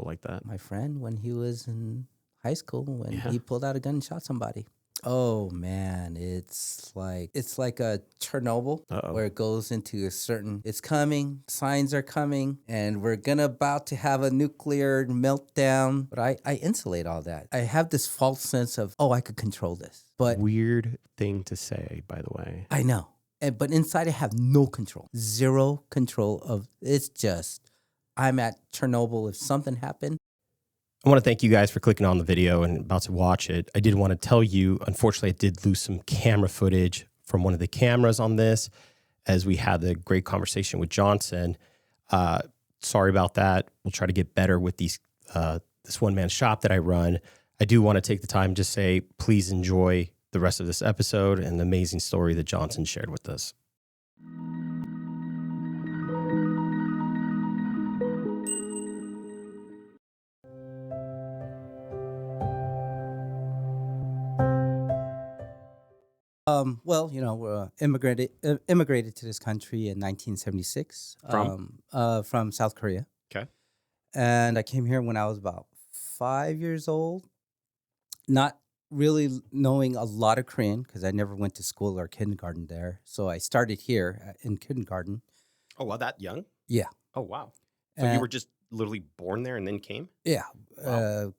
people like that? My friend, when he was in high school, when Yeah. he pulled out a gun and shot somebody. Oh man, it's like a Chernobyl Uh-oh. where it goes into a certain. It's coming, signs are coming, and we're about to have a nuclear meltdown. But I insulate all that. I have this false sense of I could control this, but Weird thing to say, by the way. I know. But inside I have no control, zero control of. It's just I'm at Chernobyl. If something happened. I want to thank you guys for clicking on the video and about to watch it. I did want to tell you, unfortunately, I did lose some camera footage from one of the cameras on this as we had the great conversation with Johnson. Sorry about that. We'll try to get better with this one-man shop that I run. I do want to take the time to say, please enjoy the rest of this episode and the amazing story that Johnson shared with us. Well, immigrated to this country in 1976 from South Korea. Okay. And I came here when I was about 5 years old, not really knowing a lot of Korean because I never went to school or kindergarten there. So I started here in kindergarten. Oh, wow, that young? Yeah. Oh, wow. So you were just literally born there and then came? Yeah. Wow.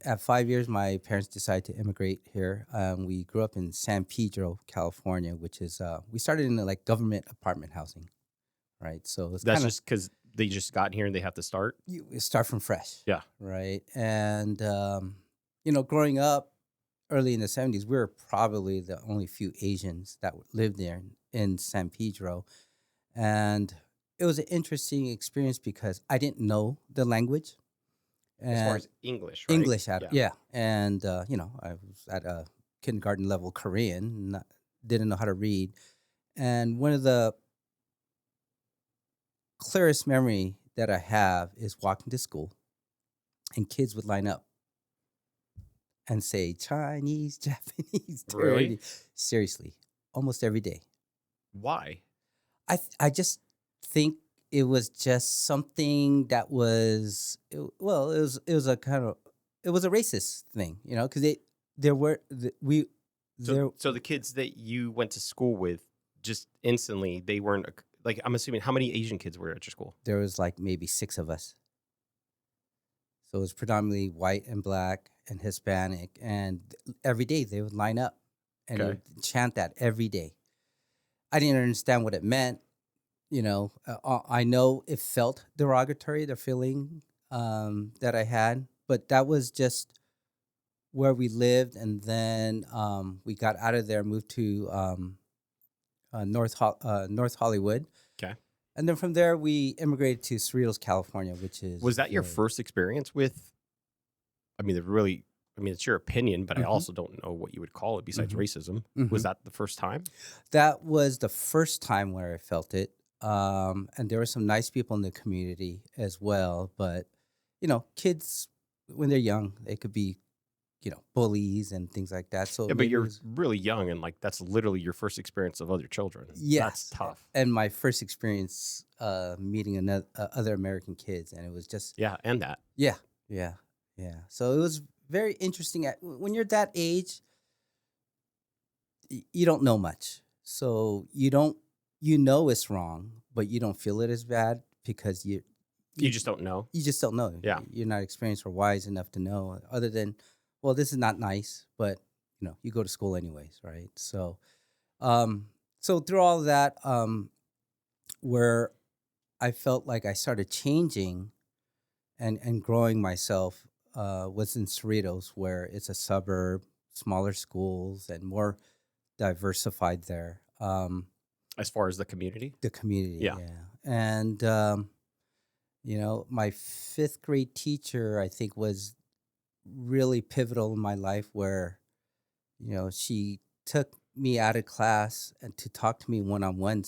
At 5 years, my parents decided to immigrate here. We grew up in San Pedro, California, which is we started in like government apartment housing, right? So it's That's just because they just got here and they have to start? You start from fresh. Yeah. Right. And growing up early in the 70s, we were probably the only few Asians that lived there in San Pedro, and it was an interesting experience because I didn't know the language. As far as English, right? English, yeah. And, I was at a kindergarten level Korean, didn't know how to read. And one of the clearest memory that I have is walking to school and kids would line up and say Chinese, Japanese, Really? dirty. Seriously, almost every day. Why? I just think it was just something that was it was a racist thing, because So the kids that you went to school with, just instantly, they weren't like, I'm assuming, how many Asian kids were at your school? there was like maybe 6 of us. So it was predominantly white and black and Hispanic, and every day they would line up and they would chant that every day. I didn't understand what it meant. I know it felt derogatory, the feeling that I had, but that was just where we lived. And then we got out of there, moved to North Hollywood. Okay. And then from there, we immigrated to Cerritos, California, which is... Was that your first experience with, it's your opinion, but I also don't know what you would call it besides racism. Was that the first time? That was the first time where I felt it. And there were some nice people in the community as well. But, kids, when they're young, they could be, bullies and things like that. So Yeah, but you're really young, and like that's literally your first experience of other children. Yes. That's tough. And my first experience meeting other American kids. And it was just... Yeah, and that. Yeah. So it was very interesting. When you're that age, you don't know much. So you know it's wrong, but you don't feel it as bad because you just don't know. You just don't know. Yeah. You're not experienced or wise enough to know, other than, well, this is not nice, but you go to school anyways, right? So through all of that, where I felt like I started changing and growing myself was in Cerritos, where it's a suburb, smaller schools, and more diversified there. As far as the community? The community, Yeah. And, my 5th grade teacher, I think, was really pivotal in my life, where, she took me out of class and to talk to me one-on-one,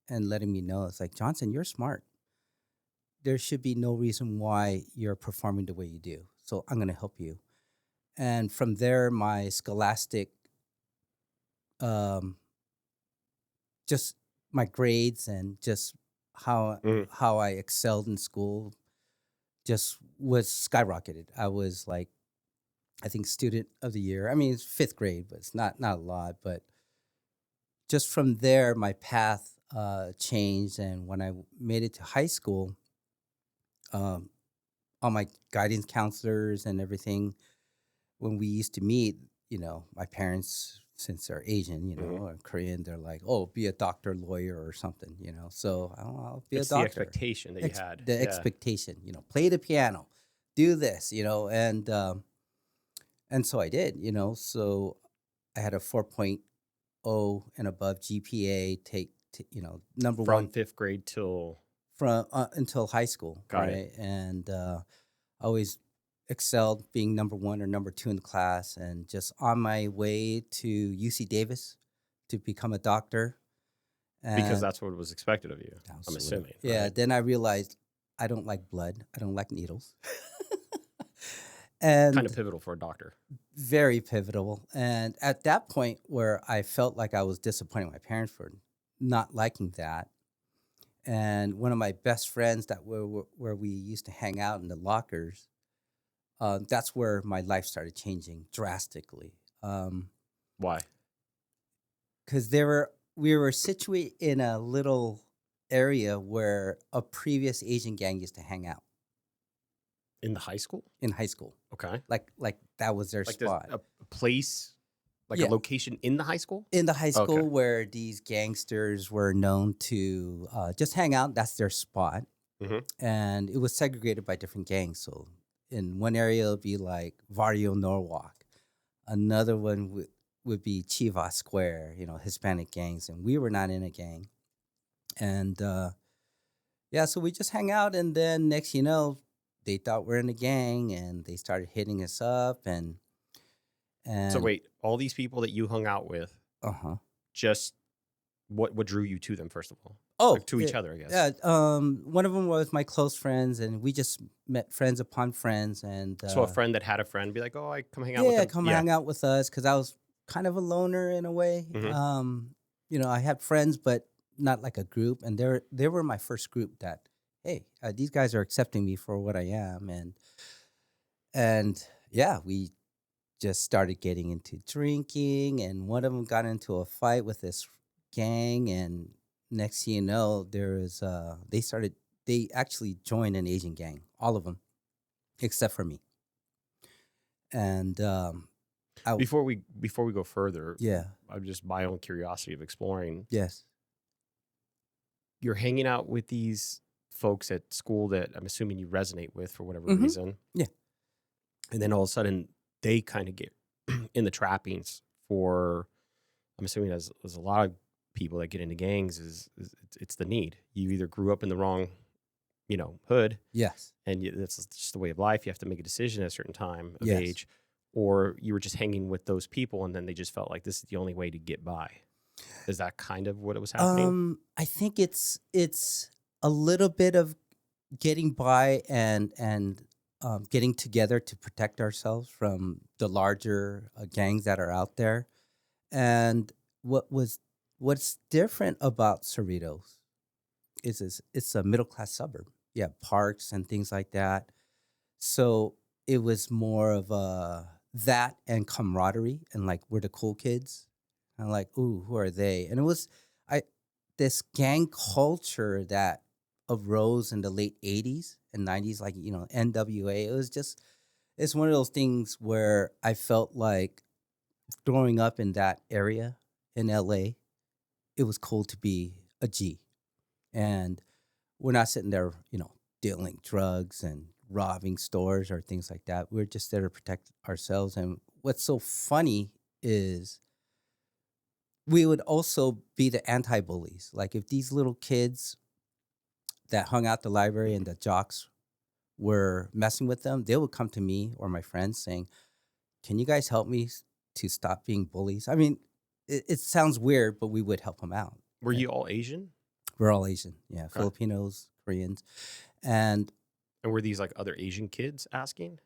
and letting me know, it's like, Johnson, you're smart. There should be no reason why you're performing the way you do. So I'm going to help you. And from there, my scholastic, just my grades and just how I excelled in school just was skyrocketed. I was like, I think student of the year. I mean, it's fifth grade, but it's not a lot. But just from there, my path changed, and when I made it to high school, um, all my guidance counselors and everything, when we used to meet, my parents, since they're Asian, Mhm. or Korean, they're like, "Oh, be a doctor, lawyer, or something," So I'll be a It's the doctor. expectation that you had. The Yeah. expectation, play the piano, do this, and so I did, So I had a 4.0 and above GPA, number From one fifth grade till from until high school, got it. right? And I always excelled being number one or number two in the class, and just on my way to UC Davis to become a doctor. Because And that's what was expected of you, I'm absolutely, assuming, yeah. right? Then I realized I don't like blood. I don't like needles. Kind of And pivotal for a doctor. very pivotal. And at that point where I felt like I was disappointing my parents for not liking that, and one of my best friends that where we used to hang out in the lockers, that's where my life started changing drastically. Why? Because we were situated in a little area where a previous Asian gang used to hang out In the high school? in high school. Okay. Like that was their Like there's spot. a place, like a Yeah, location in the high school? in the high Okay. school where these gangsters were known to just hang out. That's their spot, Mhm. and it was segregated by different gangs. So in one area, it'll be like Barrio Norwalk. Another one would be Chivas Square, Hispanic gangs, and we were not in a gang. And yeah, so we just hang out, and then next, they thought we're in a gang, and they started hitting us up, So and wait, all these people that you hung out with, uh-huh. just what drew you to them, first of all? Oh, Like, to each other, I guess. yeah. One of them was my close friends, and we just met friends upon friends, and So a friend that had a friend be like, "Oh, I come hang out with yeah, them." come Yeah. hang out with us because I was kind of a loner in a way. Mhm. I had friends, but not like a group, and they were my first group that, hey, these guys are accepting me for what I am, and yeah, we just started getting into drinking, and one of them got into a fight with this gang, and next thing you know, they actually joined an Asian gang, all of them except for me. And I Before we go further, yeah, I'm just my own curiosity of exploring. yes. You're hanging out with these folks at school that I'm assuming you resonate with for whatever Hmm. reason, Yeah. and then all of a sudden they kind of get in the trappings for. I'm assuming as a lot of people that get into gangs is it's the need. You either grew up in the wrong, hood, Yes. and that's just the way of life. You have to make a decision at a certain time of Yes. age, or you were just hanging with those people, and then they just felt like this is the only way to get by. Is that kind of what it was happening? I think it's a little bit of getting by and getting together to protect ourselves from the larger gangs that are out there. And what's different about Cerritos is it's a middle class suburb. Yeah, parks and things like that. So it was more of that and camaraderie, and like we're the cool kids. And like, ooh, who are they? And it was I this gang culture that arose in the late 80s and 90s, like, NWA. It's one of those things where I felt like growing up in that area in LA, it was cool to be a G. And we're not sitting there, dealing drugs and robbing stores or things like that. We're just there to protect ourselves. And what's so funny is we would also be the anti-bullies. Like if these little kids that hung out the library and the jocks were messing with them, they would come to me or my friends saying, "Can you guys help me to stop being bullies?" I mean, it sounds weird, but we would help them out. Were you all Asian? We're all Asian, yeah, Okay. Filipinos, Koreans, and And were these like other Asian kids asking?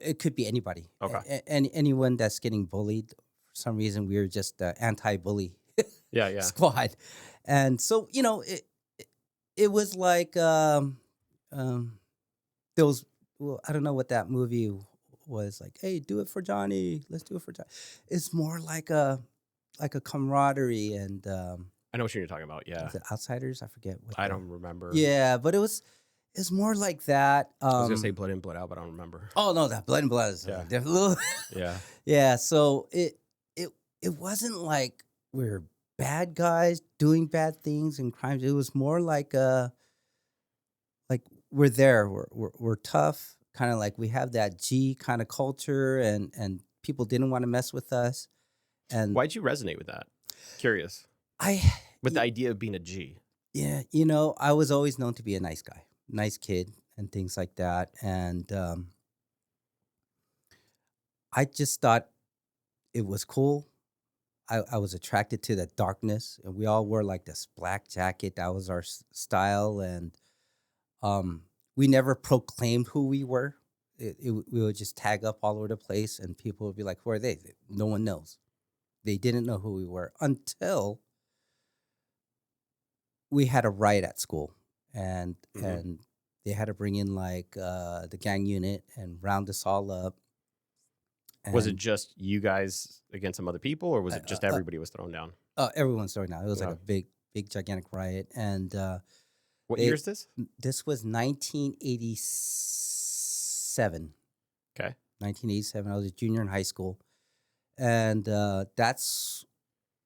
it could be anybody, Okay. anyone that's getting bullied. For some reason, we were just the anti-bully Yeah, yeah. squad, and so it was like um, there was, well, I don't know what that movie was like. Hey, do it for Johnny. Let's do it for Johnny. It's more like a camaraderie and I know what you're talking about. Yeah. was it Outsiders? I forget what. I don't remember. Yeah, but it's more like that. I was gonna say Blood In, Blood Out, but I don't remember. Oh no, that Blood and Blood is Yeah. a little. Yeah. Yeah, so it wasn't like we're bad guys doing bad things and crimes. It was more like we're there. We're tough. Kind of like we have that G kind of culture, and people didn't want to mess with us. And Why'd you resonate with that? Curious. With the idea of being a G. Yeah, I was always known to be a nice guy, nice kid, and things like that. And I just thought it was cool. I was attracted to the darkness, and we all wore like this black jacket. That was our style, and we never proclaimed who we were. We would just tag up all over the place, and people would be like, "Who are they?" No one knows. They didn't know who we were until we had a riot at school, and and they had to bring in like the gang unit and round us all up. Was it just you guys against some other people, or was it just everybody was thrown down? Everyone's throwing out. It was like Wow. a big, gigantic riot, and What year is this? this was 1987. Okay. 1987. I was a junior in high school, and that's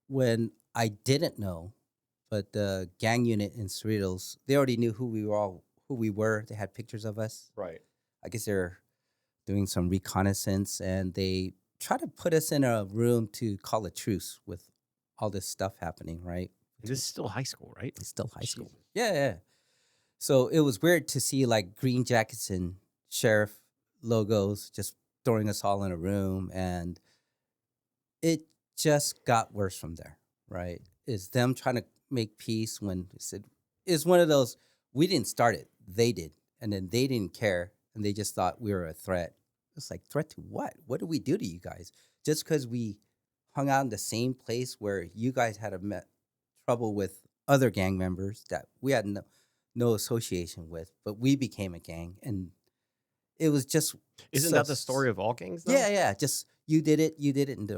when I didn't know, but the gang unit in Cerritos, they already knew who we were. They had pictures of us. Right. I guess they're doing some reconnaissance, and they try to put us in a room to call a truce with all this stuff happening, right? This is still high school, right? It's still high school. Jesus. Yeah. So it was weird to see like green jackets and sheriff logos just throwing us all in a room, and it just got worse from there, right? Is them trying to make peace when it's one of those, we didn't start it, they did, and then they didn't care, and they just thought we were a threat. It's like, threat to what? What did we do to you guys? Just because we hung out in the same place where you guys had trouble with other gang members that we had no association with, but we became a gang, and it was just. Isn't that the story of all gangs, though? Yeah. Just you did it, and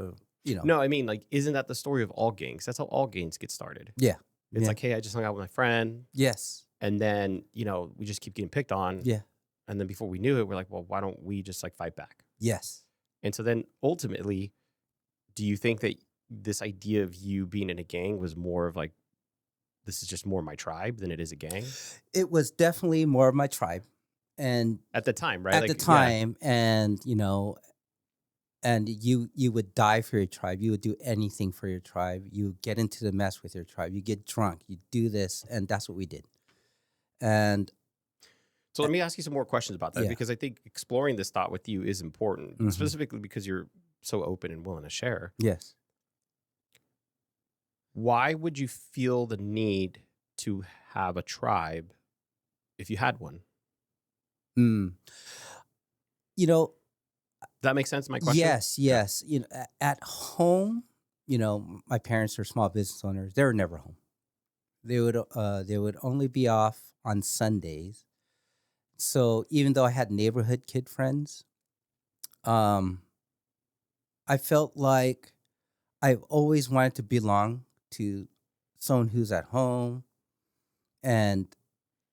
No, I mean, like, isn't that the story of all gangs? That's how all gangs get started. Yeah. It's like, hey, I just hung out with my friend. Yes. And then, we just keep getting picked on. Yeah. And then before we knew it, we're like, well, why don't we just like fight back? Yes. And so then ultimately, do you think that this idea of you being in a gang was more of like, this is just more my tribe than it is a gang? It was definitely more of my tribe. And at the time, right? At the time, and and you would die for your tribe. You would do anything for your tribe. You get into the mess with your tribe. You get drunk. You do this, and that's what we did. And so let me ask you some more questions about that, because I think exploring this thought with you is important, specifically because you're so open and willing to share. Yes. Why would you feel the need to have a tribe if you had one? Does that make sense, my question? Yes. At home, my parents are small business owners. They were never home. They would only be off on Sundays. So even though I had neighborhood kid friends, I felt like I've always wanted to belong to someone who's at home. And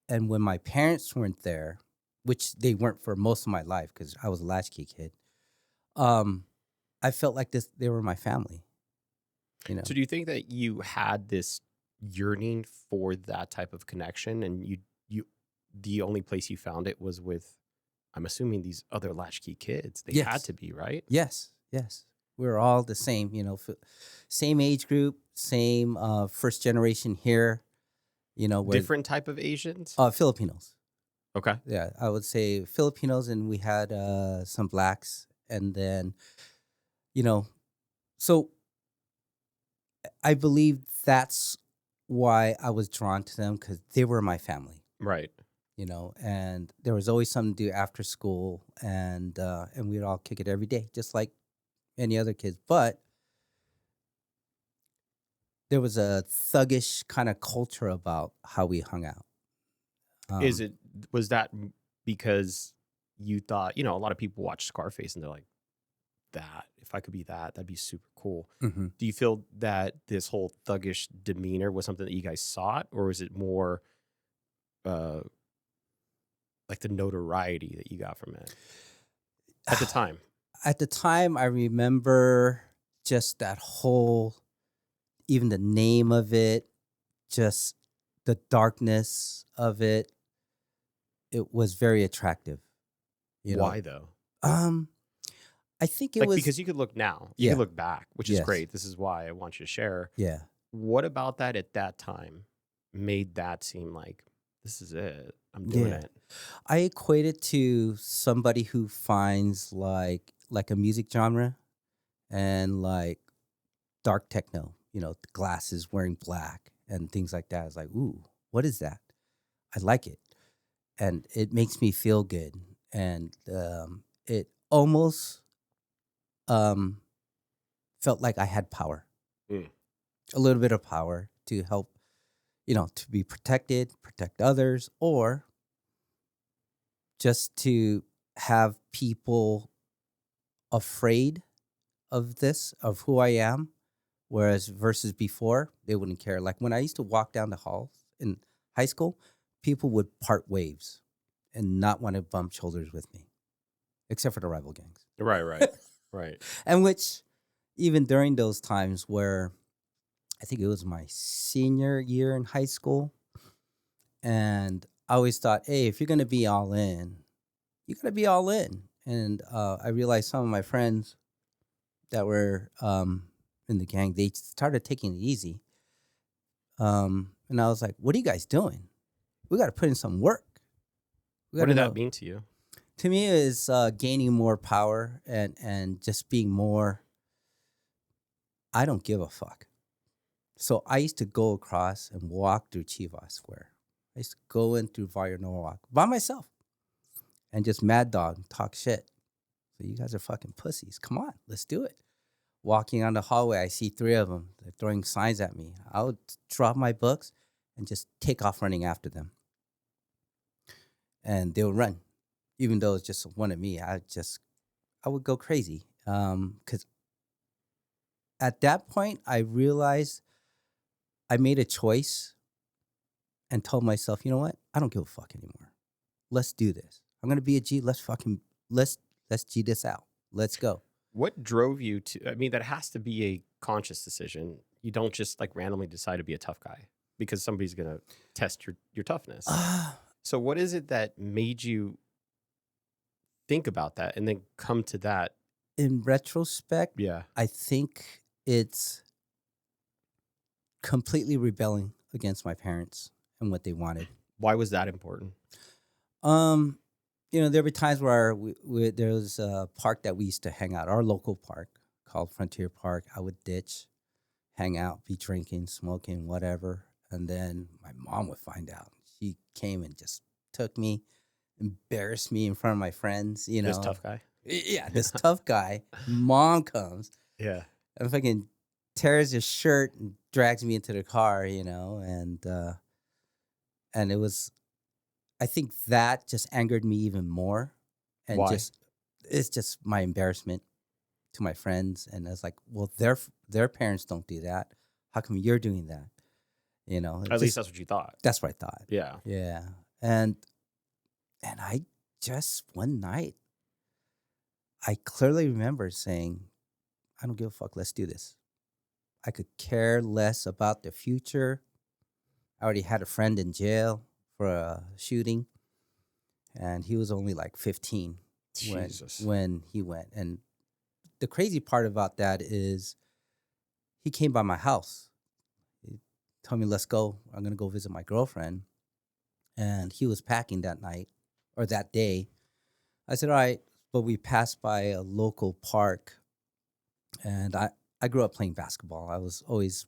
when my parents weren't there, which they weren't for most of my life because I was a latchkey kid, I felt like they were my family. So do you think that you had this yearning for that type of connection, and you the only place you found it was with, I'm assuming, these other latchkey kids? They had to be, right? Yes. We were all the same, same age group, same first generation here, Different type of Asians? Filipinos. Okay. Yeah, I would say Filipinos, and we had some blacks, and then, so I believe that's why I was drawn to them, because they were my family. Right. And there was always something to do after school, and we'd all kick it every day, just like any other kids. But there was a thuggish kind of culture about how we hung out. Was that because you thought, a lot of people watch Scarface and they're like, that, if I could be that, that'd be super cool. Mm-hmm. Do you feel that this whole thuggish demeanor was something that you guys sought, or was it more like the notoriety that you got from it at the time? At the time, I remember just that whole, even the name of it, just the darkness of it. It was very attractive. Why though? I think it like was because you could look now, you Yeah. could look back, which is Yes. great. This is why I want you to share. yeah. What about that at that time made that seem like this is it? I'm doing Yeah. it. I equate it to somebody who finds like a music genre and like dark techno, the glasses wearing black and things like that. It's like, ooh, what is that? I like it. And it makes me feel good. And it almost felt like I had power, Mm. a little bit of power to help, to be protected, protect others, or just to have people afraid of this, of who I am. Whereas versus before, they wouldn't care. Like when I used to walk down the halls in high school, people would part waves and not want to bump shoulders with me, except for the rival gangs. Right. And which, even during those times where I think it was my senior year in high school, and I always thought, hey, if you're going to be all in, you got to be all in. And I realized some of my friends that were in the gang, they started taking it easy. And I was like, what are you guys doing? We got to put in some work. What did that mean to you? To me, it is gaining more power and just being more, I don't give a fuck. So I used to go across and walk through Chivas Square. I used to go in through Valle Norwalk by myself and just mad dog, talk shit. So you guys are fucking pussies. Come on, let's do it. Walking on the hallway, I see 3 of them. They're throwing signs at me. I would drop my books and just take off running after them. And they would run. Even though it's just one of me, I would go crazy. Because at that point, I realized I made a choice and told myself, you know what? I don't give a fuck anymore. Let's do this. I'm going to be a G. Let's G this out. Let's go. What drove you to, I mean, that has to be a conscious decision. You don't just like randomly decide to be a tough guy because somebody's going to test your toughness. So what is it that made you think about that and then come to that? In retrospect, Yeah. I think it's completely rebelling against my parents and what they wanted. Why was that important? There were times where there was a park that we used to hang out, our local park called Frontier Park. I would ditch, hang out, be drinking, smoking, whatever. And then my mom would find out. She came and just took me, embarrassed me in front of my friends, This tough guy? Yeah, this tough guy. Mom comes Yeah. and fucking tears his shirt and drags me into the car, and it was, I think that just angered me even more. And Why? It's just my embarrassment to my friends. And I was like, well, their parents don't do that. How come you're doing that? At least that's what you thought. That's what I thought. Yeah. Yeah. And I just, one night, I clearly remember saying, I don't give a fuck. Let's do this. I could care less about the future. I already had a friend in jail for a shooting, and he was only like 15 Jesus. when he went. And the crazy part about that is he came by my house. He told me, let's go. I'm going to go visit my girlfriend. And he was packing that night or that day. I said, all right. But we passed by a local park, and I grew up playing basketball. I was always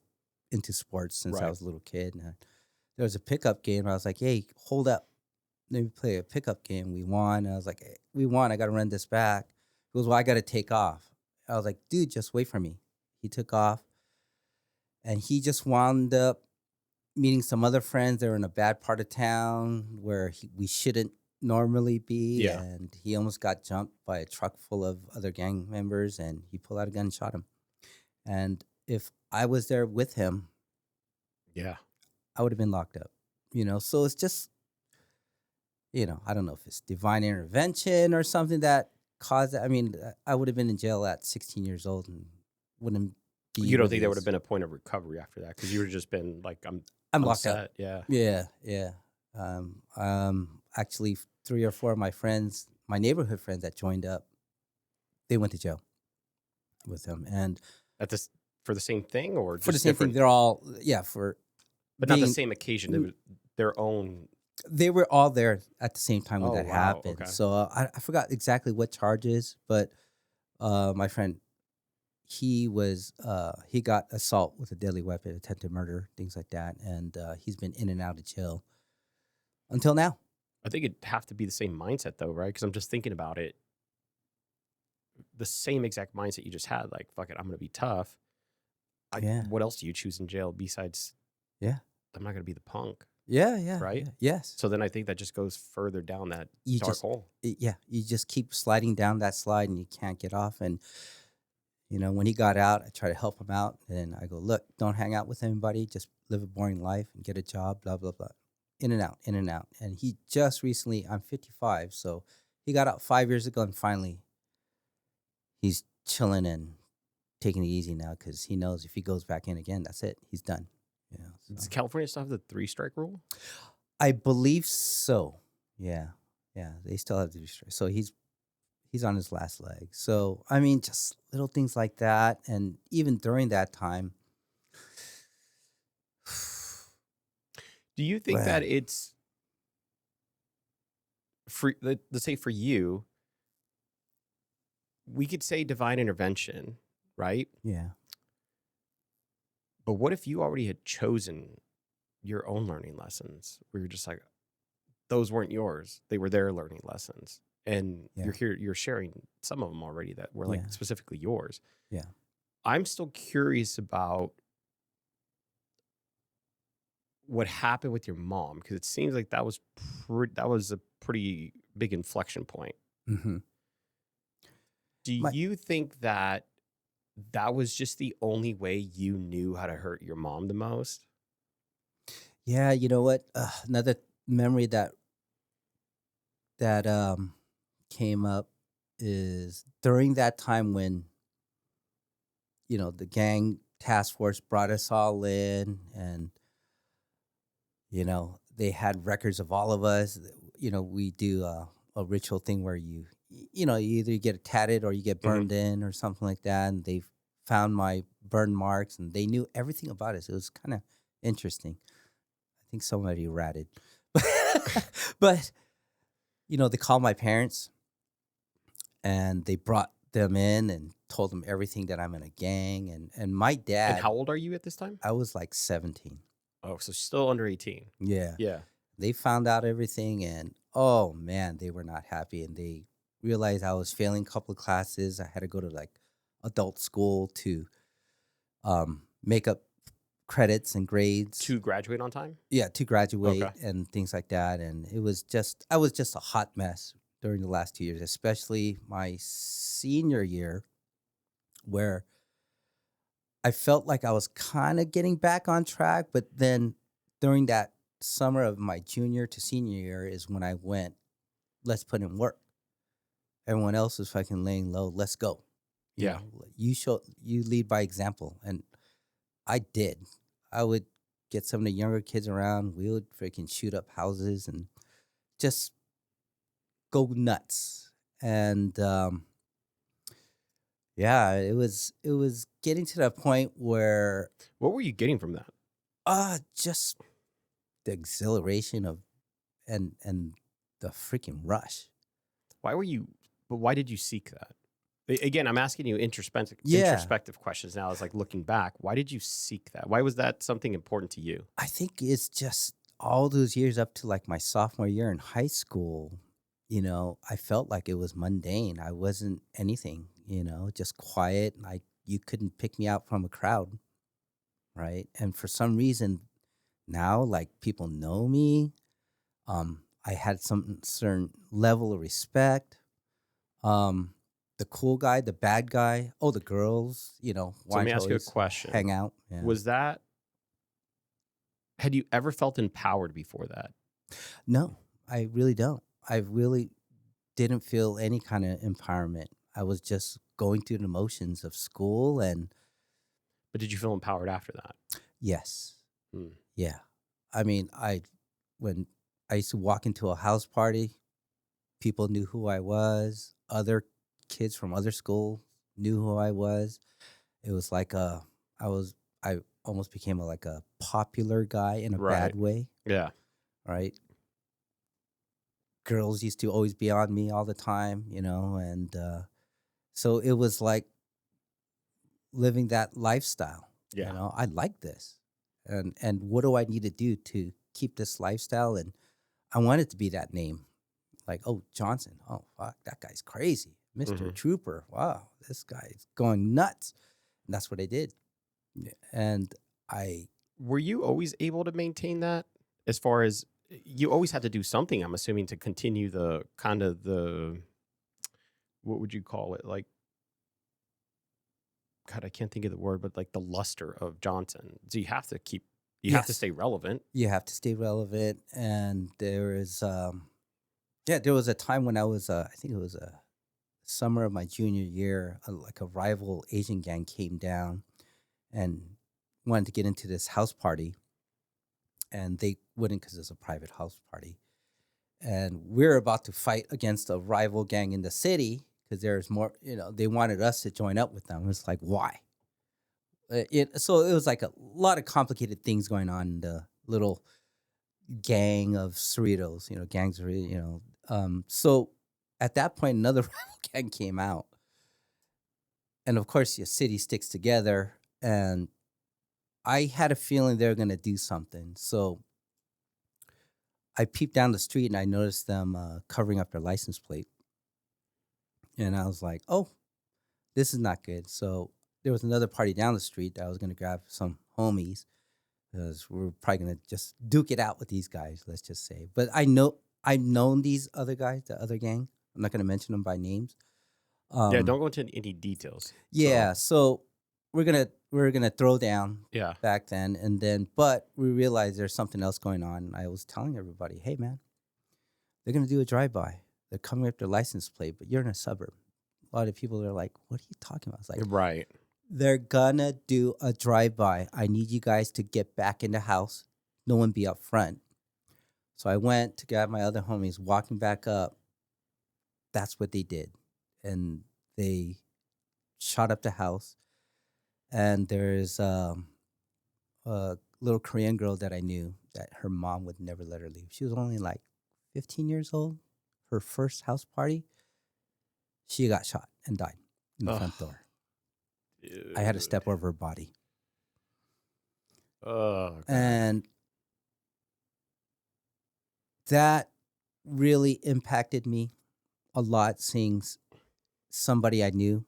into sports since I Right. was a little kid. And there was a pickup game. I was like, hey, hold up. Let me play a pickup game. We won. And I was like, hey, we won. I got to run this back. He goes, well, I got to take off. I was like, dude, just wait for me. He took off, and he just wound up meeting some other friends. They were in a bad part of town where we shouldn't normally be. Yeah. And he almost got jumped by a truck full of other gang members, and he pulled out a gun and shot him. And if I was there with him, Yeah. I would have been locked up. So it's just, I don't know if it's divine intervention or something that caused it. I mean, I would have been in jail at 16 years old and wouldn't be. You don't think really there would have been a point of recovery after that? Because you would have just been like, I'm I'm locked set. up. Yeah. Yeah. Actually, 3 or 4 of my friends, my neighborhood friends that joined up, they went to jail with him. And For the same thing, or for the just same different? thing, they're all, But not the same occasion. They were their own. They were all there at the same time when Oh, that wow, happened. okay. So I forgot exactly what charges, but my friend, he got assault with a deadly weapon, attempted murder, things like that, and he's been in and out of jail until now. I think it'd have to be the same mindset, though, right? Because I'm just thinking about it. The same exact mindset you just had, like, fuck it, I'm going to be tough. Yeah. What else do you choose in jail besides, Yeah. I'm not going to be the punk, Yeah. right? Yes. So then I think that just goes further down that You dark just hole. Yeah, you just keep sliding down that slide and you can't get off. And when he got out, I try to help him out, and I go, look, don't hang out with anybody, just live a boring life and get a job, blah blah blah. In and out, in and out. And he just recently, I'm 55, so he got out 5 years ago, and finally he's chilling and taking it easy now because he knows if he goes back in again, that's it. He's done. Does California still have the 3-strike rule? I believe so. Yeah. They still have to do straight. So he's on his last leg. So I mean, just little things like that, and even during that time. Do you think Well, that it's let's say for you, we could say divine intervention, right? Yeah. But what if you already had chosen your own learning lessons where you're just like, those weren't yours, they were their learning lessons, and Yeah. you're sharing some of them already that were like Yeah. specifically yours. Yeah. I'm still curious about what happened with your mom, because it seems like that was a pretty big inflection point. Mm-hmm. Do you think that was just the only way you knew how to hurt your mom the most? Yeah, you know what? Another memory that came up is during that time when the gang task force brought us all in, and they had records of all of us. We do a ritual thing where you either get tatted or you get burned in or something like that, and they found my burn marks, and they knew everything about us. It was kind of interesting. I think somebody ratted. But they called my parents, and they brought them in and told them everything, that I'm in a gang, and my dad. And how old are you at this time? I was like 17. Oh, so still under 18. Yeah. Yeah. They found out everything, and oh man, they were not happy, and they realized I was failing a couple of classes. I had to go to like adult school to make up credits and grades To graduate on time? Yeah, to graduate Okay. and things like that. And I was just a hot mess during the last 2 years, especially my senior year, where I felt like I was kind of getting back on track. But then during that summer of my junior to senior year is when I went, let's put in work. Everyone else was fucking laying low. Let's go. Yeah. You lead by example. And I did. I would get some of the younger kids around. We would freaking shoot up houses and just go nuts. And yeah, it was getting to that point where What were you getting from that? just the exhilaration of and the freaking rush. Why did you seek that? Again, I'm asking you introspective questions now. It's like looking back. Why did you seek that? Why was that something important to you? I think it's just all those years up to like my sophomore year in high school, I felt like it was mundane. I wasn't anything, just quiet. You couldn't pick me out from a crowd, right? And for some reason now, like, people know me. I had some certain level of respect. The cool guy, the bad guy, the girls, So let wanted me to ask you a always question. hang out. Yeah. Had you ever felt empowered before that? No, I really don't. I really didn't feel any kind of empowerment. I was just going through the motions of school, and But did you feel empowered after that? yes, Hmm. yeah. I mean, when I used to walk into a house party, people knew who I was. Other kids from other schools knew who I was. It was like I almost became like a popular guy in a Right. bad way, Yeah. right? Girls used to always be on me all the time, and so it was like living that lifestyle. Yeah. I like this, and what do I need to do to keep this lifestyle? And I wanted to be that name, like, oh, Johnson, oh fuck, that guy's crazy, Mister Hmm. Trooper, wow, this guy's going nuts. And that's what I did, and I Were you always able to maintain that? As far as you always had to do something, I'm assuming, to continue the kind of what would you call it? Like, God, I can't think of the word, but like the luster of Johnson. So you have to have to yes, stay relevant. you have to stay relevant. And there was a time when I was, I think it was a summer of my junior year, like a rival Asian gang came down and wanted to get into this house party, and they wouldn't because it's a private house party. And we're about to fight against a rival gang in the city because there's more, they wanted us to join up with them. It's like, why? So it was like a lot of complicated things going on in the little gang of Cerritos, gangs of, so at that point, another rival gang came out. And of course, your city sticks together. And I had a feeling they were going to do something. So I peeped down the street and I noticed them covering up their license plate. And I was like, oh, this is not good. So there was another party down the street that I was going to grab some homies because we're probably going to just duke it out with these guys, let's just say. But I've known these other guys, the other gang. I'm not going to mention them by names. Yeah, don't go into any details. Yeah, so we're gonna throw down Yeah. back then, and then but we realized there's something else going on. I was telling everybody, hey man, they're gonna do a drive-by. They're coming up their license plate, but you're in a suburb. A lot of people are like, what are you talking about? It's like, Right. they're gonna do a drive-by. I need you guys to get back in the house. No one be up front. So I went to grab my other homies, walking back up. That's what they did. And they shot up the house. And there's a little Korean girl that I knew that her mom would never let her leave. She was only like 15 years old. Her first house party, she got shot and died in the front door. I had to step over her body. Oh, God. And that really impacted me a lot, seeing somebody I knew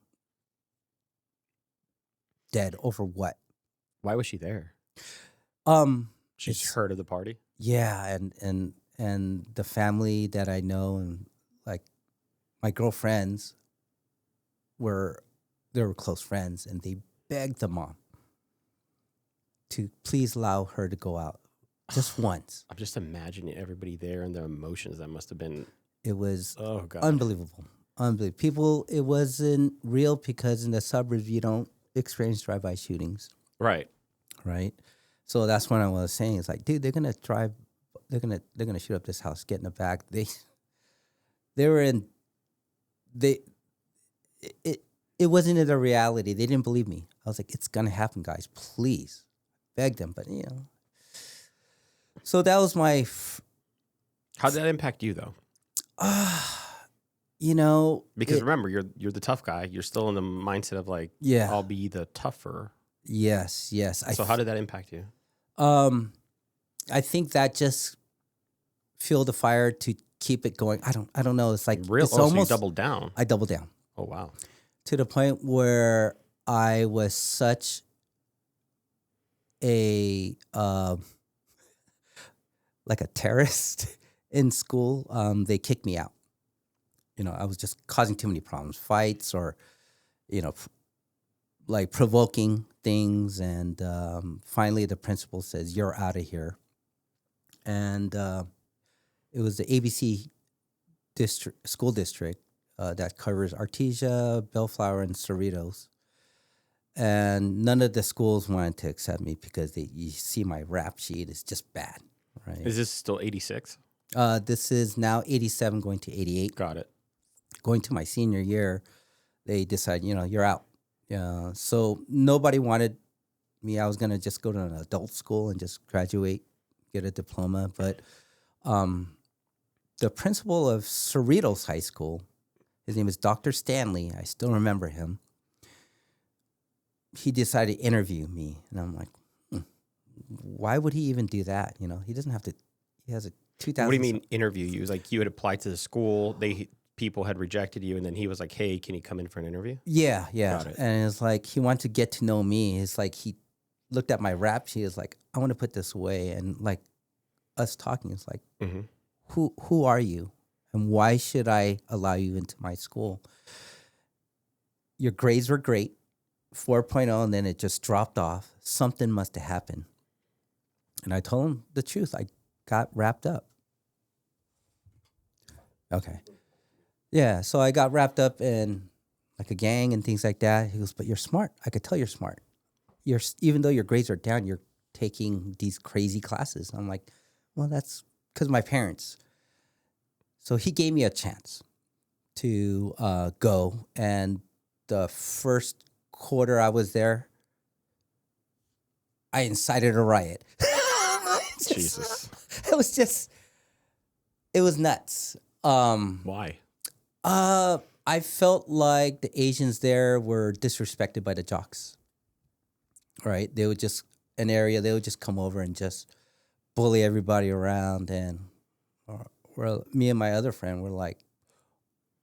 dead over what? Why was she there? She's It's heard of the party? yeah, and the family that I know, and like my girlfriends they were close friends, and they begged the mom to please allow her to go out just once. I'm just imagining everybody there and their emotions. That must have been, It was oh, God. unbelievable. Unbelievable. People, it wasn't real because in the suburbs you don't experience drive-by shootings, Right. right? So that's what I was saying. It's like, dude, they're gonna shoot up this house, get in the back. They were in they it wasn't in the reality. They didn't believe me. I was like, it's gonna happen, guys. Please, beg them. But so that was my. How did that impact you, though? Because remember, you're the tough guy. You're still in the mindset of like, yeah, I'll be the tougher. Yes. So how did that impact you? I think that just fueled the fire to keep it going. I don't know. It's like Real. it's So almost. you doubled down. I doubled down. Oh, wow. To the point where I was such a like a terrorist in school, they kicked me out. I was just causing too many problems, fights, or like provoking things. And finally, the principal says, "You're out of here." And it was the ABC school district that covers Artesia, Bellflower, and Cerritos. And none of the schools wanted to accept me because you see my rap sheet is just bad, right? Is this still 86? This is now 87 going to 88. Got it. Going to my senior year, they decided, you're out. So nobody wanted me. I was going to just go to an adult school and just graduate, get a diploma. But the principal of Cerritos High School, his name is Dr. Stanley. I still remember him. He decided to interview me. And I'm like, why would he even do that? He doesn't have to. He has a 2000. What do you mean interview you? Like you had applied to the school, people had rejected you, and then he was like, "Hey, can you come in for an interview?" Yeah. Got it. And it's like he wanted to get to know me. It's like he looked at my rap sheet. It's like, I want to put this away. And like us talking, it's like, who are you, and why should I allow you into my school? Your grades were great, 4.0, and then it just dropped off. Something must have happened. And I told him the truth. I got wrapped up. Okay. Yeah, so I got wrapped up in like a gang and things like that. He goes, "But you're smart. I could tell you're smart. Even though your grades are down, you're taking these crazy classes." I'm like, "Well, that's because of my parents." So he gave me a chance to go. And the first quarter I was there, I incited a riot. Jesus. It was nuts. Why? I felt like the Asians there were disrespected by the jocks. Right? They would just come over and just bully everybody around. And me and my other friend were like,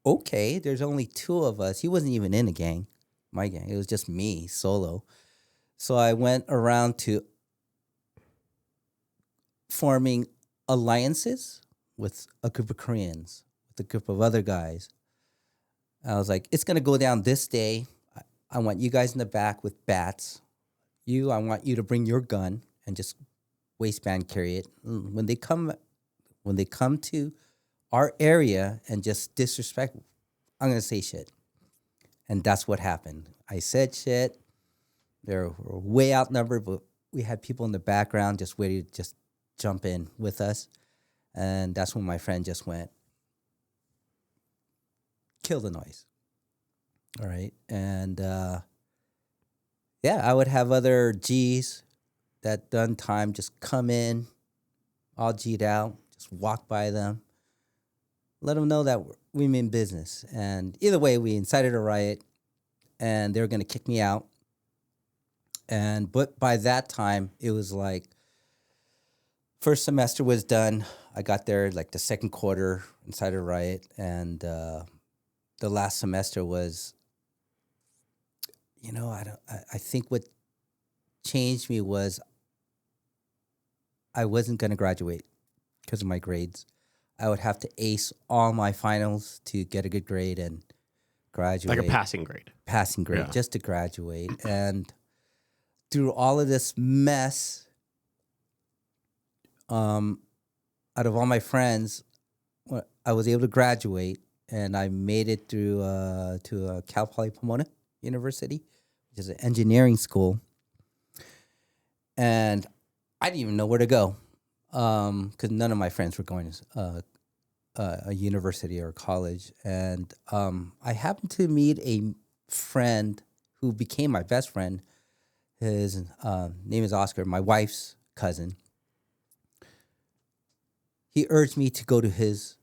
okay, there's only two of us. He wasn't even in a gang, my gang. It was just me, solo. So I went around to forming alliances with a group of Koreans, with a group of other guys. I was like, it's going to go down this day. I want you guys in the back with bats. I want you to bring your gun and just waistband carry it. When they come to our area and just disrespect, I'm going to say shit. And that's what happened. I said shit. They were way outnumbered, but we had people in the background just waiting to just jump in with us. And that's when my friend just went, "Kill the noise." All right. And I would have other G's that done time just come in, all G'd out, just walk by them, let them know that we mean business. And either way, we incited a riot, and they were going to kick me out. But by that time, it was like first semester was done. I got there like the second quarter, incited a riot, and the last semester was, I think what changed me was I wasn't going to graduate because of my grades. I would have to ace all my finals to get a good grade and graduate. Like a passing grade. Passing grade, Yeah. just to graduate. And through all of this mess, out of all my friends, I was able to graduate, and I made it through to Cal Poly Pomona University, which is an engineering school. And I didn't even know where to go because none of my friends were going to a university or college. And I happened to meet a friend who became my best friend. His name is Oscar, my wife's cousin. He urged me to go to his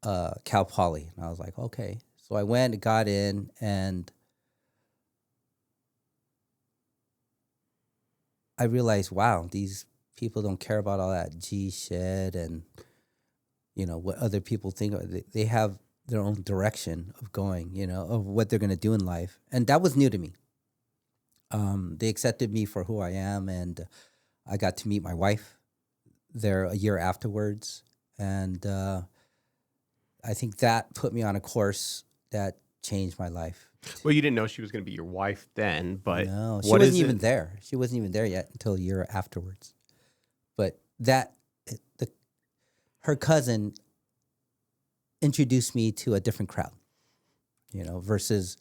Cal Poly. And I was like, okay. So I went and got in, and I realized, wow, these people don't care about all that G shit and, what other people think. They have their own direction of going, of what they're going to do in life. And that was new to me. They accepted me for who I am, and I got to meet my wife there a year afterwards. And I think that put me on a course that changed my life. Well, you didn't know she was going to be your wife then, but No, she what wasn't is even it? there. She wasn't even there yet until a year afterwards. But her cousin introduced me to a different crowd, versus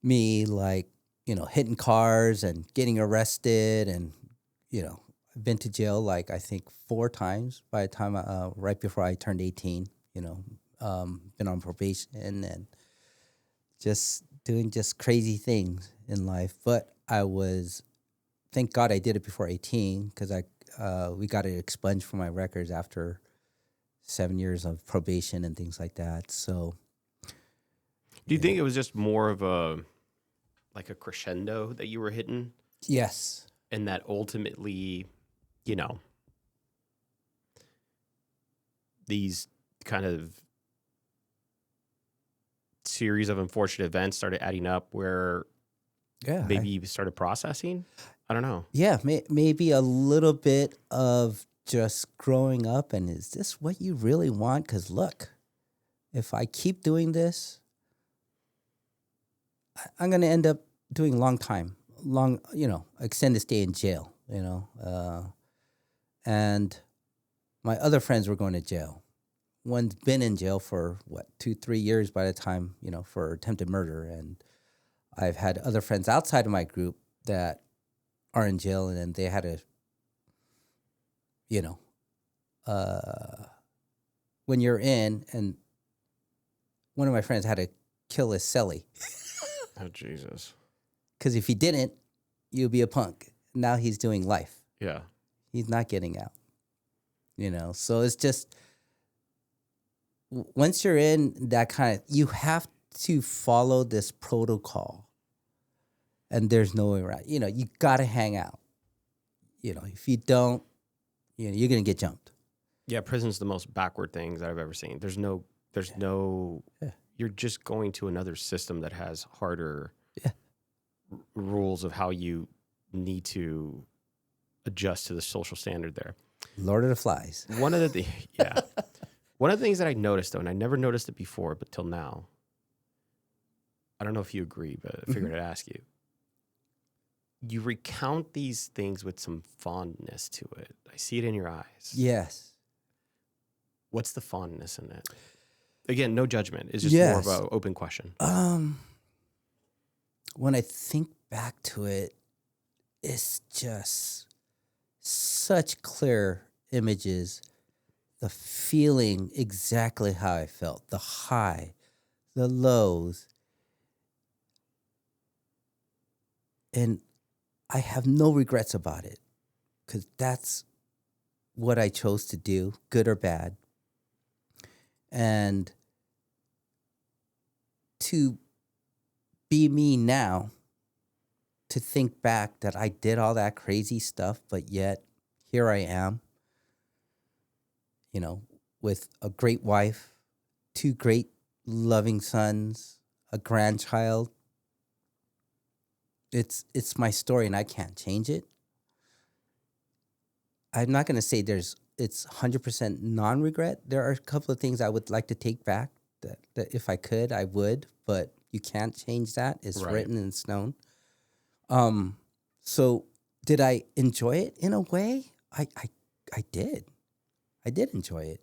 me, like, hitting cars and getting arrested. And, I've been to jail, like, I think 4 times by the time, right before I turned 18, been on probation and just doing just crazy things in life. But thank God I did it before 18, because we got it expunged from my records after 7 years of probation and things like that. So, Do you think it was just more of a crescendo that you were hitting, yes. and that ultimately, these kind of series of unfortunate events started adding up where Yeah. maybe you started processing? I don't know. Yeah, maybe a little bit of just growing up, and is this what you really want? Because look, if I keep doing this, I'm going to end up doing extended stay in jail, and my other friends were going to jail. One's been in jail for 2-3 years by the time, for attempted murder. And I've had other friends outside of my group that are in jail, and then they had to, when you're in, and one of my friends had to kill his cellie. Oh, Jesus. Because if he didn't, you'd be a punk. Now he's doing life. Yeah. He's not getting out. So it's just, once you're in that kind of, you have to follow this protocol, and there's no way around. You got to hang out. If you don't, you're going to get jumped. Yeah, prison's the most backward things that I've ever seen. There's no, Yeah. you're just going to another system that has harder Yeah. rules of how you need to adjust to the social standard there. Lord of the Flies. One of the things that I noticed, though, and I never noticed it before, but till now, I don't know if you agree, but I figured I'd ask you. You recount these things with some fondness to it. I see it in your eyes. Yes. What's the fondness in it? Again, no judgment. It's just more of an open question. When I think back to it, it's just such clear images, the feeling exactly how I felt, the high, the lows. And I have no regrets about it, because that's what I chose to do, good or bad. And to be me now, to think back that I did all that crazy stuff, but yet here I am, with a great wife, 2 great loving sons, a grandchild. It's my story, and I can't change it. I'm not going to say it's 100% non-regret. There are a couple of things I would like to take back that if I could, I would, but you can't change that. It's Right. written in stone. So did I enjoy it in a way? I did. I did enjoy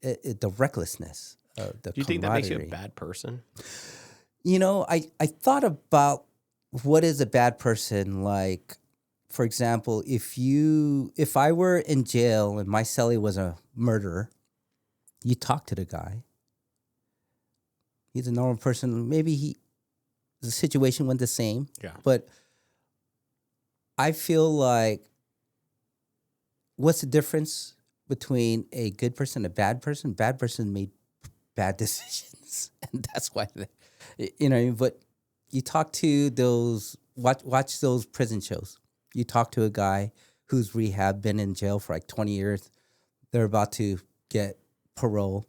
it. The recklessness, the Do you think that makes you a camaraderie. bad person? I thought about what is a bad person. Like, for example, if I were in jail and my cellie was a murderer, you talk to the guy. He's a normal person. Maybe the situation went the same. Yeah. But I feel like, what's the difference between a good person and a bad person? Bad person made bad decisions, and that's why But you talk to those, watch those prison shows. You talk to a guy who's rehab, been in jail for like 20 years. They're about to get parole,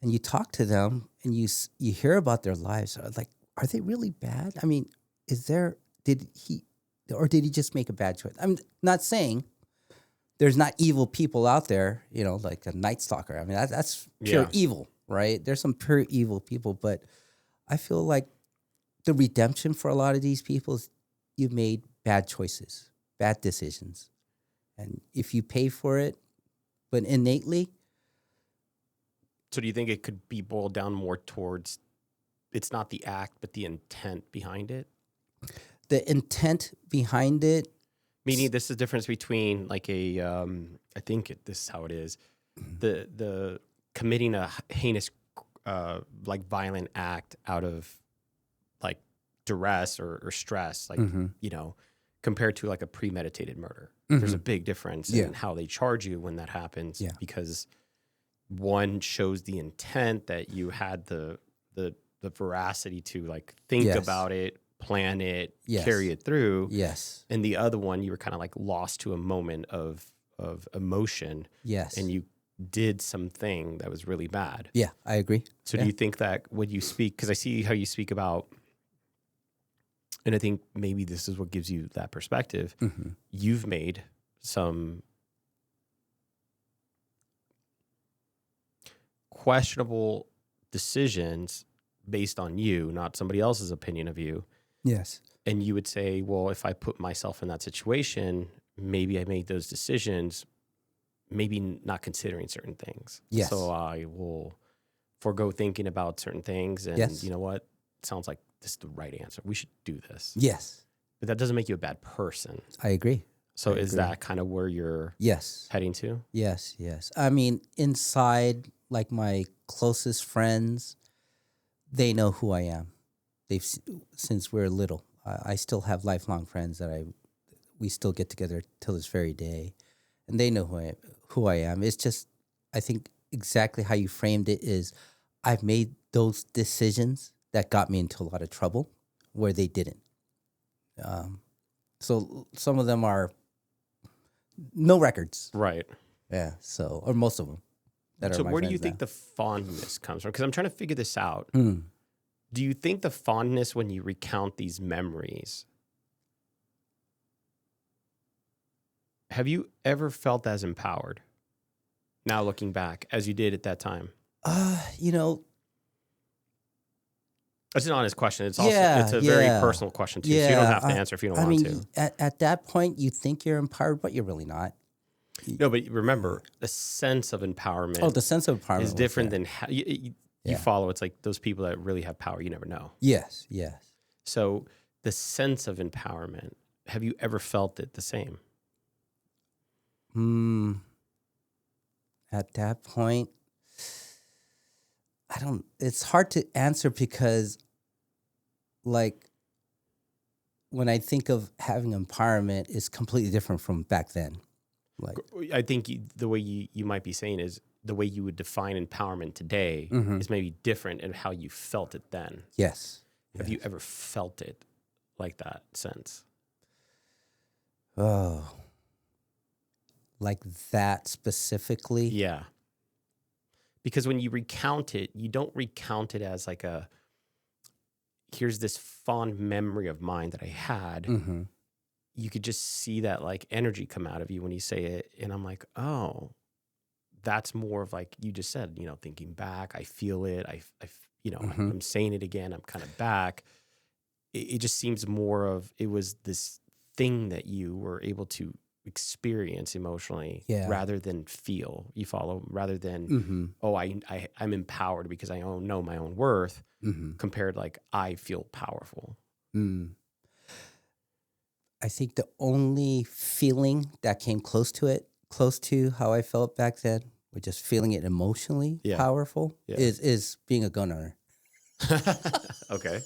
and you talk to them, and you hear about their lives. Like, are they really bad? I mean, did he just make a bad choice? I'm not saying there's not evil people out there, like a Night Stalker. I mean, that's pure evil, right? There's some pure evil people, but I feel like the redemption for a lot of these people is you made bad choices, bad decisions. And if you pay for it, but innately. So do you think it could be boiled down more towards it's not the act, but the intent behind it? The intent behind it. Meaning this is the difference between like I think this is how it is, the committing a heinous, like violent act out of like duress or stress, like, compared to like a premeditated murder. There's a big difference in how they charge you when that happens because one shows the intent that you had the veracity to like think about it, plan it, carry it through. Yes. And the other one, you were kind of like lost to a moment of emotion. Yes. And you did something that was really bad. Yeah, I agree. So do you think that when you speak, because I see how you speak about, and I think maybe this is what gives you that perspective, you've made some questionable decisions based on you, not somebody else's opinion of you. Yes. And you would say, well, if I put myself in that situation, maybe I made those decisions, maybe not considering certain things. Yes. So I will forego thinking about certain things. And you know what? It sounds like this is the right answer. We should do this. Yes. But that doesn't make you a bad person. I agree. So is that kind of where you're heading to? Yes, yes. I mean, inside, like my closest friends, they know who I am. Since we're little. I still have lifelong friends that we still get together till this very day, and they know who I am. It's just, I think exactly how you framed it is, I've made those decisions that got me into a lot of trouble where they didn't. So some of them are no records, right? Yeah. So, or most of them. So where do you think the fondness comes from? Because I'm trying to figure this out. Do you think the fondness when you recount these memories, have you ever felt as empowered now looking back as you did at that time? It's an honest question. It's also it's a very personal question too. So you don't have to answer if you don't want to. At that point, you think you're empowered, but you're really not. No, but remember, the sense of empowerment. Oh, the sense of empowerment is different than how you follow. It's like those people that really have power, you never know. Yes, yes. So the sense of empowerment, have you ever felt it the same? At that point, it's hard to answer because, like, when I think of having empowerment, it's completely different from back then. Like, I think the way you might be saying is the way you would define empowerment today is maybe different in how you felt it then. Yes. Have you ever felt it like that sense? Oh, like that specifically? Yeah. Because when you recount it, you don't recount it as like here's this fond memory of mine that I had. You could just see that like energy come out of you when you say it. And I'm like, oh, that's more of like you just said, thinking back, I feel it. I'm saying it again. I'm kind of back. It just seems more of, it was this thing that you were able to experience emotionally rather than feel. You follow? Rather than, I'm empowered because I know my own worth compared like I feel powerful. I think the only feeling that came close to how I felt back then, or just feeling it emotionally powerful, is being a gun owner. Okay.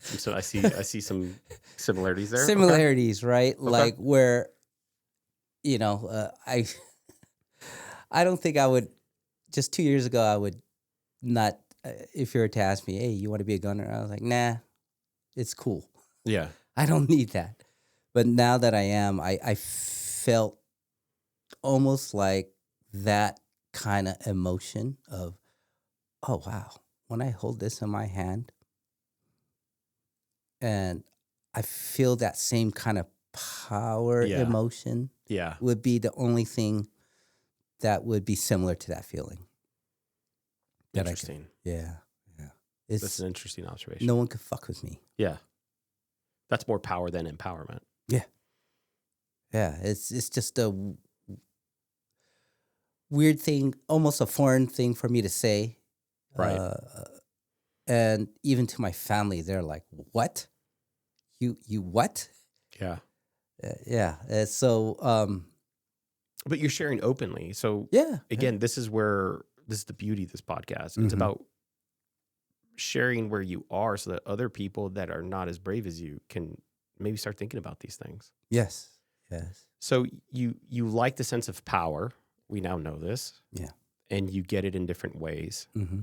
So I see some similarities there. Similarities, right? Okay. Like where, I don't think I would, just 2 years ago, I would not, if you were to ask me, hey, you want to be a gunner? I was like, nah, it's cool. Yeah. I don't need that. But now that I am, I felt almost like that kind of emotion of, oh, wow, when I hold this in my hand and I feel that same kind of power Yeah. emotion Yeah. would be the only thing that would be similar to that feeling. Interesting. Yeah. That's an interesting observation. No one could fuck with me. Yeah. That's more power than empowerment. Yeah. It's just a weird thing, almost a foreign thing for me to say. Right. And even to my family, they're like, "What? You what?" Yeah. Yeah. But you're sharing openly. So Yeah. again, this is the beauty of this podcast. It's about sharing where you are so that other people that are not as brave as you can maybe start thinking about these things. Yes. So you like the sense of power. We now know this. Yeah. And you get it in different ways. Mm-hmm.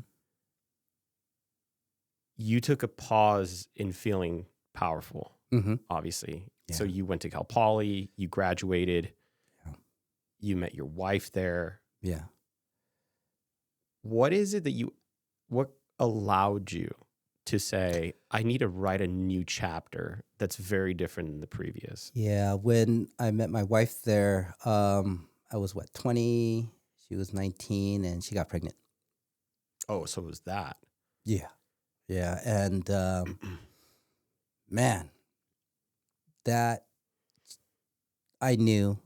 You took a pause in feeling powerful, obviously. Yeah. So you went to Cal Poly, you graduated, Yeah. you met your wife there. Yeah. What is it what allowed you to say, I need to write a new chapter that's very different than the previous? Yeah. When I met my wife there, I was 20, she was 19, and she got pregnant. Oh, so it was that. Yeah. And man, that I knew,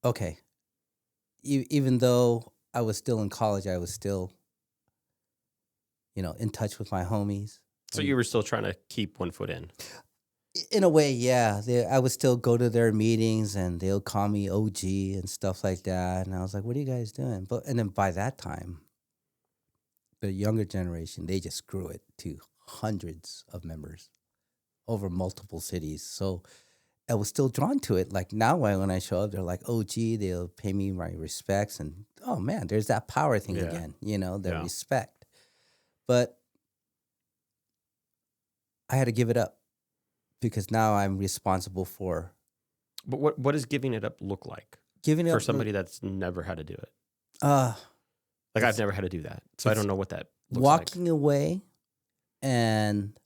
okay, even though I was still in college, I was still, in touch with my homies. So you were still trying to keep one foot in? In a way, yeah. I would still go to their meetings, and they'll call me OG and stuff like that. And I was like, what are you guys doing? And then by that time, the younger generation, they just grew it to hundreds of members over multiple cities. So I was still drawn to it. Like now when I show up, they're like, OG, they'll pay me my respects. And oh man, there's that power thing again, the respect. But I had to give it up because now I'm responsible for. But what does giving it up look like? Giving it for up somebody that's never had to do it? Like I've never had to do that, so I don't know what that looks walking away, and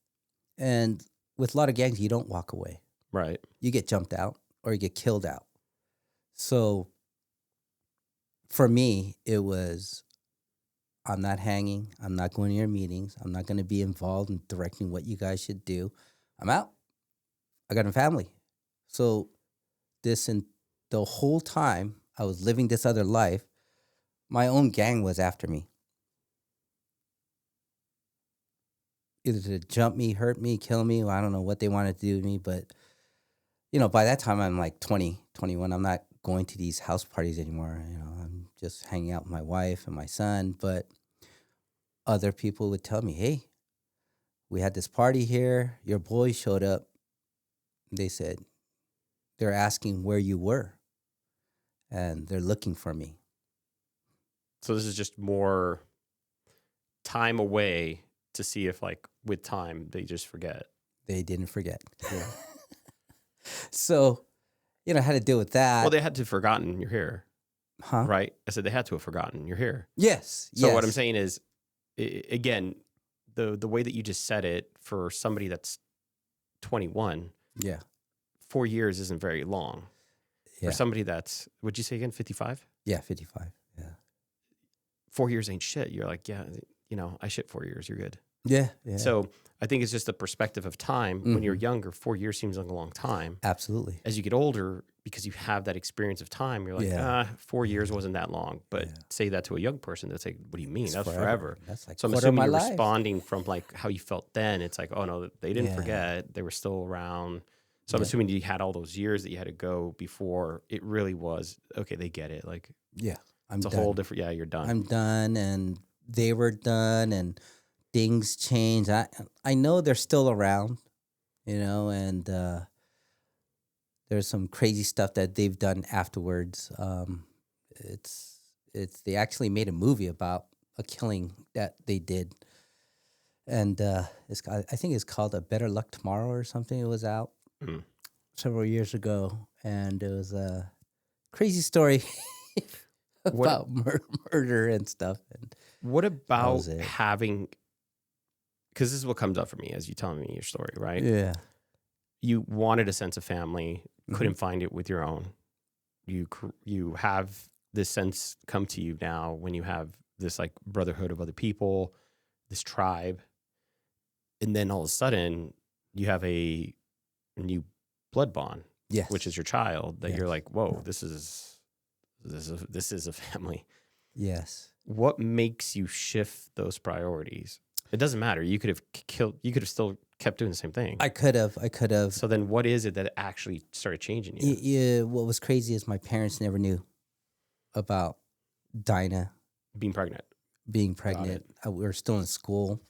with a lot of gangs, you don't walk away. Right. You get jumped out or you get killed out. So for me, it was, I'm not hanging. I'm not going to your meetings. I'm not going to be involved in directing what you guys should do. I'm out. I got a family. So the whole time I was living this other life, my own gang was after me. Either to jump me, hurt me, kill me. I don't know what they wanted to do to me. But, by that time, I'm like 20, 21. I'm not going to these house parties anymore. I'm just hanging out with my wife and my son. But other people would tell me, hey, we had this party here. Your boys showed up. They said, they're asking where you were. And they're looking for me. So this is just more time away to see if, like, with time, they just forget. They didn't forget. Yeah. So, I had to deal with that. Well, they had to have forgotten you're here. Huh? Right? I said they had to have forgotten you're here. Yes. So what I'm saying is, again, the way that you just said it, for somebody that's 21, 4 years isn't very long. Yeah. For somebody that's, what'd you say again, 55? Yeah, 55. Yeah. 4 years ain't shit. You're like, yeah, I shit 4 years. You're good. Yeah. So I think it's just the perspective of time. When you're younger, 4 years seems like a long time. Absolutely. As you get older, because you have that experience of time, you're like, 4 years wasn't that long. But say that to a young person, that's like, what do you mean? That's forever. That's like, so I'm assuming you're responding from like how you felt then. It's like, oh no, they didn't forget. They were still around. So I'm assuming you had all those years that you had to go before it really was, okay, they get it. Like, it's a whole different, you're done. I'm done, and they were done, and things change. I know they're still around, and there's some crazy stuff that they've done afterwards. They actually made a movie about a killing that they did, and I think it's called A Better Luck Tomorrow or something. It was out several years ago, and it was a crazy story about murder and stuff. And what about having? Because this is what comes up for me as you telling me your story, right? Yeah. you wanted a sense of family, couldn't find it with your own. You have this sense come to you now when you have this like brotherhood of other people, this tribe, and then all of a sudden you have a new blood bond, Yes. which is your child. That Yes. you're like, whoa, this is a family. Yes. What makes you shift those priorities? It doesn't matter. You could have you could have still kept doing the same thing. I could have. So then what is it that actually started changing you? Yeah. What was crazy is my parents never knew about Dinah Being pregnant. being pregnant. We were still in school.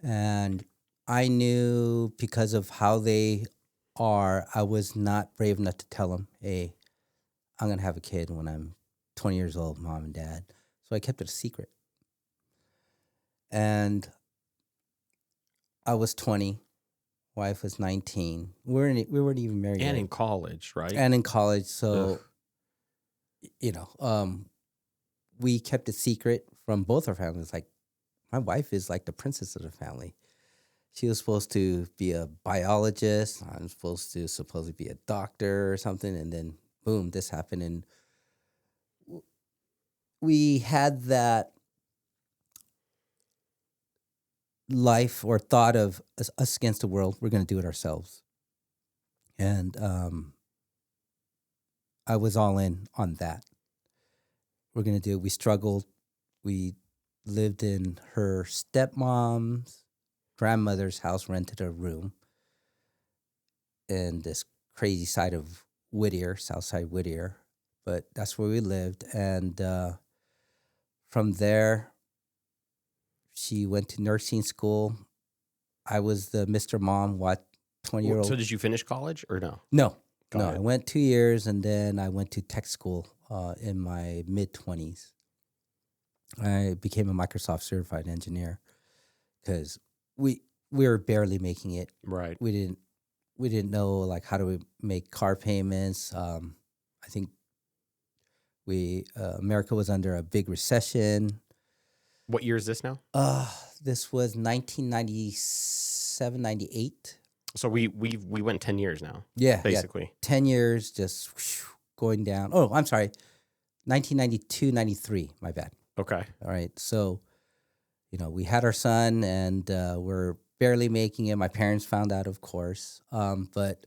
And I knew because of how they are, I was not brave enough to tell them, hey, I'm going to have a kid when I'm 20 years old, mom and dad. So I kept it a secret. And I was 20. Wife was 19. We weren't even married And yet. in college, right? And in college. So, we kept it secret from both our families. Like, my wife is like the princess of the family. She was supposed to be a biologist. I'm supposed to supposedly be a doctor or something. And then, boom, this happened. And we had that life or thought of us against the world. We're going to do it ourselves. And I was all in on that. We're going to do it. We struggled. We lived in her stepmom's grandmother's house, rented a room in this crazy side of Whittier, Southside Whittier. But that's where we lived. And from there, she went to nursing school. I was the Mr. Mom, 20-year-old. So did you finish college or no? No. Got it. I went 2 years, and then I went to tech school in my mid-20s. I became a Microsoft certified engineer because we were barely making it. Right. We didn't know like how do we make car payments. I think America was under a big recession. What year is this now? This was 1997, 98. So we went 10 years now. Yeah, basically. 10 years just going down. Oh, I'm sorry. 1992, 93. My bad. Okay. All right. So, we had our son and we're barely making it. My parents found out, of course. But,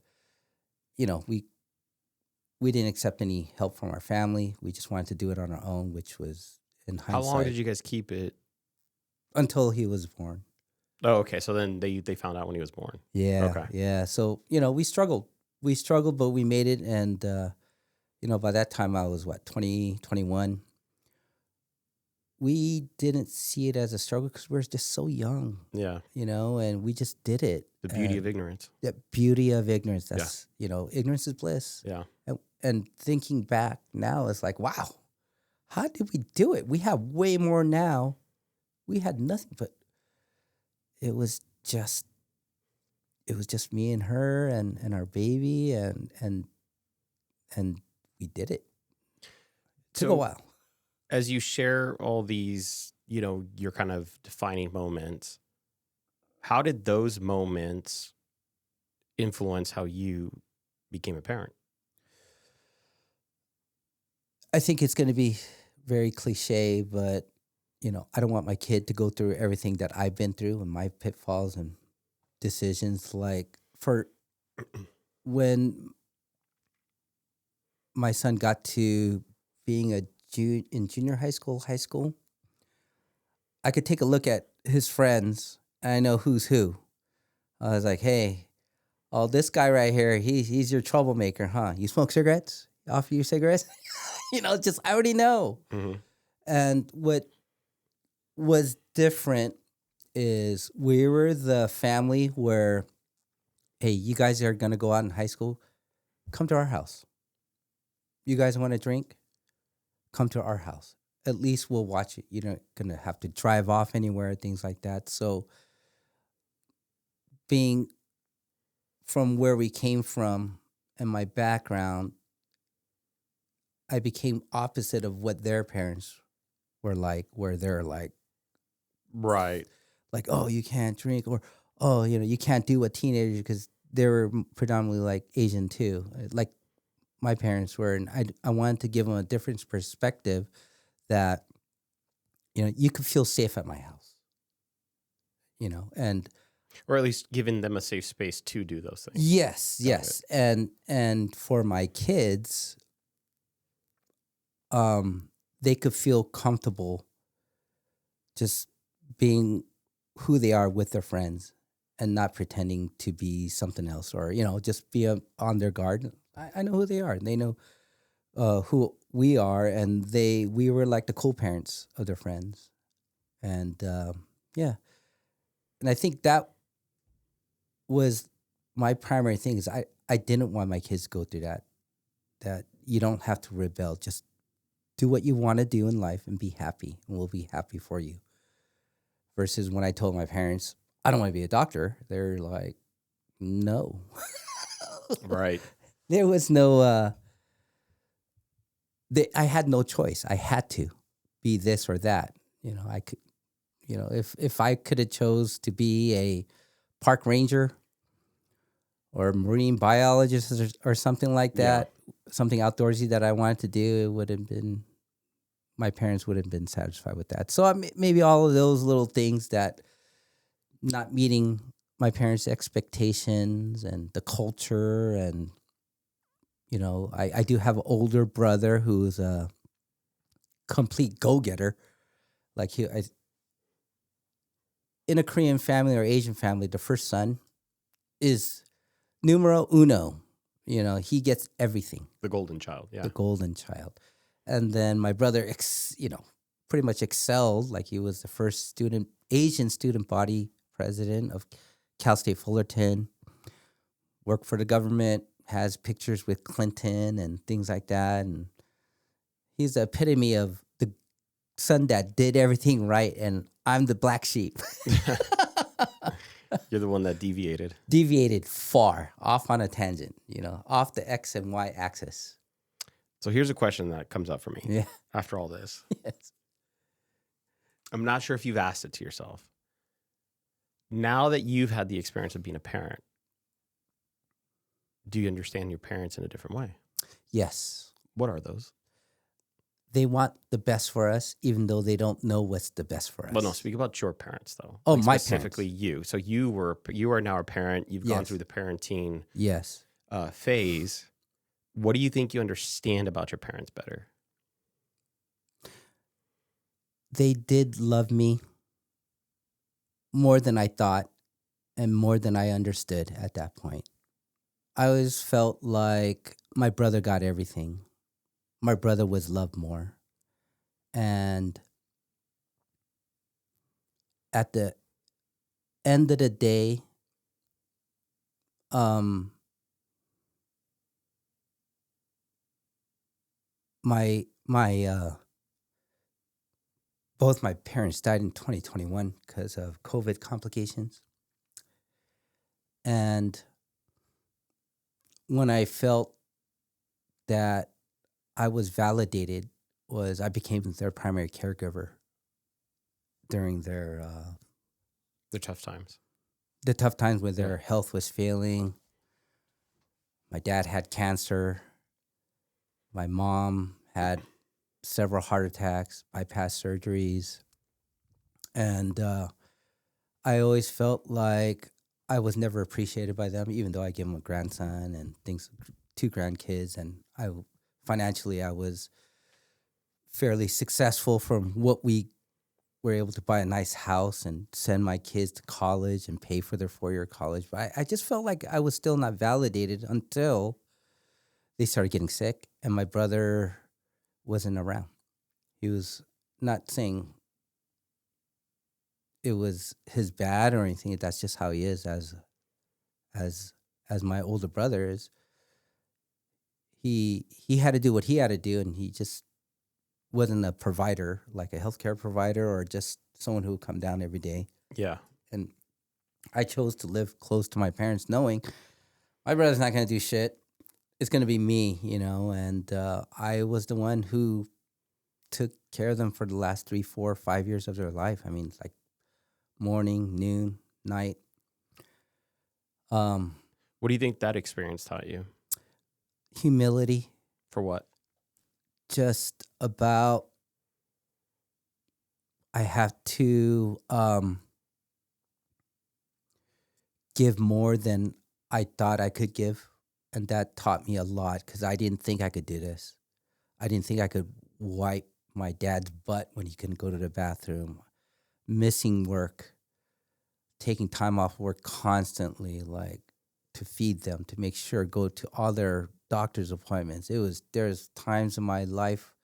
we didn't accept any help from our family. We just wanted to do it on our own, which was in hindsight. How long did you guys keep it? Until he was born. Oh, okay. So then they found out when he was born. Yeah. Okay. Yeah. So, we struggled. We struggled, but we made it. And, by that time I was 20, 21. We didn't see it as a struggle because we were just so young. Yeah. And we just did it. The beauty of ignorance. The beauty of ignorance. That's, ignorance is bliss. Yeah. And thinking back now, it's like, wow, how did we do it? We have way more now. We had nothing, but it was just me and her and our baby and we did it. Took a while. As you share all these, your kind of defining moments, how did those moments influence how you became a parent? I think it's going to be very cliche, but, I don't want my kid to go through everything that I've been through and my pitfalls and decisions. Like when my son got to being in junior high school, I could take a look at his friends and I know who's who. I was like, hey, this guy right here, he's your troublemaker, huh? You smoke cigarettes? Offer you cigarettes? Just I already know. Mm-hmm. And what was different is we were the family where, hey, you guys are going to go out in high school, come to our house. You guys want to drink? Come to our house. At least we'll watch it. You're not going to have to drive off anywhere, things like that. So being from where we came from and my background, I became opposite of what their parents were like, where they're like, right, like, oh, you can't drink, or oh, you can't do what teenagers, because they were predominantly like Asian too, like my parents were, and I wanted to give them a different perspective that you could feel safe at my house, and Or at least giving them a safe space to do those things. yes, and for my kids, they could feel comfortable just being who they are with their friends and not pretending to be something else, or just be on their guard. I know who they are. They know who we are, and we were like the cool parents of their friends, and yeah, and I think that was my primary thing. Is I didn't want my kids to go through that. That you don't have to rebel. Just do what you want to do in life and be happy, and we'll be happy for you. Versus when I told my parents, I don't want to be a doctor, they're like, no. Right. There was no, I had no choice. I had to be this or that. I could, if I could have chose to be a park ranger or a marine biologist or something like that, something outdoorsy that I wanted to do, it would have been, my parents would have been satisfied with that. So maybe all of those little things that not meeting my parents' expectations and the culture, and I do have an older brother who's a complete go-getter. Like in a Korean family or Asian family, the first son is numero uno. He gets everything. The golden child, yeah. The golden child. And then my brother, pretty much excelled. Like he was the first Asian student body president of Cal State Fullerton. Worked for the government, has pictures with Clinton and things like that. And he's the epitome of the son that did everything right, and I'm the black sheep. You're the one that deviated. Deviated far, off on a tangent, off the X and Y axis. So here's a question that comes up for me. Yeah. After all this. Yes. I'm not sure if you've asked it to yourself. Now that you've had the experience of being a parent, do you understand your parents in a different way? Yes. What are those? They want the best for us, even though they don't know what's the best for us. Well, no, speak about your parents, though. Oh, like my specifically parents. you. So you are now a parent. You've gone through the parenting phase. What do you think you understand about your parents better? They did love me more than I thought and more than I understood at that point. I always felt like my brother got everything. My brother was loved more. And at the end of the day, my both my parents died in 2021 because of COVID complications. And when I felt that I was validated was I became their primary caregiver during their tough times. The tough times when their health was failing. My dad had cancer. My mom had several heart attacks, bypass surgeries. And I always felt like I was never appreciated by them, even though I gave them a grandson and things, 2 grandkids. And financially, I was fairly successful from what we were able to buy a nice house and send my kids to college and pay for their 4-year college. But I just felt like I was still not validated until they started getting sick and my brother wasn't around. He was not saying it was his bad or anything. That's just how he is as my older brother is. He had to do what he had to do, and he just wasn't a provider, like a healthcare provider or just someone who would come down every day. Yeah. And I chose to live close to my parents, knowing my brother's not going to do shit. It's going to be me, and I was the one who took care of them for the last 3, 4, 5 years of their life. I mean, it's like morning, noon, night. What do you think that experience taught you? Humility, For what? just about I have to give more than I thought I could give. And that taught me a lot because I didn't think I could do this. I didn't think I could wipe my dad's butt when he couldn't go to the bathroom, missing work, taking time off work constantly, like to feed them, to make sure, go to all their doctor's appointments. There's times in my life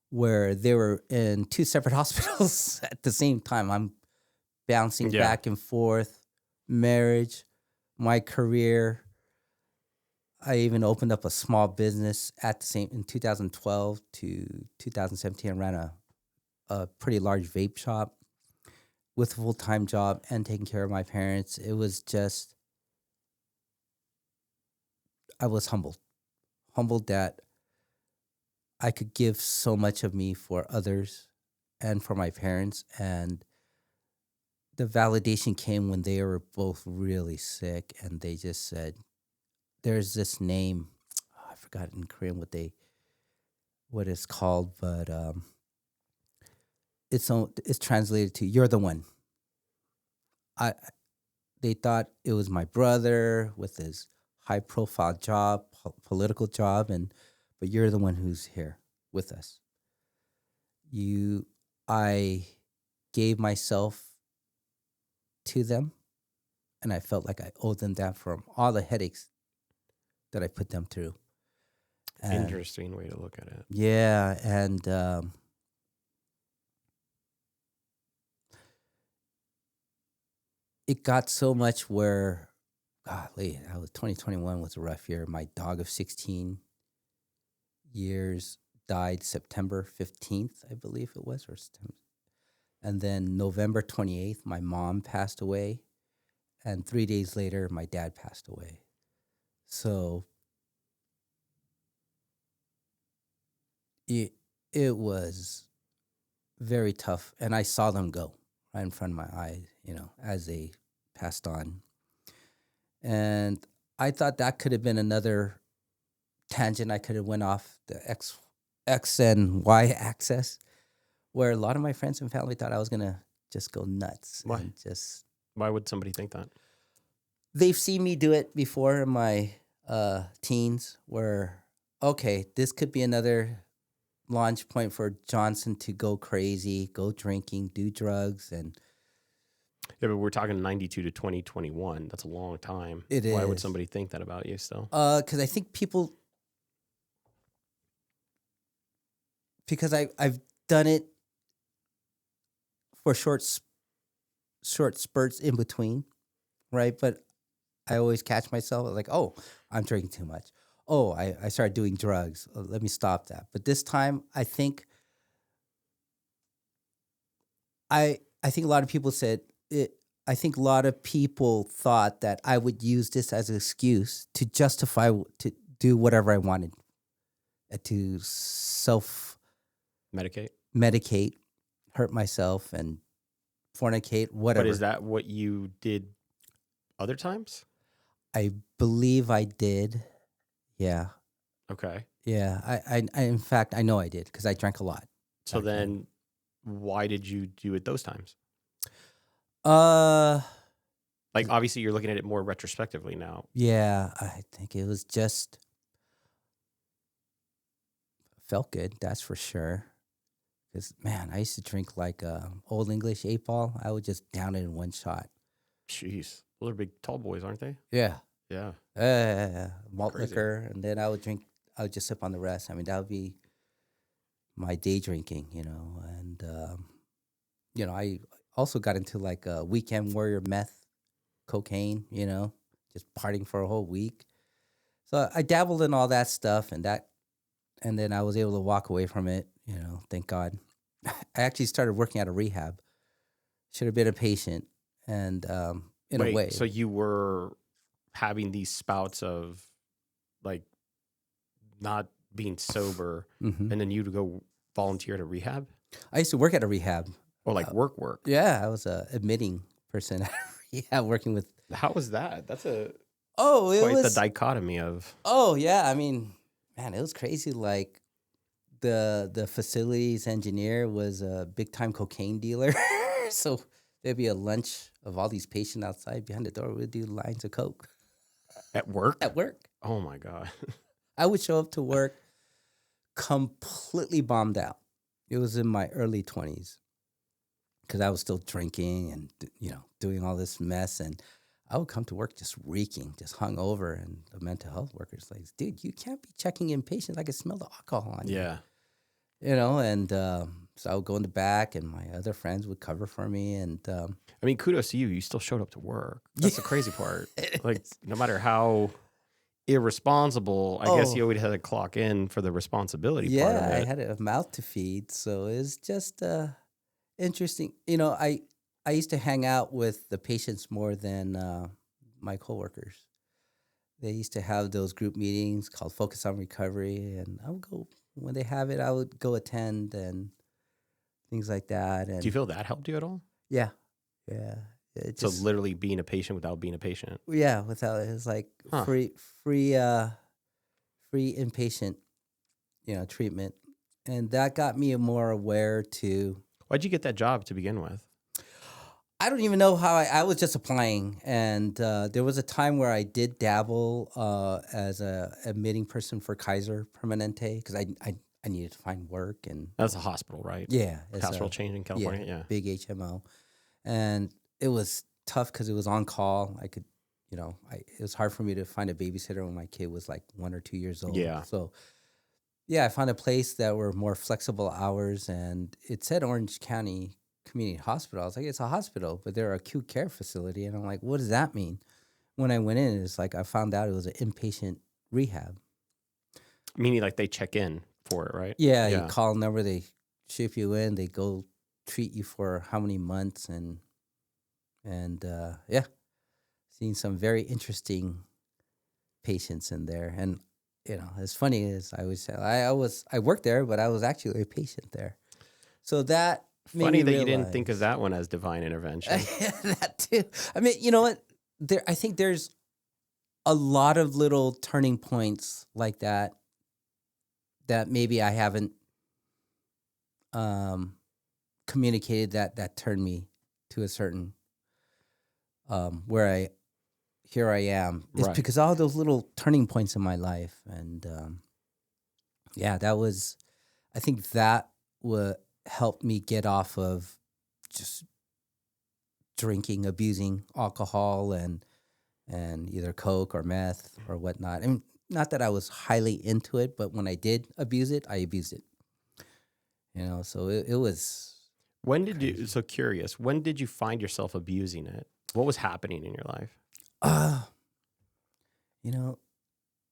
where they were in 2 separate hospitals at the same time. I'm bouncing back and forth, marriage, my career. I even opened up a small business in 2012 to 2017. I ran a pretty large vape shop with a full-time job and taking care of my parents. It was just, I was humbled that I could give so much of me for others and for my parents. And the validation came when they were both really sick and they just said, there's this name, I forgot in Korean what it's called, but it's translated to "you're the one." They thought it was my brother with his high-profile job, political job, but you're the one who's here with us. I gave myself to them, and I felt like I owed them that from all the headaches that I put them through. Interesting way to look at it. Yeah, and it got so much where, golly, 2021 was a rough year. My dog of 16 years died September 15th, I believe it was, or September. And then November 28th, my mom passed away. And 3 days later, my dad passed away. So it was very tough. And I saw them go right in front of my eyes, as they passed on. And I thought that could have been another tangent I could have went off the X and Y axis, where a lot of my friends and family thought I was going to just go nuts. Why? Why would somebody think that? They've seen me do it before in my teens where, okay, this could be another launch point for Johnson to go crazy, go drinking, do drugs. And yeah, but we're talking 92 to 2021. That's a long time. Why would somebody think that about you still? Because I think because I've done it for short spurts in between, right? But I always catch myself like, oh, I'm drinking too much. Oh, I started doing drugs. Let me stop that. But this time, I think a lot of people said it. I think a lot of people thought that I would use this as an excuse to justify to do whatever I wanted, to medicate, hurt myself, and fornicate, whatever. But is that what you did other times? I believe I did. Yeah. Okay. Yeah. I in fact, I know I did because I drank a lot. So then why did you do it those times? Like, obviously you're looking at it more retrospectively now. Yeah. I think it was just felt good. That's for sure. Because, man, I used to drink like Old English 8-ball. I would just down it in one shot. Jeez. Those are big, tall boys, aren't they? Yeah. Yeah. Malt liquor. And then I would just sip on the rest. I mean, that would be my day drinking, And, I also got into like a weekend warrior meth, cocaine, just partying for a whole week. So I dabbled in all that stuff and then I was able to walk away from it, thank God. I actually started working at a rehab. Should have been a patient. And in a way. So you were having these spouts of like not being sober, and then you'd go volunteer at a rehab? I used to work at a rehab. Or like work? Yeah, I was a admitting person at a rehab working with. How was that? That's a Oh, it Quite the was. dichotomy of. Oh yeah, I mean, man, it was crazy. Like the facilities engineer was a big time cocaine dealer, so there'd be a lunch of all these patients outside behind the door. We'd do lines of coke At work? at work. Oh my God. I would show up to work completely bombed out. It was in my early 20s because I was still drinking and doing all this mess, and I would come to work just reeking, just hungover, and the mental health workers like, dude, you can't be checking in patients. I can smell the alcohol on you. Yeah. And so I would go in the back, and my other friends would cover for me, and I mean, kudos to you. You still showed up to work. That's the crazy part. Like, no matter how irresponsible, I guess you always had to clock in for the responsibility part of it. I had a mouth to feed, so it's just interesting. I used to hang out with the patients more than my coworkers. They used to have those group meetings called Focus on Recovery, and I would go when they have it. I would go attend and things like that. And Do you feel that helped you at all? yeah. So literally being a patient without being a patient. Yeah, without it was like free inpatient, treatment, and that got me more aware to. Why'd you get that job to begin with? I don't even know how I was just applying, and there was a time where I did dabble as a admitting person for Kaiser Permanente because I needed to find work, and That's a hospital, right? yeah, it's Hospital chain in California. Yeah. big HMO, and it was tough because it was on call. I could, it was hard for me to find a babysitter when my kid was like 1 or 2 years old. Yeah. So I found a place that were more flexible hours, and it said Orange County Community Hospital. I was like, it's a hospital, but they're an acute care facility. And I'm like, what does that mean? When I went in, it's like I found out it was an inpatient rehab. Meaning like they check in for it, right? Yeah, you call a number, they ship you in, they go treat you for how many months, and seen some very interesting patients in there. And as funny as I always say, I worked there, but I was actually a patient there. So that funny that you didn't think of that one as divine intervention. That too. I mean, you know what? I think there's a lot of little turning points like that maybe I haven't communicated that turned me to a certain where here I am. It's Right. because all those little turning points in my life, and that was. I think that would help me get off of just drinking, abusing alcohol, and either coke or meth or whatnot. I mean, not that I was highly into it, but when I did abuse it, I abused it. So it was. When did you? So curious. When did you find yourself abusing it? What was happening in your life?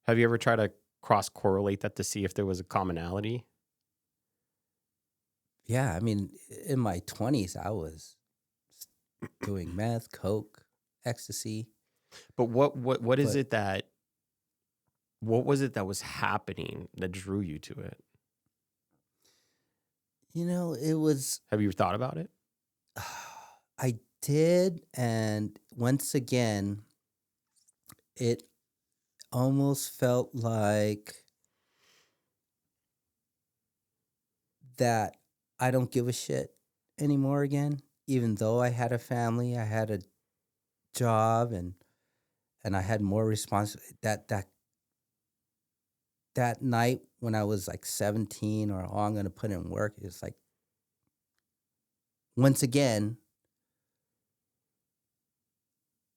Have you ever tried to cross correlate that to see if there was a commonality? Yeah, I mean, in my 20s, I was doing meth, coke, ecstasy. But what is it that? What was it that was happening that drew you to it? It was. Have you thought about it? I did, and once again, it almost felt like that I don't give a shit anymore again, even though I had a family, I had a job, and I had more responsibility. That night when I was like 17, or I'm going to put in work, it's like, once again,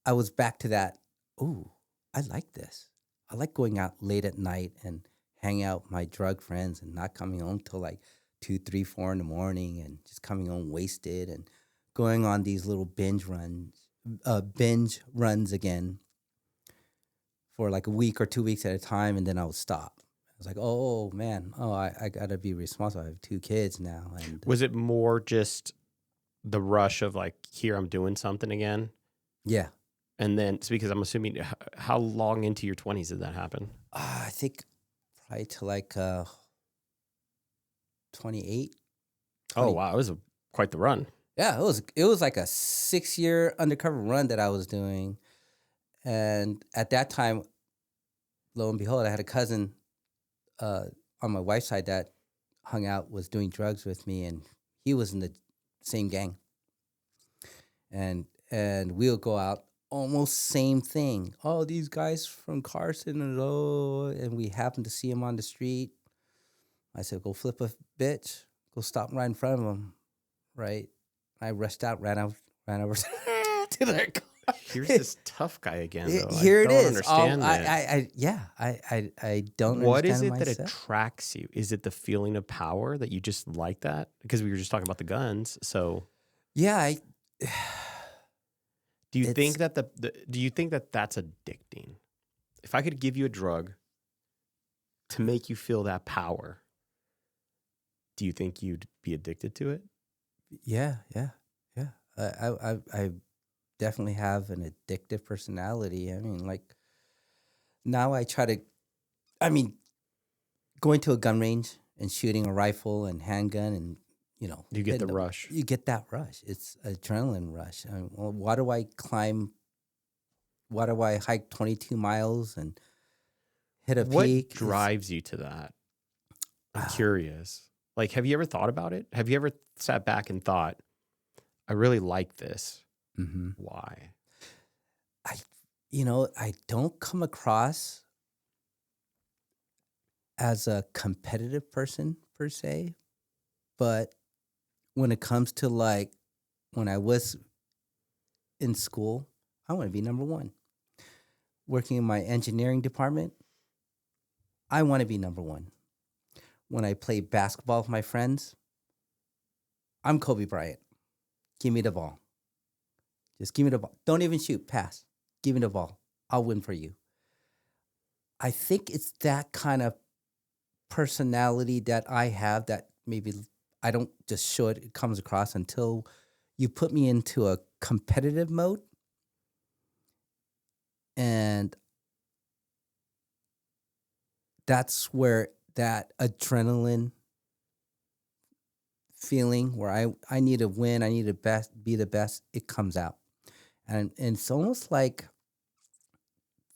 I was back to that. Ooh, I like this. I like going out late at night and hanging out with my drug friends and not coming home till like 2, 3, 4 in the morning, and just coming home wasted and going on these little binge runs again for like a week or 2 weeks at a time, and then I would stop. I was like, oh man, I gotta be responsible. I have 2 kids now. And was it more just the rush of like, here, I'm doing something again? Yeah. And then it's because I'm assuming, how long into your 20s did that happen? I think probably to like 28. Oh wow, it was quite the run. Yeah, it was like a 6-year undercover run that I was doing, And at that time, lo and behold, I had a cousin on my wife's side that hung out, was doing drugs with me, and he was in the same gang. And we'll go out, almost same thing. Oh, these guys from Carson, and we happened to see him on the street. I said, go flip a bitch, go stop right in front of him, right? I rushed out, ran over to their car. Here's this tough guy again, though. Here it is. Understand I don't. What is understand it that myself. attracts you? Is it the feeling of power that you just like that? Because we were just talking about the guns. So Yeah, do you think that do you think that that's addicting? If I could give you a drug to make you feel that power, do you think you'd be addicted to it? yeah. I definitely have an addictive personality. I mean, like, now I try to, going to a gun range and shooting a rifle and handgun, and You get the rush. You get that rush. It's adrenaline rush. I mean, well, why do I climb? Why do I hike 22 miles and hit a peak? What drives you to that? I'm curious. Like, have you ever thought about it? Have you ever sat back and thought, I really like this? Mm-hmm. Why? I don't come across as a competitive person per se, but when it comes to, like, when I was in school, I want to be number one. Working in my engineering department, I want to be number one. When I play basketball with my friends, I'm Kobe Bryant. Give me the ball. Just give me the ball. Don't even shoot. Pass. Give me the ball. I'll win for you. I think it's that kind of personality that I have that maybe I don't just show it. It comes across until you put me into a competitive mode. And that's where that adrenaline feeling, where I need to win, I need to be the best, it comes out. And it's almost like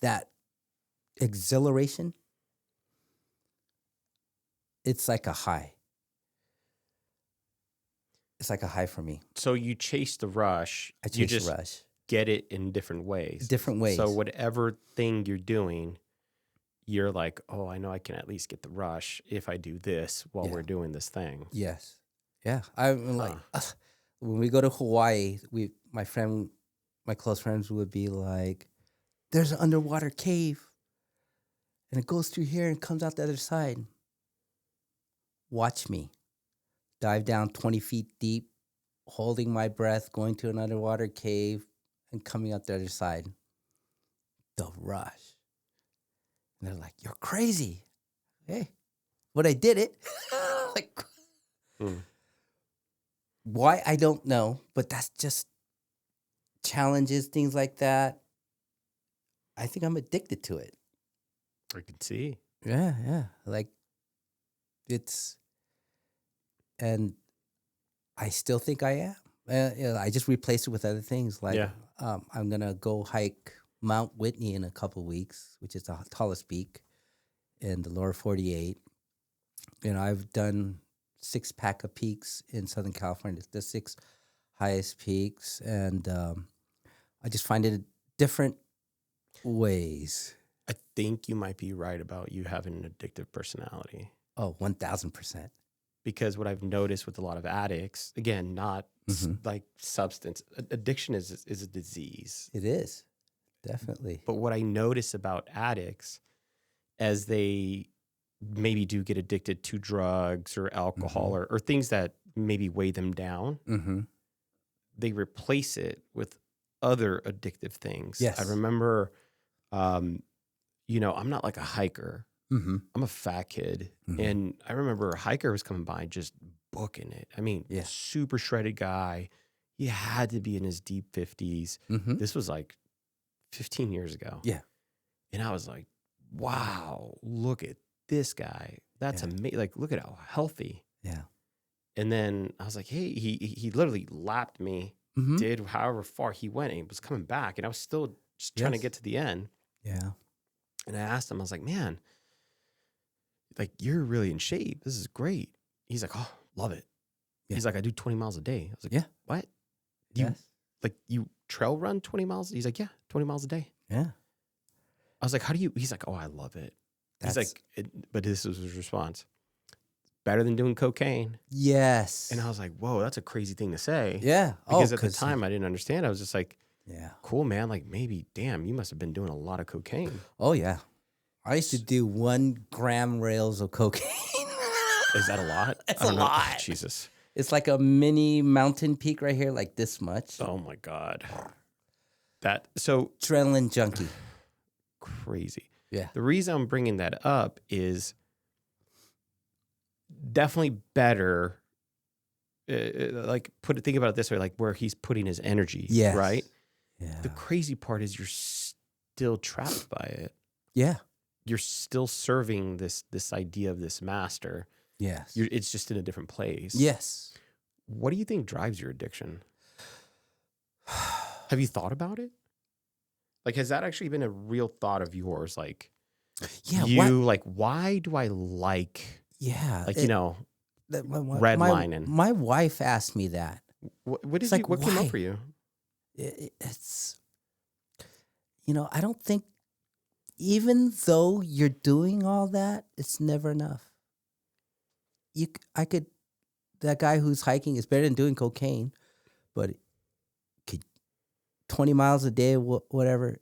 that exhilaration. It's like a high. It's like a high for me. So you chase the rush. I chase the rush. Get it in different ways. Different ways. So whatever thing you're doing, you're like, oh, I know I can at least get the rush if I do this while we're doing this thing. Yes. Yeah. I'm like, when we go to Hawaii, my close friends would be like, there's an underwater cave and it goes through here and comes out the other side. Watch me dive down 20 feet deep, holding my breath, going to an underwater cave and coming out the other side. The rush. And they're like, you're crazy. Hey, but I did it. Like, why? I don't know, but that's just challenges, things like that. I think I'm addicted to it. I can see. Yeah. Like, and I still think I am. I just replaced it with other things. Like, I'm going to go hike Mount Whitney in a couple weeks, which is the tallest peak in the lower 48. I've done 6-pack of peaks in Southern California, the 6 highest peaks. And I just find it different ways. I think you might be right about you having an addictive personality. Oh, 1,000%. Because what I've noticed with a lot of addicts, again, not like substance, addiction is a disease. It is, definitely. But what I notice about addicts, as they maybe do get addicted to drugs or alcohol or things that maybe weigh them down, they replace it with other addictive things. Yes. I remember, I'm not like a hiker. I'm a fat kid. And I remember a hiker was coming by just booking it. I mean, super shredded guy. He had to be in his deep 50s. This was like 15 years ago. Yeah. And I was like, wow, look at this guy. That's amazing. Like, look at how healthy. Yeah. And then I was like, hey, he literally lapped me, did however far he went, and he was coming back. And I was still just trying to get to the end. Yeah. And I asked him, I was like, man, like, you're really in shape. This is great. He's like, oh, love it. Yeah. He's like, I do 20 miles a day. I was like, Yeah. what? Yes. You trail run 20 miles? He's like, yeah, 20 miles a day. Yeah. I was like, how do you? He's like, oh, I love it. He's like, but this was his response. Better than doing cocaine. Yes. And I was like, whoa, that's a crazy thing to say. Yeah. Because at the time I didn't understand. I was just like, yeah, cool, man. Like, maybe, damn, you must have been doing a lot of cocaine. Oh, yeah. I used to do 1 gram rails of cocaine. Is that a lot? It's a lot. Oh, Jesus. It's like a mini mountain peak right here, like this much. Oh, my God. So Adrenaline junkie. Crazy. Yeah. The reason I'm bringing that up is definitely better. Think about it this way, like where he's putting his energy. Yes. Right. Yeah. The crazy part is you're still trapped by it. Yeah. You're still serving this idea of this master. Yes. It's just in a different place. Yes. What do you think drives your addiction? Have you thought about it? Like, has that actually been a real thought of yours? Like, why do I like? Yeah. Redlining. My wife asked me that. What came up for you? It's, I don't think, even though you're doing all that, it's never enough. That guy who's hiking is better than doing cocaine, but 20 miles a day, whatever,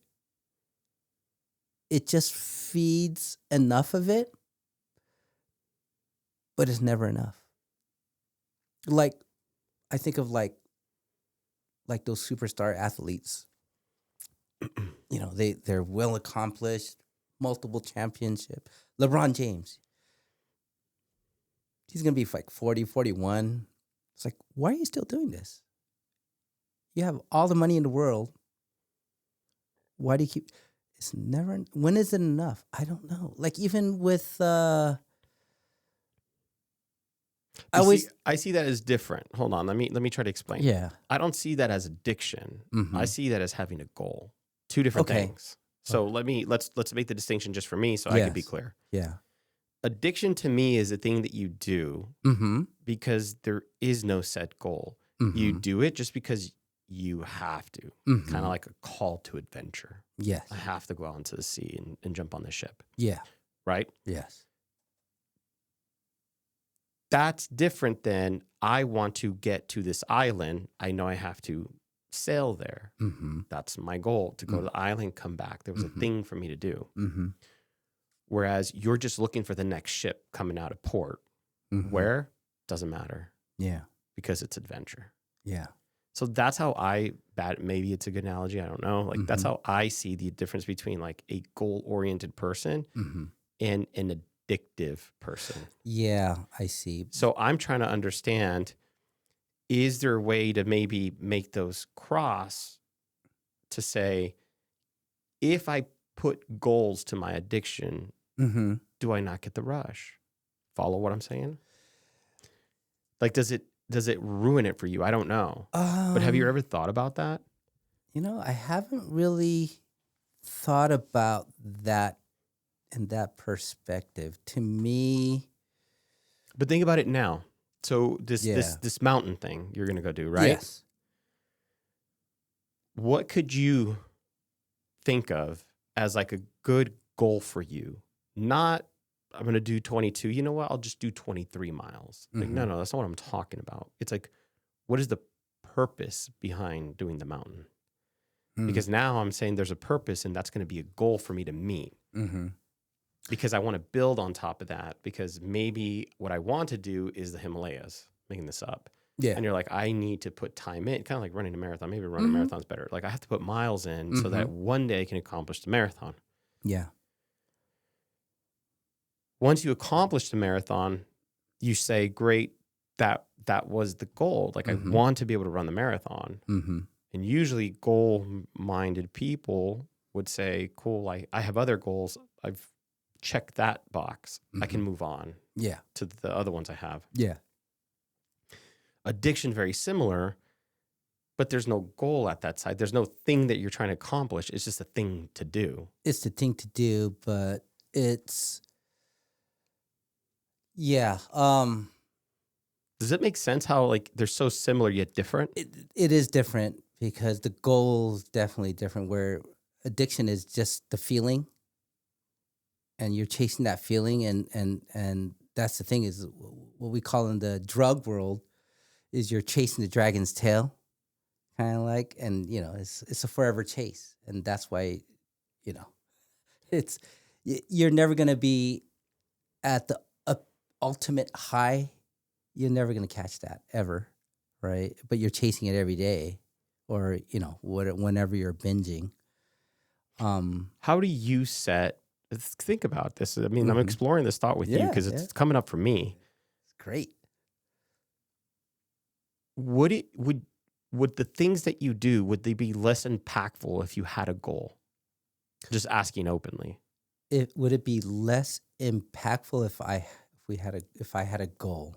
it just feeds enough of it, but it's never enough. Like, I think of like those superstar athletes. They're well accomplished, multiple championship. LeBron James. He's going to be like 40, 41. It's like, why are you still doing this? You have all the money in the world. Why do you keep... It's never... When is it enough? I don't know. Like, even with... I see that as different. Hold on. Let me try to explain. Yeah. I don't see that as addiction. Mm-hmm. I see that as having a goal. Two different things. So let's make the distinction just for me so I can be clear. Yeah. Addiction to me is a thing that you do because there is no set goal. Mm-hmm. You do it just because you have to. Mm-hmm. Kind of like a call to adventure. Yes. I have to go out into the sea and jump on the ship. Yeah. Right? Yes. That's different than I want to get to this island. I know I have to sail there. Mm-hmm. That's my goal, to go to the island, come back. There was a thing for me to do. Mm-hmm. Whereas you're just looking for the next ship coming out of port. Mm-hmm. Where? Doesn't matter. Yeah. Because it's adventure. Yeah. So that's how maybe it's a good analogy. I don't know. Like that's how I see the difference between like a goal-oriented person and an addictive person. Yeah, I see. So I'm trying to understand, is there a way to maybe make those cross to say, if I put goals to my addiction, do I not get the rush? Follow what I'm saying? Like, does it ruin it for you? I don't know. But have you ever thought about that? I haven't really thought about that in that perspective. To me... But think about it now. So this mountain thing you're going to go do, right? Yes. What could you think of as like a good goal for you? Not, I'm going to do 22. You know what? I'll just do 23 miles. Like, no, that's not what I'm talking about. It's like, what is the purpose behind doing the mountain? Because now I'm saying there's a purpose, and that's going to be a goal for me to meet. Because I want to build on top of that, because maybe what I want to do is the Himalayas, making this up. Yeah. And you're like, I need to put time in, kind of like running a marathon. Maybe running a marathon's better. Like, I have to put miles in so that one day I can accomplish the marathon. Yeah. Once you accomplish the marathon, you say, great, that was the goal. Like, I want to be able to run the marathon. And usually goal-minded people would say, cool, I have other goals. I've checked that box. I can move on to the other ones I have. Yeah. Addiction, very similar. But there's no goal at that side. There's no thing that you're trying to accomplish. It's just a thing to do. It's the thing to do, but it's yeah. Does it make sense how like they're so similar yet different? It is different because the goal is definitely different. Where addiction is just the feeling, and you're chasing that feeling, and that's the thing is what we call in the drug world is you're chasing the dragon's tail, kind of like, and it's a forever chase, and that's why, you know, it's you're never gonna be at the ultimate high. You're never gonna catch that ever, right? But you're chasing it every day, or whenever you're binging. How do you set? Think about this. I mean, I'm exploring this thought with you because it's coming up for me. It's great. Would the things that you do, would they be less impactful if you had a goal? Just asking openly. Would it be less impactful if I had a goal?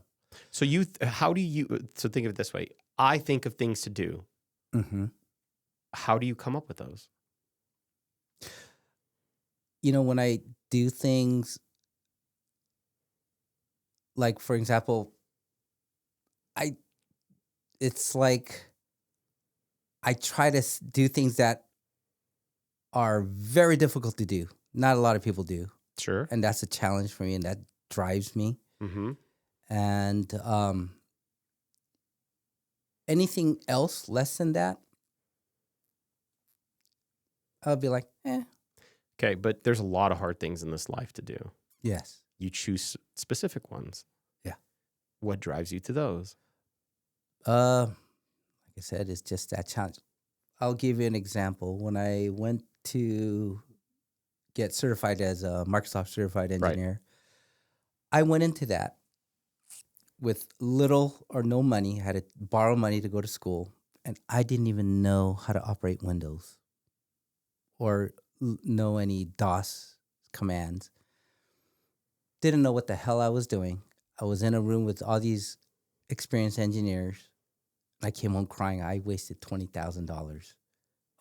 So so think of it this way. I think of things to do. Mm-hmm. How do you come up with those? When I do things, like, for example, it's like I try to do things that are very difficult to do. Not a lot of people do. Sure. And that's a challenge for me, and that drives me. Mm-hmm. And anything else less than that, I'll be like, eh. Okay, but there's a lot of hard things in this life to do. Yes. You choose specific ones. Yeah. What drives you to those? Like I said, it's just that challenge. I'll give you an example. When I went to get certified as a Microsoft certified engineer, I went into that with little or no money. I had to borrow money to go to school, and I didn't even know how to operate Windows or know any DOS commands. Didn't know what the hell I was doing. I was in a room with all these experienced engineers. I came home crying. I wasted $20,000.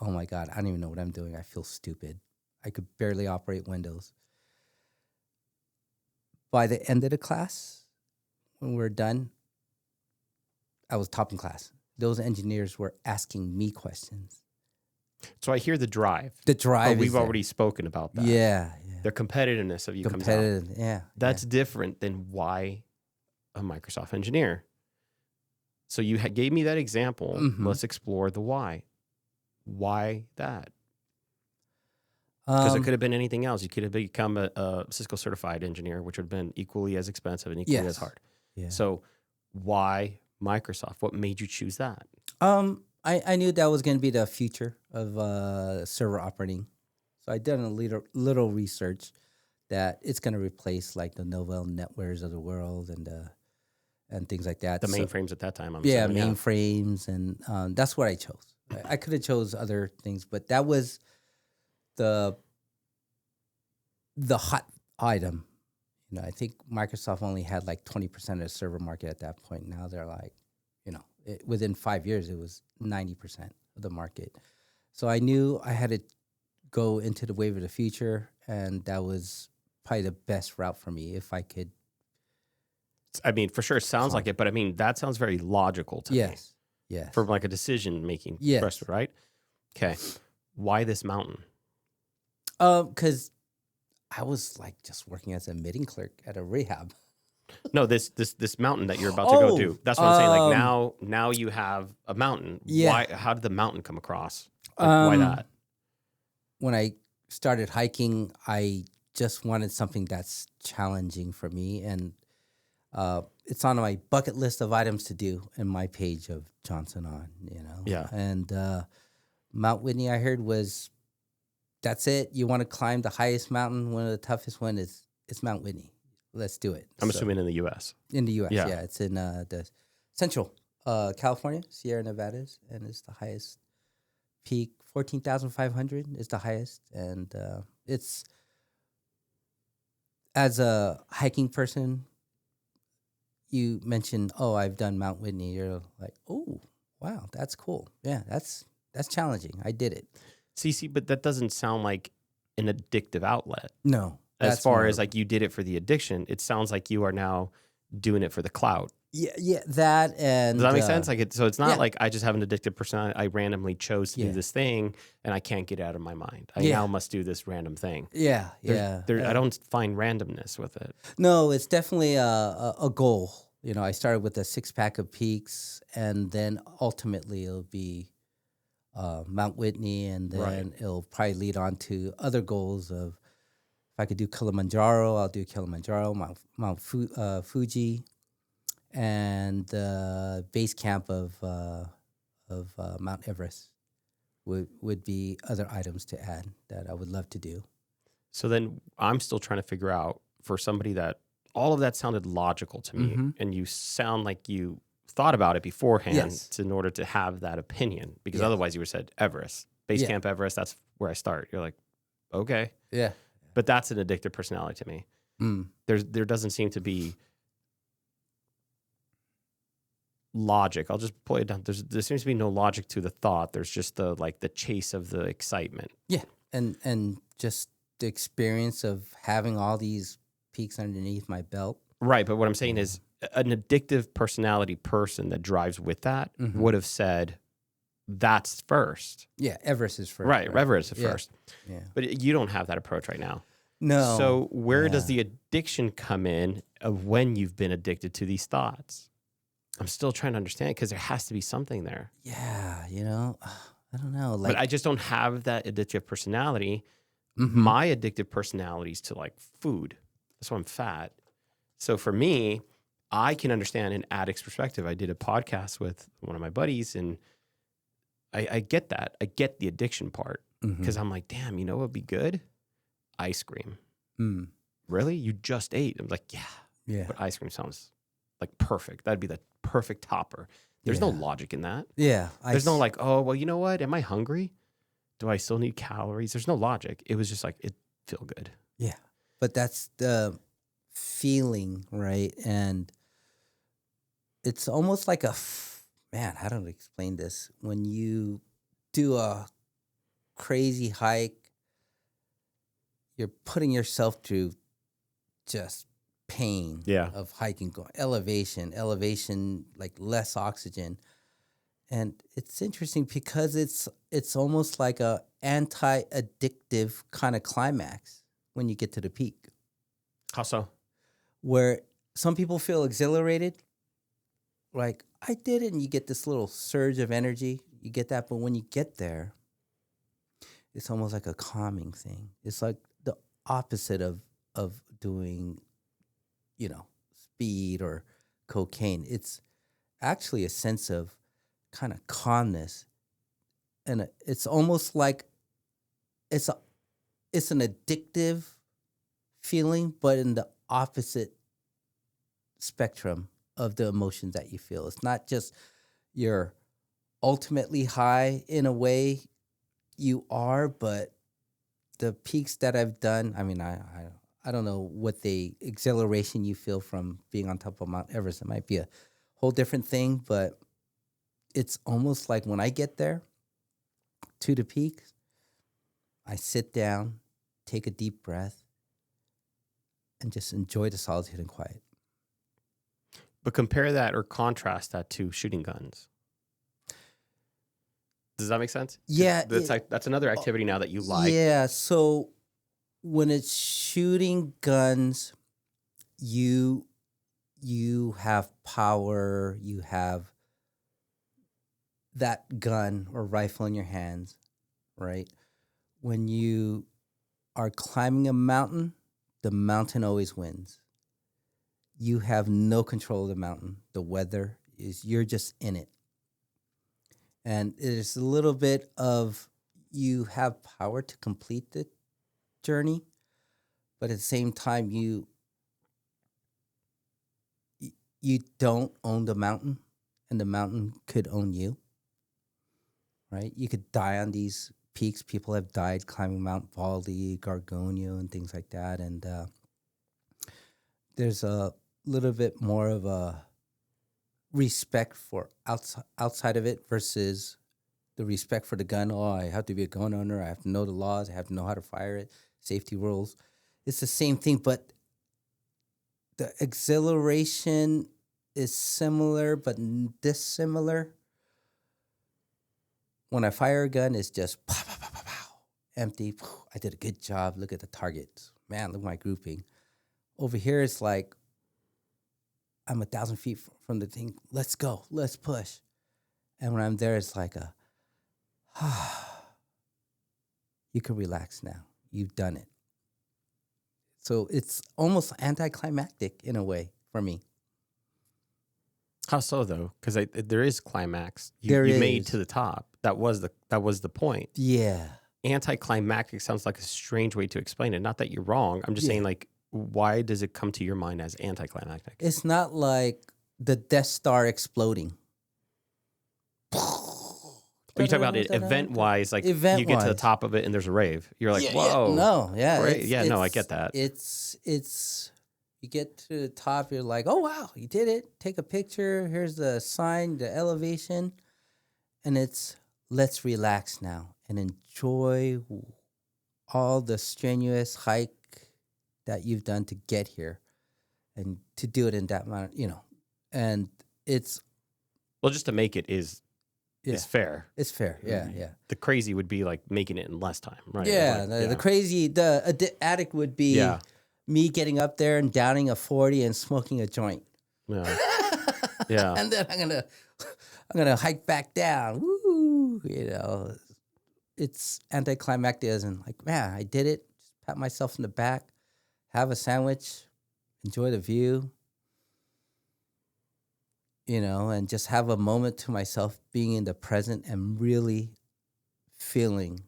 Oh my God, I don't even know what I'm doing. I feel stupid. I could barely operate Windows. By the end of the class, when we were done, I was top in class. Those engineers were asking me questions. So I hear the drive. The drive. But we've already spoken about that. Yeah. The competitiveness of you comes out. Yeah. That's different than why a Microsoft engineer. So you gave me that example. Mm-hmm. Let's explore the why. Why that? Because it could have been anything else. You could have become a Cisco certified engineer, which would have been equally as expensive and equally as hard. Yeah. So why Microsoft? What made you choose that? I knew that was going to be the future of server operating. So I did a little research that it's going to replace like the Novell NetWares of the world and things like that. The mainframes at that time, I'm assuming. Yeah, mainframes, and that's what I chose. I could have chose other things, but that was the hot item. I think Microsoft only had like 20% of the server market at that point. Now they're like, within 5 years, it was 90% of the market. So I knew I had to go into the wave of the future, and that was probably the best route for me if I could. I mean, for sure, it sounds like it, but I mean, that sounds very logical to me. Yes. From like a decision-making perspective, right? Okay. Why this mountain? Because I was like just working as a admitting clerk at a rehab. No, this mountain that you're about to go do. That's what I'm saying. Like now you have a mountain. Yeah. Why? How did the mountain come across? Why that? When I started hiking, I just wanted something that's challenging for me, and it's on my bucket list of items to do in my page of Johnson On. Yeah. And Mount Whitney, I heard that's it. You want to climb the highest mountain? One of the toughest one is Mount Whitney. Let's do it. I'm assuming in the U.S. In the U.S., yeah. It's in the central California, Sierra Nevadas, and it's the highest peak. 14,500 is the highest, and it's, as a hiking person, you mentioned, I've done Mount Whitney. You're like, oh, wow, that's cool. Yeah, that's challenging. I did it. See, but that doesn't sound like an addictive outlet. No, As that's far more. as like you did it for the addiction, it sounds like you are now doing it for the clout. Yeah, that and Does that make sense? Like so it's not yeah. like I just have an addictive personality. I randomly chose to do Yeah. this thing and I can't get it out of my mind. I Yeah. now must do this random thing. Yeah, I don't find randomness with it. No, it's definitely a goal. You know, I started with a 6-pack of peaks, and then ultimately it'll be Mount Whitney, and then Right. it'll probably lead on to other goals of if I could do Kilimanjaro, I'll do Kilimanjaro, Mount Fuji, and the base camp of Mount Everest would be other items to add that I would love to do. So then I'm still trying to figure out for somebody that all of that sounded logical to me, and you sound like you thought about it beforehand in order to have that opinion, because otherwise you would have said Everest, base camp Everest, that's where I start. You're like, okay. Yeah. But that's an addictive personality to me. There doesn't seem to be logic. I'll just pull it down. There seems to be no logic to the thought. There's just the chase of the excitement. Yeah. And just the experience of having all these peaks underneath my belt. Right. But what I'm saying is an addictive personality person that drives with that would have said that's first. Yeah. Everest is first. Right. Everest is first. Yeah. But you don't have that approach right now. No. So where does the addiction come in of when you've been addicted to these thoughts? I'm still trying to understand because there has to be something there. Yeah. You know, I don't know. But I just don't have that addictive personality. My addictive personality is to like food. That's why I'm fat. So for me, I can understand an addict's perspective. I did a podcast with one of my buddies, and I get that. I get the addiction part because I'm like, damn, you know what would be good? Ice cream. Really? You just ate? I'm like, yeah. But ice cream sounds like perfect. That'd be the perfect topper. There's no logic in that. Yeah. There's no like, oh, well, you know what? Am I hungry? Do I still need calories? There's no logic. It was just like, it feel good. Yeah. But that's the feeling, right? And it's almost like man, how do I explain this? When you do a crazy hike, you're putting yourself through just pain of hiking, going elevation, like less oxygen. And it's interesting because it's almost like a anti-addictive kind of climax when you get to the peak. How so? Where some people feel exhilarated, like, I did it, and you get this little surge of energy. You get that, but when you get there, it's almost like a calming thing. It's like the opposite of doing, speed or cocaine. It's actually a sense of kind of calmness, and it's almost like it's an addictive feeling, but in the opposite spectrum of the emotions that you feel. It's not just you're ultimately high in a way you are, but the peaks that I've done, I mean, I don't know what the exhilaration you feel from being on top of Mount Everest. It might be a whole different thing, but it's almost like when I get there to the peak, I sit down, take a deep breath, and just enjoy the solitude and quiet. But compare that or contrast that to shooting guns. Does that make sense? Yeah. That's another activity now that you like. Yeah. So when it's shooting guns, you have power, you have that gun or rifle in your hands, right? When you are climbing a mountain, the mountain always wins. You have no control of the mountain. The weather you're just in it. And it's a little bit of you have power to complete the journey, but at the same time, you don't own the mountain, and the mountain could own you, right? You could die on these peaks. People have died climbing Mount Baldy, Gargonio, and things like that. And there's a little bit more of a respect for outside of it versus the respect for the gun. Oh, I have to be a gun owner. I have to know the laws. I have to know how to fire it. Safety rules. It's the same thing, but the exhilaration is similar but dissimilar. When I fire a gun, it's just pow, pow, pow, pow, pow, empty. I did a good job. Look at the targets. Man, look at my grouping. Over here, it's like I'm 1,000 feet from the thing. Let's go. Let's push. And when I'm there, it's like you can relax now. You've done it. So it's almost anticlimactic in a way for me. How so though? Because there is climax. You There made is. to the top. That was the point. Yeah. Anticlimactic sounds like a strange way to explain it. Not that you're wrong. I'm just saying, like, why does it come to your mind as anticlimactic? It's not like the Death Star exploding. Are you talking about it event-wise? Like, you get to the Event-wise. top of it and there's a rave. You're like, Yeah, whoa. no, yeah. Great. Yeah, no, I get that. It's you get to the top, you're like, oh wow, you did it. Take a picture. Here's the sign, the elevation. And it's let's relax now and enjoy all the strenuous hike that you've done to get here and to do it in that manner, And it's Well, just to make it is fair. It's fair. Yeah, yeah. The crazy would be like making it in less time, right? Yeah, Like, the crazy, the addict would be me getting up there and downing a 40 and smoking a joint. Yeah. Yeah. And then I'm gonna hike back down. Woo! It's anticlimactic as in like, man, I did it. Just pat myself in the back, have a sandwich, enjoy the view. And just have a moment to myself, being in the present and really feeling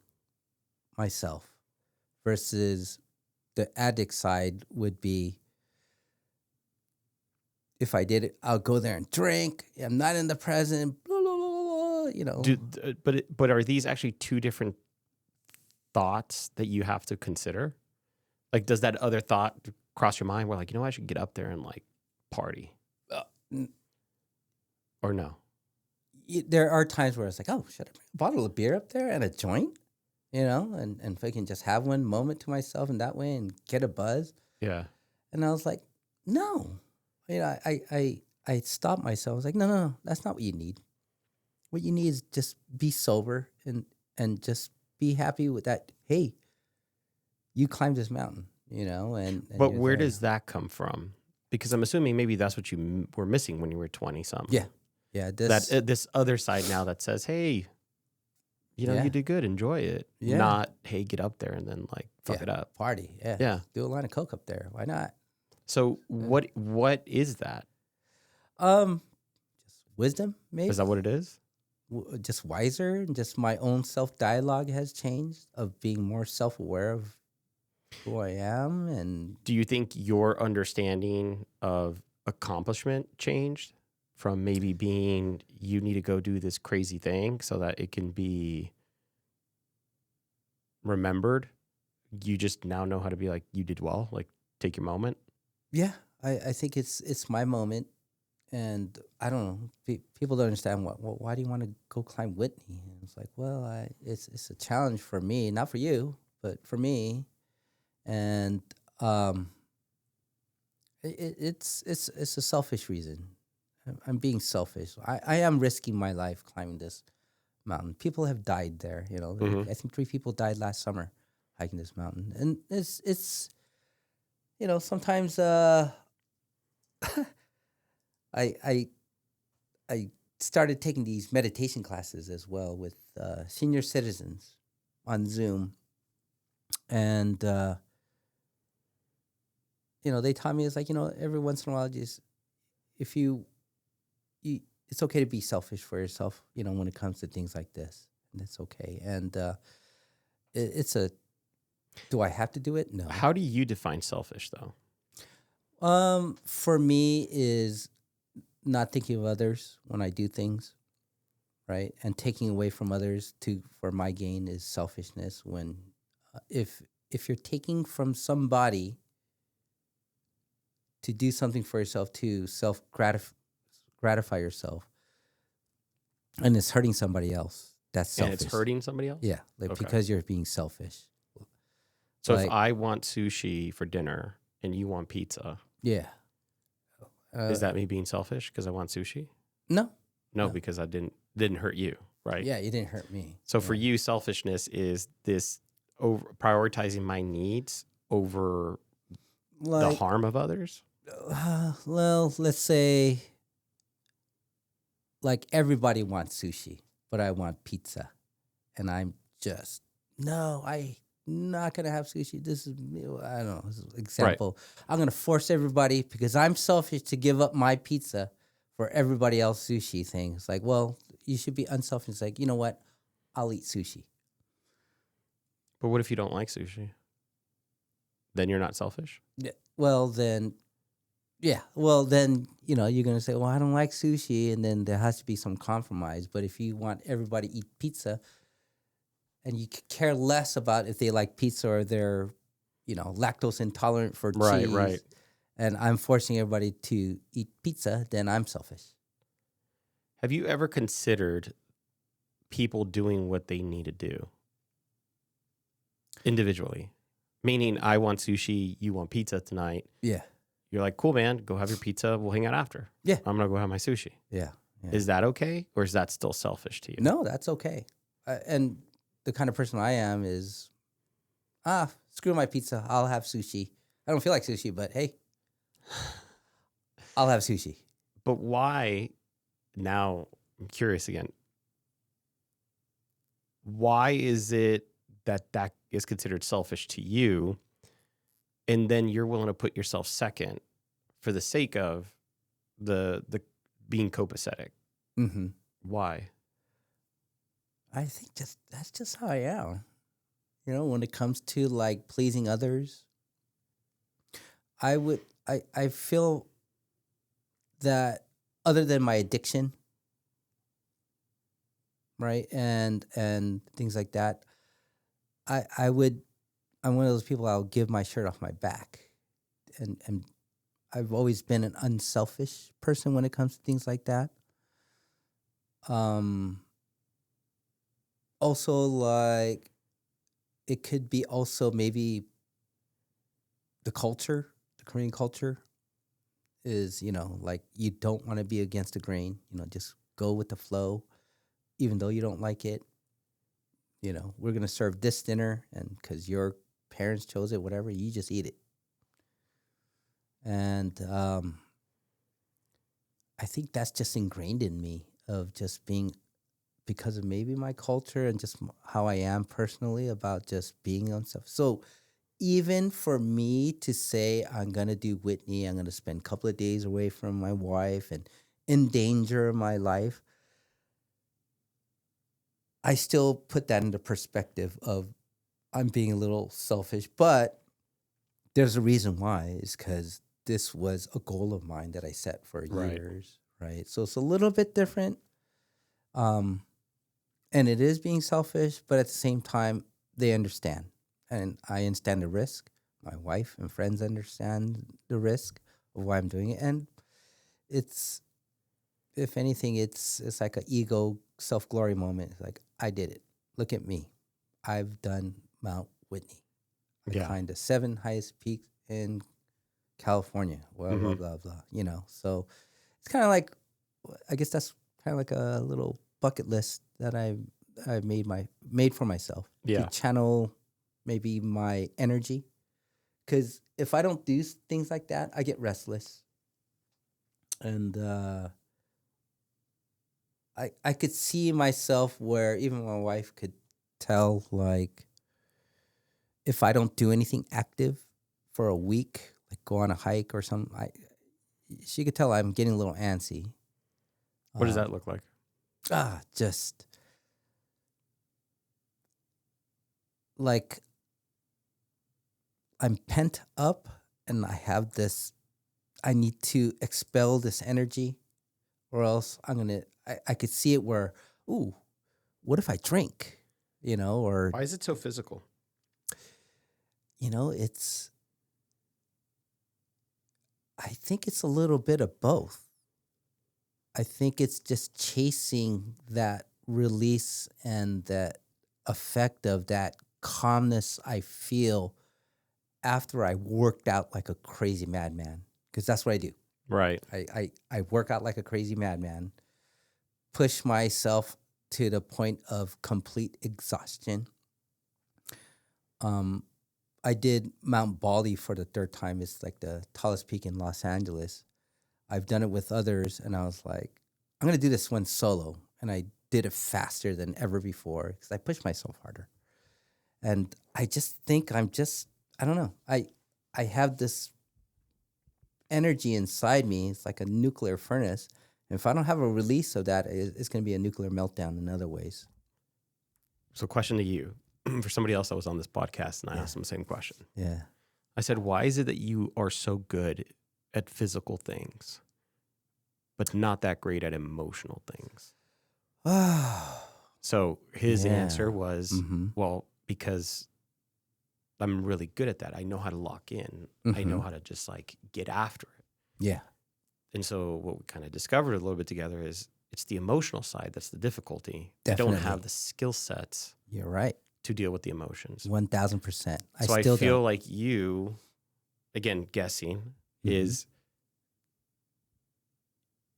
myself, versus the addict side would be, if I did it, I'll go there and drink. I'm not in the present, blah, blah, blah, blah, But are these actually two different thoughts that you have to consider? Like, does that other thought cross your mind where, like, I should get up there and, like, party? Or no? There are times where it's like, oh, should I bring a bottle of beer up there and a joint? And if I can just have one moment to myself in that way and get a buzz. Yeah. And I was like, no. I stopped myself. I was like, no, that's not what you need. What you need is just be sober and just be happy with that. Hey, you climbed this mountain, and But where does that come from? Because I'm assuming maybe that's what you were missing when you were 20-something. Yeah. Yeah. This other side now that says, hey, you did good, enjoy it. Yeah. Not, hey, get up there and then, like, fuck it up. Party. Yeah. Yeah. Do a line of coke up there. Why not? So what is that? Just wisdom, maybe. Is that what it is? Just wiser, and just my own self-dialogue has changed, of being more self-aware of who I am. And Do you think your understanding of accomplishment changed from maybe being, you need to go do this crazy thing so that it can be remembered? You just now know how to be like, you did well, like, take your moment? yeah, I think it's my moment. And I don't know, people don't understand why do you want to go climb Whitney? And it's like, well, it's a challenge for me, not for you, but for me. And it's a selfish reason. I'm being selfish. I am risking my life climbing this mountain. People have died there. I think 3 people died last summer hiking this mountain, and it's sometimes I started taking these meditation classes as well with senior citizens on Zoom, and they taught me, it's like, every once in a while, just if you it's okay to be selfish for yourself, when it comes to things like this, and it's okay. And do I have to do it? No. How do you define selfish, though? For me is not thinking of others when I do things, right? And taking away from others for my gain is selfishness. When if you're taking from somebody to do something for yourself to gratify yourself, and it's hurting somebody else. That's selfish. And it's hurting somebody else? Yeah, like Okay. because you're being selfish. So Like, if I want sushi for dinner and you want pizza, yeah. is that me being selfish because I want sushi? No. No, because I didn't hurt you, right? Yeah, you didn't hurt me. So for you, selfishness is this over prioritizing my needs over the harm of others? Well, let's say like everybody wants sushi, but I want pizza. And I'm just, no, I'm not going to have sushi. This is, I don't know, this is an example. Right. I'm going to force everybody because I'm selfish to give up my pizza for everybody else sushi thing. It's like, well, you should be unselfish. It's like, you know what? I'll eat sushi. But what if you don't like sushi? Then you're not selfish? Yeah. Well, then, you're going to say, well, I don't like sushi. And then there has to be some compromise. But if you want everybody to eat pizza and you care less about if they like pizza or they're, lactose intolerant for cheese. Right. And I'm forcing everybody to eat pizza, then I'm selfish. Have you ever considered people doing what they need to do individually? Meaning, I want sushi, you want pizza tonight. Yeah. You're like, cool, man, go have your pizza. We'll hang out after. Yeah. I'm going to go have my sushi. Yeah. Is that okay? Or is that still selfish to you? No, that's okay. And the kind of person I am is, screw my pizza. I'll have sushi. I don't feel like sushi, but hey, I'll have sushi. But why, now I'm curious again, why is it that is considered selfish to you, and then you're willing to put yourself second for the sake of the being copacetic? Mm-hmm. Why? I think that's just how I am. When it comes to like pleasing others, I feel that other than my addiction, right, and things like that, I'm one of those people. I'll give my shirt off my back, and I've always been an unselfish person when it comes to things like that. Also, like, it could be also maybe the Korean culture is, like, you don't want to be against the grain, just go with the flow, even though you don't like it. We're going to serve this dinner, and because your parents chose it, whatever, you just eat it. And I think that's just ingrained in me of just being, because of maybe my culture and just how I am personally about just being on stuff. So even for me to say I'm going to do Whitney, I'm going to spend a couple of days away from my wife and endanger my life, I still put that into perspective of I'm being a little selfish. But there's a reason why, is because this was a goal of mine that I set for years, right? So it's a little bit different. And it is being selfish, but at the same time, they understand. And I understand the risk. My wife and friends understand the risk of why I'm doing it. And it's, if anything, it's like an ego self-glory moment. It's like, I did it. Look at me. I've done Mount Whitney. I climbed the 7 highest peaks in California. Blah, blah, blah, blah. So it's kind of like, I guess that's kind of like a little bucket list that I made for myself to channel maybe my energy. Because if I don't do things like that, I get restless. And I could see myself where even my wife could tell, like, if I don't do anything active for a week, like go on a hike or something, she could tell I'm getting a little antsy. What does that look like? Just like I'm pent up and I have this, I need to expel this energy, or else I could see it where, ooh, what if I drink, or. Why is it so physical? I think it's a little bit of both. I think it's just chasing that release and that effect of that calmness I feel after I worked out like a crazy madman. Because that's what I do. Right. I work out like a crazy madman, push myself to the point of complete exhaustion. I did Mount Baldy for the third time. It's like the tallest peak in Los Angeles. I've done it with others, and I was like, I'm going to do this one solo. And I did it faster than ever before because I pushed myself harder. And I just think I don't know. I have this energy inside me. It's like a nuclear furnace. And if I don't have a release of that, it's going to be a nuclear meltdown in other ways. So question to you, for somebody else that was on this podcast, and I asked them the same question. Yeah. I said, why is it that you are so good at physical things, but not that great at emotional things? So his answer was, well, because I'm really good at that. I know how to lock in. I know how to just like get after it. Yeah. And so what we kind of discovered a little bit together is it's the emotional side that's the difficulty. Definitely. I don't have the skill sets. You're right. To deal with the emotions. 1,000%. So I feel like you, again, guessing, is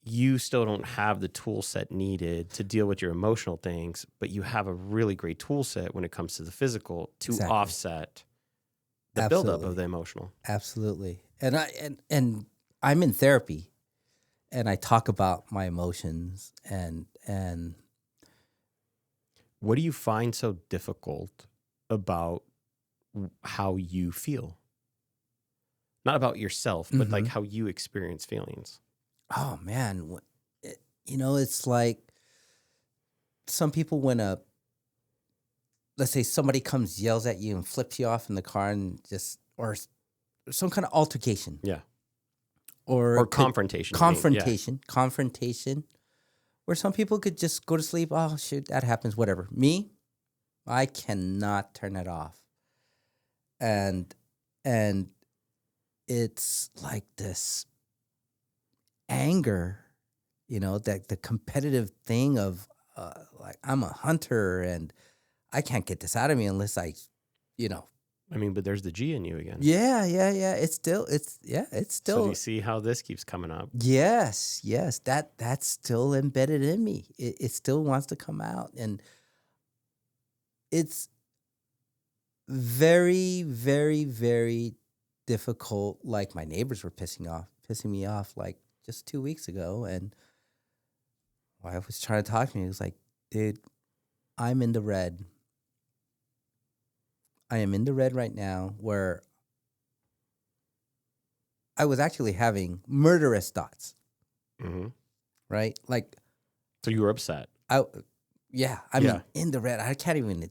you still don't have the tool set needed to deal with your emotional things, but you have a really great tool set when it comes to the physical to offset the buildup of the emotional. Absolutely. And I'm in therapy, and I talk about my emotions and what do you find so difficult about how you feel? Not about yourself, but like how you experience feelings. Oh man, it's like some people let's say somebody comes, yells at you and flips you off in the car and or some kind of altercation. Yeah. Or confrontation. Confrontation. Where some people could just go to sleep. Oh, shoot, that happens, whatever. Me, I cannot turn it off. And it's like this anger, that the competitive thing of like I'm a hunter and I can't get this out of me unless I. I mean, but there's the G in you again. Yeah. It's still. So do you see how this keeps coming up? Yes. That's still embedded in me. It still wants to come out, and it's very, very, very difficult. Like my neighbors were pissing me off like just 2 weeks ago, and my wife was trying to talk to me. It was like, dude, I'm in the red. I am in the red right now, where I was actually having murderous thoughts. Right? Like, so you were upset. I mean, in the red. I can't even,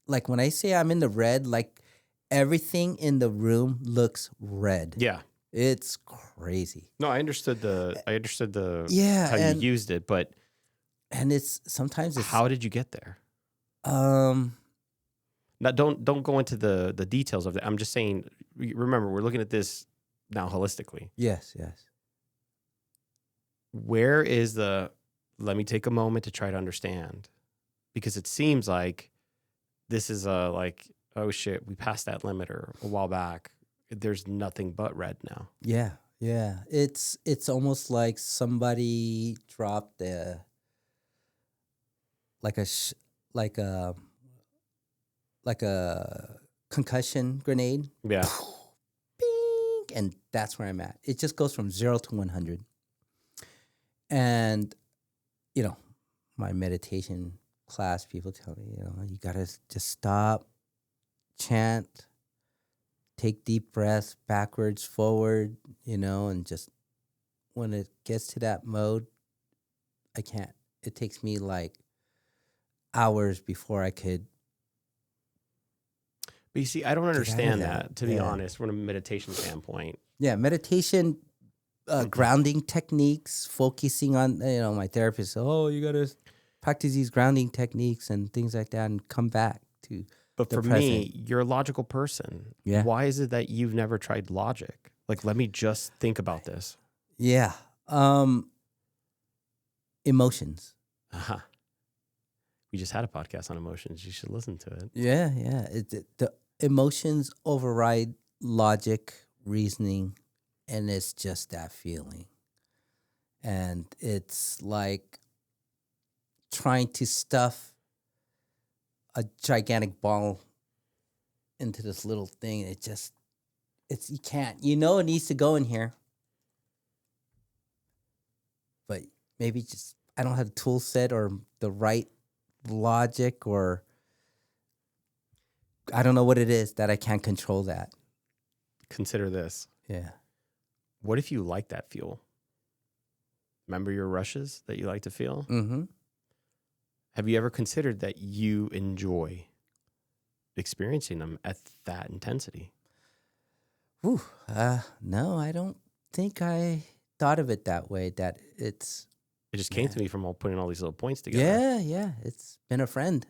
like, when I say I'm in the red, like, everything in the room looks red. Yeah. It's crazy. No, I understood how you used it, but. And sometimes how did you get there? Now, don't go into the details of it. I'm just saying, remember, we're looking at this now holistically. Yes. Where is let me take a moment to try to understand, because it seems like this is like, oh shit, we passed that limiter a while back. There's nothing but red now. Yeah. It's almost like somebody dropped like a concussion grenade. Yeah. Bing, and that's where I'm at. It just goes from 0 to 100. And, my meditation class, people tell me, you got to just stop, chant, take deep breaths, backwards, forward, and just when it gets to that mode, I can't. It takes me like hours before I could. But you see, I don't understand that, to be honest, from a meditation standpoint. Yeah, meditation, grounding techniques, focusing on, my therapist said, you got to practice these grounding techniques and things like that and come back to But the for present. me, you're a logical person. Yeah. Why is it that you've never tried logic? Like, let me just think about this. Yeah. emotions. Uh-huh. We just had a podcast on emotions. You should listen to it. Yeah. The emotions override logic, reasoning, and it's just that feeling. And it's like trying to stuff a gigantic ball into this little thing. You can't. You know it needs to go in here. But maybe just I don't have the tool set or the right logic, or I don't know what it is that I can't control that. Consider this. Yeah. What if you like that fuel? Remember your rushes that you like to feel? Mm-hmm. Have you ever considered that you enjoy experiencing them at that intensity? Whew. No, I don't think I thought of it that way. That It just came to me from putting all these little points together. Yeah. It's been a friend.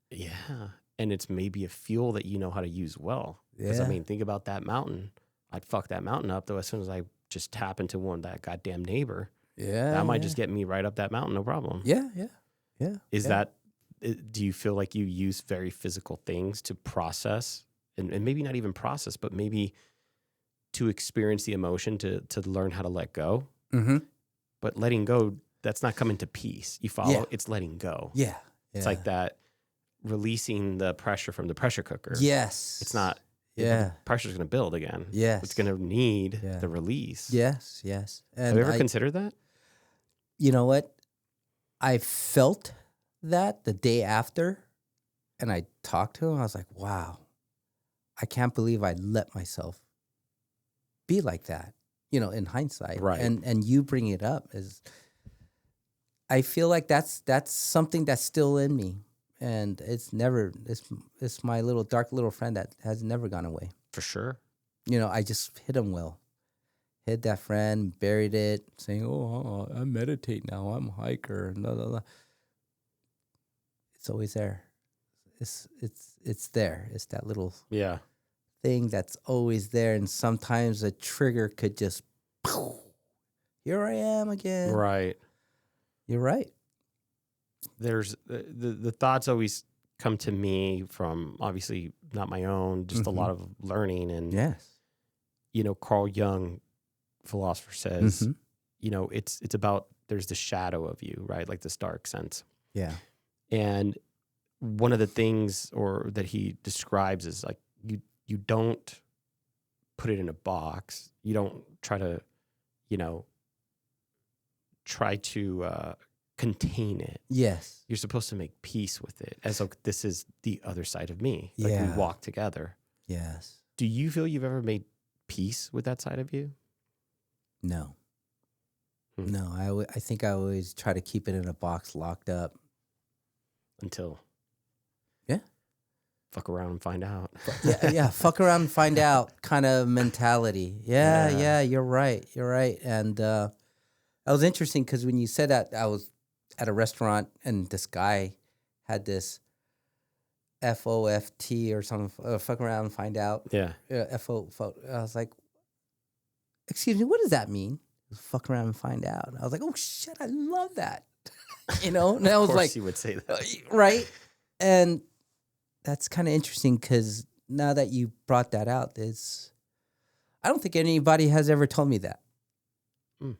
Yeah. And it's maybe a fuel that you know how to use well. Because, Yeah. I mean, think about that mountain. I'd fuck that mountain up, though, as soon as I just tap into that goddamn neighbor. Yeah. That might just get me right up that mountain, no problem. Yeah. Do you feel like you use very physical things to process, and maybe not even process, but maybe to experience the emotion, to learn how to let go? Mm-hmm. But letting go, that's not coming to peace. You follow? Yeah. It's letting go. Yeah. It's like that, releasing the pressure from the pressure cooker. Yes. It's not. Yeah. The pressure's going to build again. Yes. It's going to need the release. Yes. And Have you ever considered that? You know what? I felt that the day after, and I talked to him. I was like, wow, I can't believe I let myself be like that, in hindsight. Right. And you bring it up I feel like that's something that's still in me. And it's my little dark little friend that has never gone away. For sure. I just hid him well. Hid that friend, buried it, saying, "Oh, I meditate now. I'm a hiker." Blah, blah, blah. It's always there. It's there. It's that little thing that's always there, and sometimes a trigger could just, here I am again. Right. You're right. There's the thoughts always come to me from, obviously not my own, just a lot of learning. And yes, Carl Jung, philosopher, says, it's about, there's the shadow of you, right? Like this dark sense. Yeah. And one of the things that he describes is like, you don't put it in a box. You don't try to contain it. Yes. You're supposed to make peace with it, as like, this is the other side of me. Like Yeah. we walk together. Yes. Do you feel you've ever made peace with that side of you? No. Hmm. No, I think I always try to keep it in a box, locked up. Until Yeah. fuck around and find out. Yeah, fuck around and find out kind of mentality. Yeah, you're right. And that was interesting because when you said that, I was at a restaurant and this guy had this FOFT or something, fuck around and find out. Yeah. FO. I was like, excuse me, what does that mean? Fuck around and find out. I was like, oh shit, I love that. And I was Of course like, you would say that. right? And that's kind of interesting because now that you brought that out, I don't think anybody has ever told me that. Mm.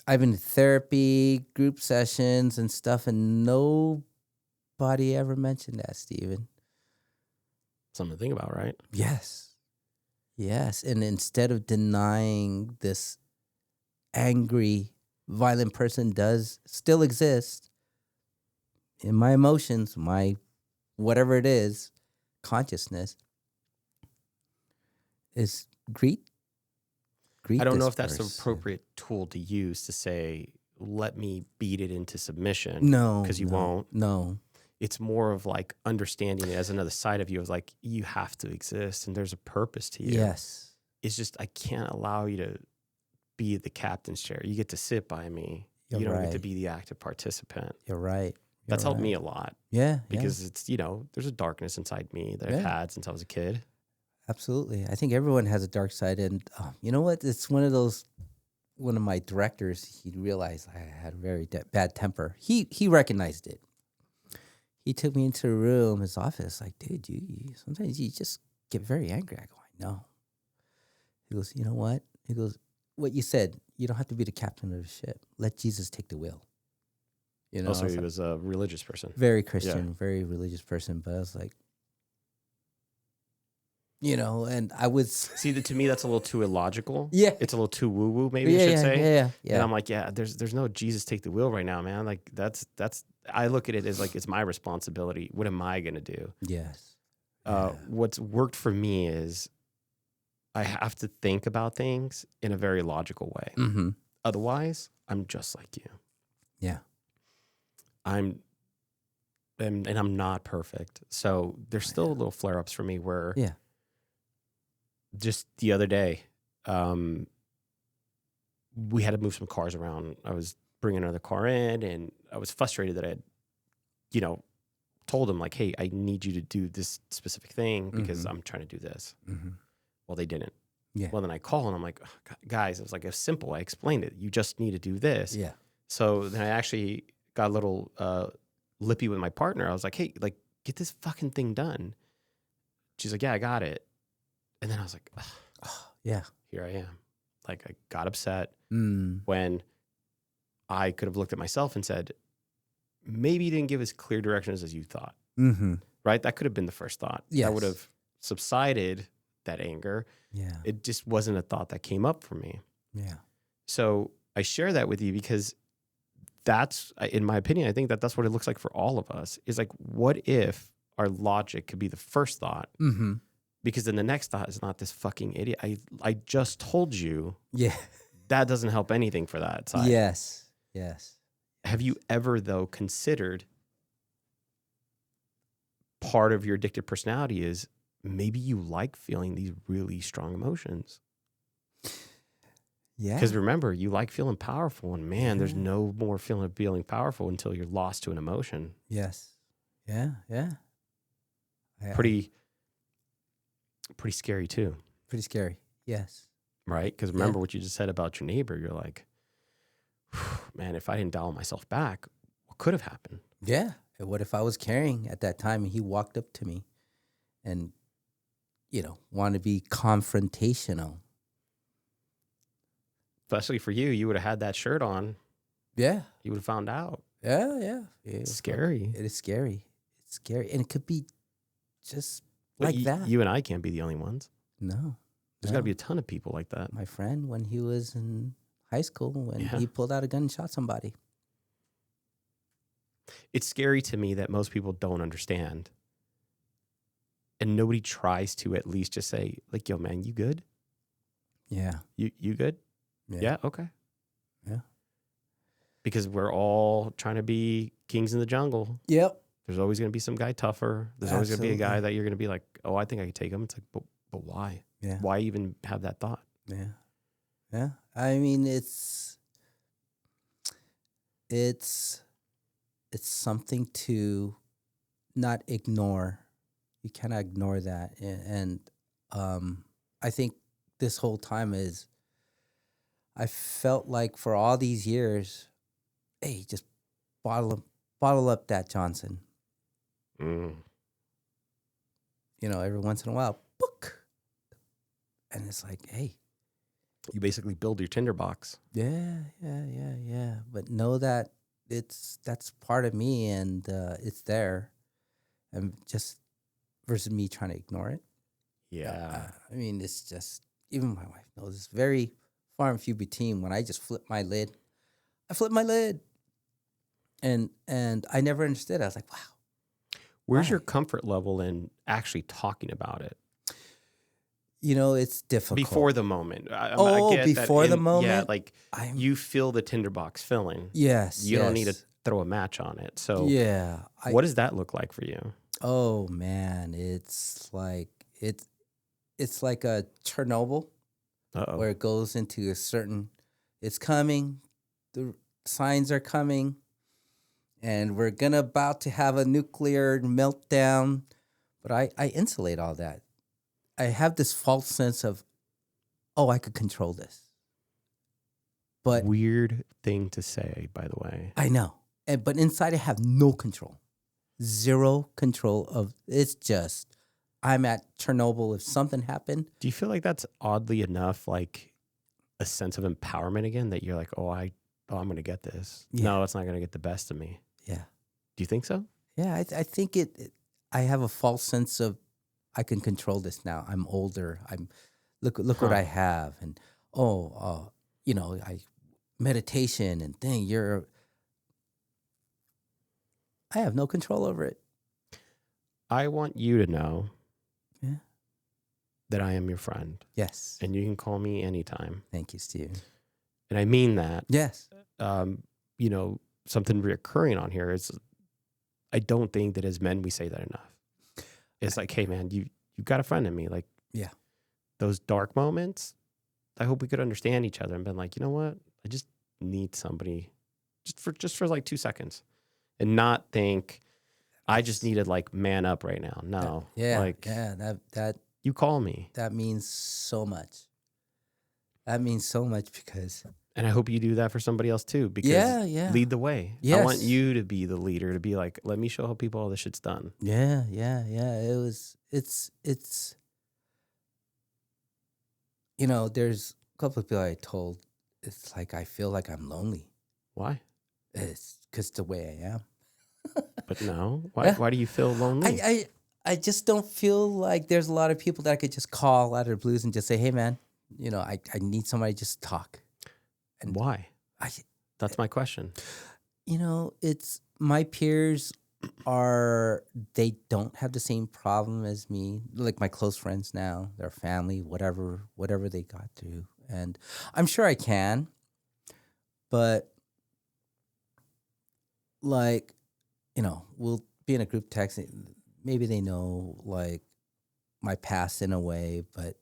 I've been in therapy, group sessions and stuff, and nobody ever mentioned that, Steven. Something to think about, right? Yes. And instead of denying this angry, violent person does still exist in my emotions, my whatever it is, consciousness, is greet I don't know this if that's the person. appropriate tool to use to say, let me beat it into submission. No. Because you won't. No. It's more of like understanding it as another side of you. It's like, you have to exist and there's a purpose to you. Yes. It's just, I can't allow you to be the captain's chair. You get to sit by me. You're you don't right. get to be the active participant. You're right. That's helped me a lot. Yeah. Because it's, there's a darkness inside me that I've had since I was a kid. Absolutely. I think everyone has a dark side. And you know what? It's one of those one of my directors, he realized I had a very bad temper. He recognized it. He took me into a room, his office, like, dude, you sometimes you just get very angry. I go, I know. He goes, you know what? He goes, what you said, you don't have to be the captain of the ship. Let Jesus take the wheel. You know, Also, he was a religious person. Very Christian, very religious person. But I was like, you know, and I was... See, to me, that's a little too illogical. Yeah. It's a little too woo-woo, maybe I should say. Yeah. And I'm like, there's no Jesus take the wheel right now, man. Like, that's I look at it as like, it's my responsibility. What am I going to do? Yes. What's worked for me is I have to think about things in a very logical way. Mm-hmm. Otherwise, I'm just like you. Yeah. And I'm not perfect. So there's still little flare-ups for me where just the other day, we had to move some cars around. I was bringing another car in, and I was frustrated that I had, told him like, hey, I need you to do this specific thing because I'm trying to do this. Mm-hmm. Well, they didn't. Yeah. Well, then I call and I'm like, oh, guys, it was like, it's simple. I explained it. You just need to do this. Yeah. So then I actually got a little lippy with my partner. I was like, hey, like, get this fucking thing done. She's like, yeah, I got it. And then I was like, yeah, here I am. Like, I got upset when when I could have looked at myself and said, maybe you didn't give as clear directions as you thought. Mm-hmm. Right? That could have been the first thought. Yes. That would have subsided that anger. Yeah. It just wasn't a thought that came up for me. Yeah. So I share that with you because that's, in my opinion, I think that's what it looks like for all of us, is like, what if our logic could be the first thought? Mm-hmm. Because then the next thought is not this fucking idiot. I just told you. Yeah. That doesn't help anything for that side. Yes. Have you ever, though, considered part of your addictive personality is maybe you like feeling these really strong emotions? Yeah. Because remember, you like feeling powerful, and man, there's no more feeling of feeling powerful until you're lost to an emotion. Yes. Yeah. Pretty scary too. Pretty scary. Yes. Right? Because remember what you just said about your neighbor. You're like, man, if I didn't dial myself back, what could have happened? Yeah. And what if I was carrying at that time and he walked up to me and, wanted to be confrontational? Especially for you, you would have had that shirt on. Yeah. You would have found out. Yeah. It's scary. It is scary. It's scary. And it could be just but like that. You and I can't be the only ones. No. There's got to be a ton of people like that. My friend, when he was in high school, when he pulled out a gun and shot somebody. It's scary to me that most people don't understand. And nobody tries to at least just say, like, yo, man, you good? Yeah. You good? Yeah, okay. Yeah. Because we're all trying to be kings in the jungle. Yep. There's always going to be some guy tougher. There's always going to be a guy that you're going to be like, oh, I think I could take him. It's like, but why? Yeah. Why even have that thought? Yeah. I mean, it's something to not ignore. You cannot ignore that. And I think this whole time I felt like for all these years, hey, just bottle up that Johnson. Every once in a while, book. And it's like, hey. You basically build your tinderbox. Yeah. But know that that's part of me, and it's there. And just versus me trying to ignore it. Yeah. I mean, it's just, even my wife knows, it's very far and few between when I just flip my lid. I flip my lid. And I never understood. I was like, wow. Where's your comfort level in actually talking about it? It's difficult. Before the moment. I get before the moment? Yeah, like you feel the tinderbox filling. Yes. You don't need to throw a match on it. So yeah. What does that look like for you? Oh, man. It's like a Chernobyl. Uh-oh. Where it goes into a certain, it's coming, the signs are coming, and we're about to have a nuclear meltdown. But I insulate all that. I have this false sense of, I could control this. But weird thing to say, by the way. I know. But inside I have no control. Zero control of it's just I'm at Chernobyl. If something happened. Do you feel like that's oddly enough like a sense of empowerment again, that you're like, I'm going to get this. Yeah. No, it's not going to get the best of me. Yeah. Do you think so? Yeah, I think I have a false sense of I can control this now. I'm older. Look what I have, and I meditation and thing. I have no control over it. I want you to know Yeah. that I am your friend. Yes. And you can call me anytime. Thank you, Steve. And I mean that. Yes. Something reoccurring on here is I don't think that as men we say that enough. It's like, hey man, you got a friend in me. Like, yeah, those dark moments, I hope we could understand each other and been like, you know what? I just need somebody just for like 2 seconds, and not think I just needed like man up right now. No. That you call me. That means so much. That means so much because. And I hope you do that for somebody else too, because lead the way. Yes. I want you to be the leader, to be like, let me show how people all this shit's done. Yeah. It's there's a couple of people I told, it's like, I feel like I'm lonely. Why? It's because the way I am. But no, why do you feel lonely? I just don't feel like there's a lot of people that I could just call out of the blues and just say, hey man, I need somebody just to talk. And why? That's my question. It's my peers they don't have the same problem as me. Like my close friends now, their family, whatever they got through. And I'm sure I can, but like, we'll be in a group text. Maybe they know like my past in a way, but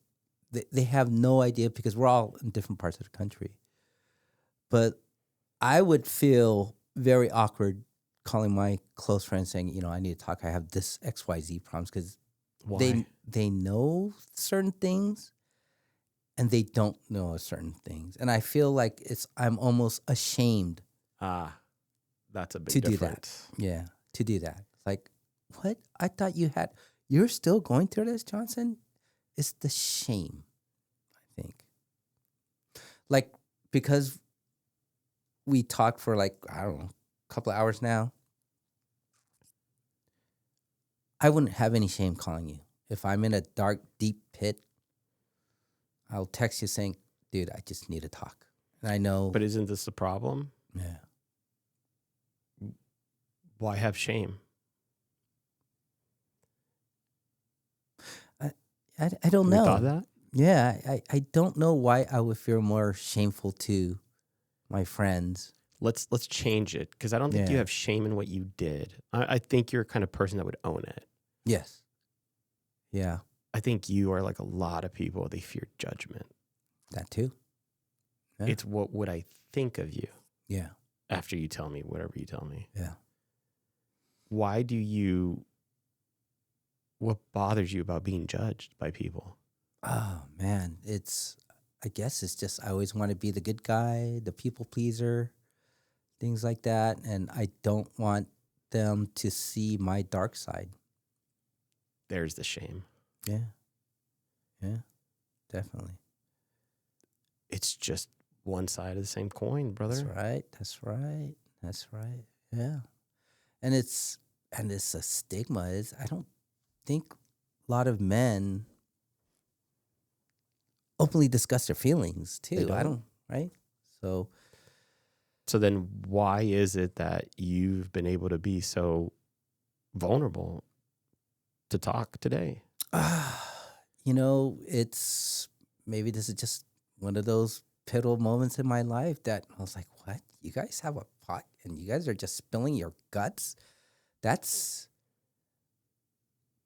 they have no idea because we're all in different parts of the country. But I would feel very awkward calling my close friends saying, I need to talk. I have this XYZ problems, because they know certain things and they don't know certain things. And I feel like I'm almost ashamed. That's a big difference. Do that. Yeah, to do that. Like, what? I thought you're still going through this, Johnson? It's the shame, I think. Like, because we talked for like, I don't know, a couple of hours now. I wouldn't have any shame calling you. If I'm in a dark, deep pit, I'll text you saying, dude, I just need to talk. And I know. But isn't this the problem? Yeah. Why have shame? I don't know. You thought of that? Yeah, I don't know why I would feel more shameful to my friends. Let's change it, because I don't think you have shame in what you did. I think you're a kind of person that would own it. Yes. Yeah. I think you are like a lot of people. They fear judgment. That too. Yeah. It's what would I think of you? Yeah. After you tell me whatever you tell me. Yeah. What bothers you about being judged by people? Oh man, I guess it's just I always want to be the good guy, the people pleaser, things like that, and I don't want them to see my dark side. There's the shame. Yeah, definitely. It's just one side of the same coin, brother. That's right. Yeah, and it's a stigma. I don't think a lot of men openly discuss their feelings too. I don't, right? So then why is it that you've been able to be so vulnerable to talk today? It's maybe this is just one of those pivotal moments in my life that I was like, what? You guys have a pot and you guys are just spilling your guts? That's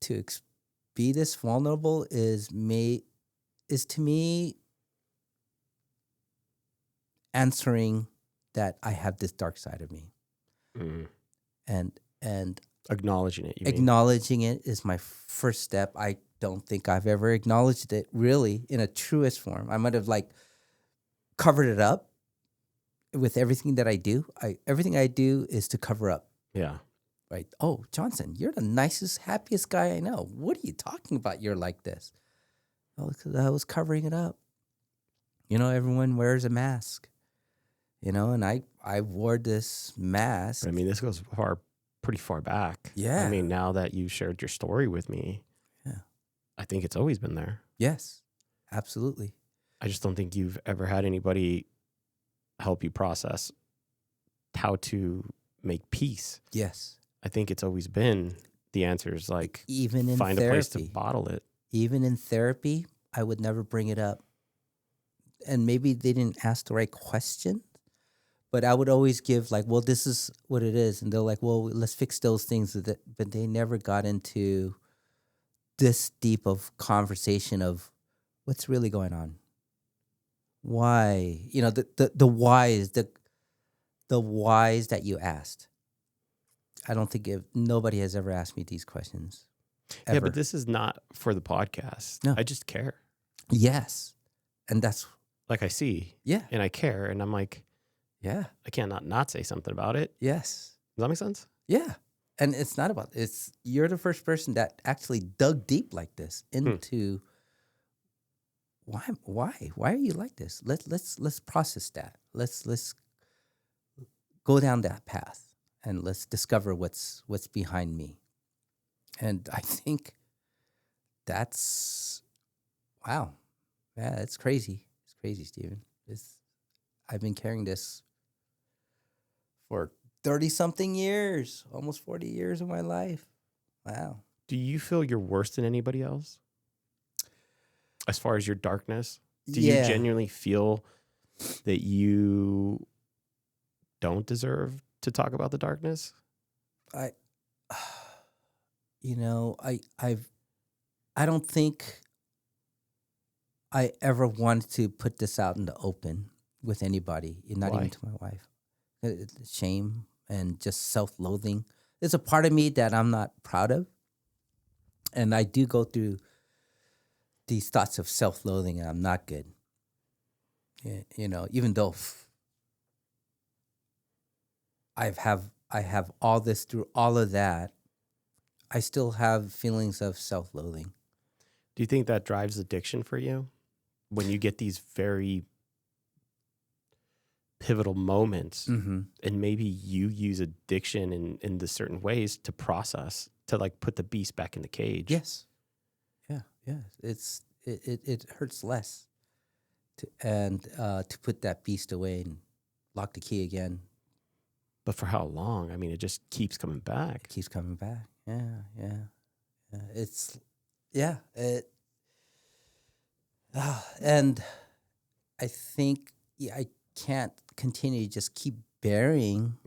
to be this vulnerable is to me answering that I have this dark side of me. And acknowledging it. Acknowledging it is my first step. I don't think I've ever acknowledged it really in a truest form. I might have like covered it up, with everything that I do, everything I do is to cover up. Yeah. Right? Oh, Johnson, you're the nicest, happiest guy I know. What are you talking about? You're like this. Oh, because I was covering it up. Everyone wears a mask. And I wore this mask. But, I mean, this goes pretty far back. Yeah. I mean, now that you shared your story with me, Yeah. I think it's always been there. Yes, absolutely. I just don't think you've ever had anybody help you process how to make peace. Yes. I think it's always been the answer is like even in find therapy, a place to bottle it. Even in therapy, I would never bring it up. And maybe they didn't ask the right question, but I would always give like, well, this is what it is. And they're like, well, let's fix those things. But they never got into this deep of conversation of what's really going on. Why? The whys, the whys that you asked. I don't think nobody has ever asked me these questions. Ever. Yeah, but this is not for the podcast. No. I just care. Yes. And that's... Like I see. Yeah. And I care. And I'm like, yeah, I can't not say something about it. Yes. Does that make sense? Yeah. And it's not about... You're the first person that actually dug deep like this into... Why are you like this? Let's process that. Let's go down that path. And let's discover what's behind me. And I think that's, wow. Yeah, it's crazy. It's crazy, Stephen. I've been carrying this for 30-something years, almost 40 years of my life. Wow. Do you feel you're worse than anybody else? As far as your darkness? Do you genuinely feel that you don't deserve to talk about the darkness? I don't think I ever wanted to put this out in the open with anybody, not even to my wife. Shame and just self-loathing. There's a part of me that I'm not proud of. And I do go through these thoughts of self-loathing, and I'm not good. Even though I have all this, through all of that, I still have feelings of self-loathing. Do you think that drives addiction for you? When you get these very pivotal moments, and maybe you use addiction in the certain ways to process, to like put the beast back in the cage. Yes. Yeah. It hurts less to put that beast away and lock the key again. But for how long? I mean, it just keeps coming back. It keeps coming back. Yeah. And I think I can't continue to just keep burying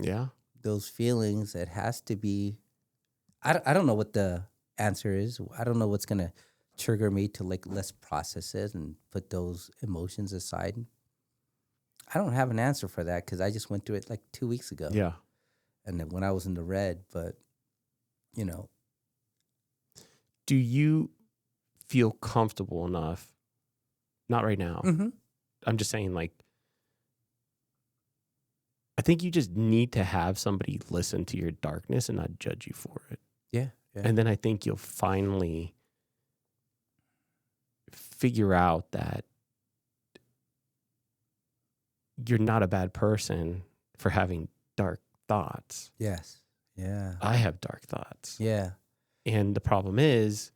those feelings. It has to be, I don't know what the answer is. I don't know what's going to trigger me to like let's process it and put those emotions aside. I don't have an answer for that because I just went through it like 2 weeks ago. Yeah. And then when I was in the red, but Do you feel comfortable enough? Not right now. I'm just saying, like, I think you just need to have somebody listen to your darkness and not judge you for it. Yeah. And then I think you'll finally figure out that you're not a bad person for having dark thoughts. Yes. Yeah. I have dark thoughts. Yeah. And the problem is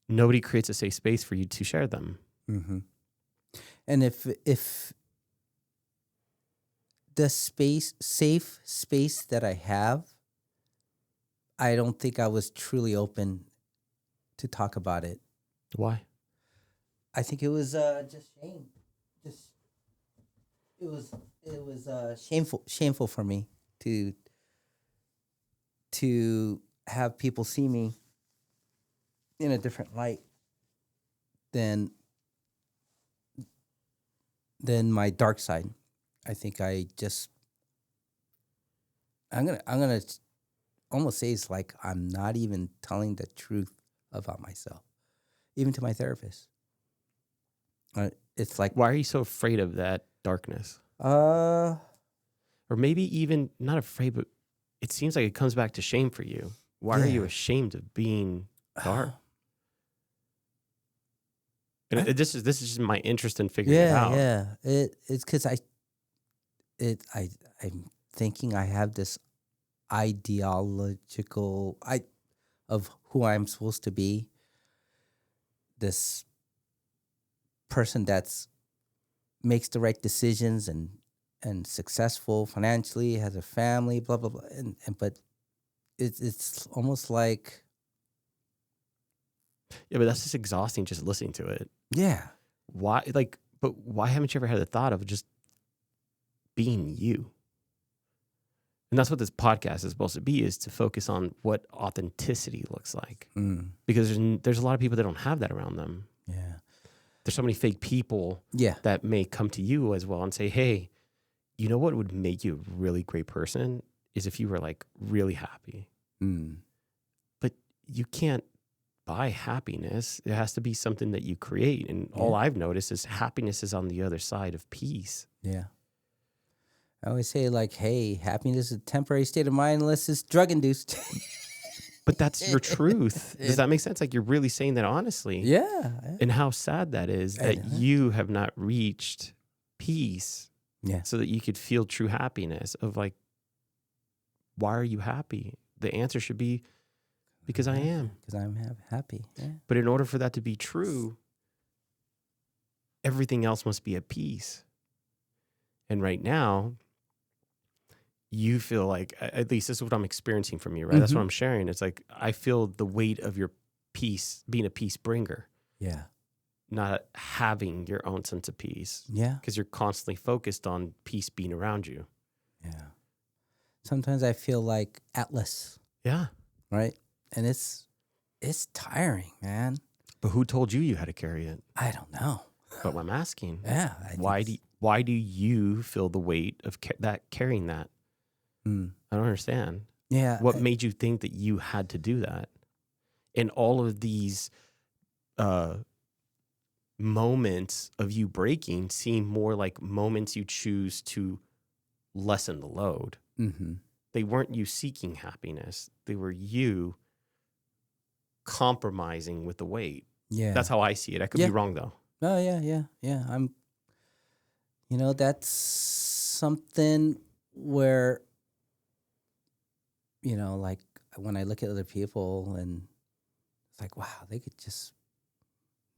nobody creates a safe space for you to share them. And if the safe space that I have, I don't think I was truly open to talk about it. Why? I think it was just shame. It was shameful for me to have people see me in a different light than my dark side. I think I'm gonna almost say it's like I'm not even telling the truth about myself, even to my therapist. It's like, why are you so afraid of that darkness? Uh, Or maybe even not afraid, but it seems like it comes back to shame for you. Why are you yeah. ashamed of being dark? And I- this is just my interest in figuring it Yeah, out. yeah. It's because I'm thinking I have this ideological of who I'm supposed to be. This person that's makes the right decisions and successful financially, has a family, blah blah blah. And but it's almost like Yeah, but that's just exhausting just listening to it. yeah, Why, but why haven't you ever had the thought of just being you? And that's what this podcast is supposed to be, is to focus on what authenticity looks like. Because there's a lot of people that don't have that around them. yeah, There's so many fake people yeah, that may come to you as well and say, hey, you know what would make you a really great person is if you were like really happy. But you can't buy happiness. It has to be something that you create. And all I've noticed is happiness is on the other side of peace. yeah. I always say like, hey, happiness is a temporary state of mind unless it's drug induced. But that's your truth. Does that make sense? Like, you're really saying that honestly. Yeah. And how sad that is that you have not reached peace Yeah. so that you could feel true happiness of like, why are you happy? The answer should be because I am. Because I'm happy. Yeah. But in order for that to be true, everything else must be at peace. And right now, you feel like, at least this is what I'm experiencing from you, right? That's what I'm sharing. It's like, I feel the weight of your peace, being a peace bringer. Yeah. Not having your own sense of peace. Yeah. Because you're constantly focused on peace being around you. Yeah. Sometimes I feel like Atlas. Yeah. Right? And it's tiring, man. But who told you had to carry it? I don't know. But I'm asking. Yeah. Why do you feel the weight of carrying that? I don't understand. Yeah. What made you think that you had to do that? And all of these moments of you breaking seem more like moments you choose to lessen the load. They weren't you seeking happiness. They were you compromising with the weight. Yeah. That's how I see it. I could be wrong though. Oh, yeah. That's something where, like when I look at other people and it's like, wow, they could just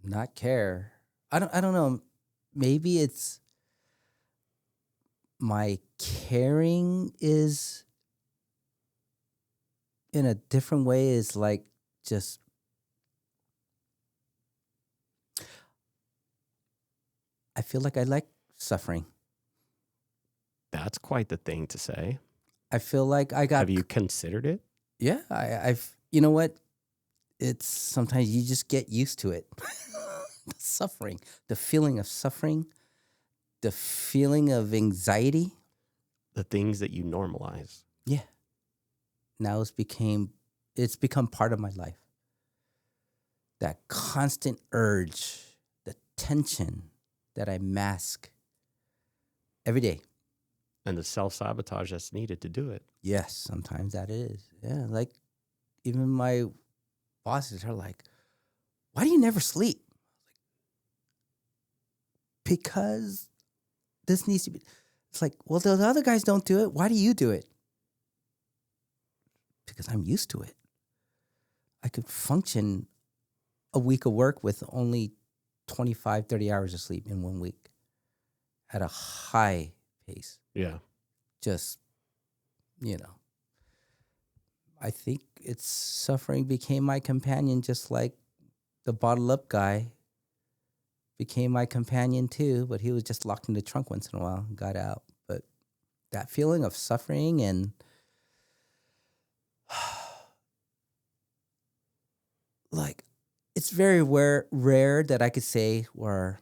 not care. I don't know. Maybe it's my caring is in a different way, is like just I feel like I like suffering. That's quite the thing to say. I feel like I got. Have you considered it? Yeah, I've. You know what? It's sometimes you just get used to it. The suffering, the feeling of suffering, the feeling of anxiety. The things that you normalize. Yeah. Now it's become part of my life. That constant urge, the tension that I mask every day. And the self-sabotage that's needed to do it. Yes, sometimes that is. Yeah, like even my bosses are like, why do you never sleep? Because this needs to be. It's like, well, those other guys don't do it. Why do you do it? Because I'm used to it. I could function a week of work with only 25, 30 hours of sleep in 1 week at a high pace. Yeah. Just, I think it's suffering became my companion, just like the bottle up guy became my companion too, but he was just locked in the trunk once in a while and got out. But that feeling of suffering and like, it's very rare that I could say where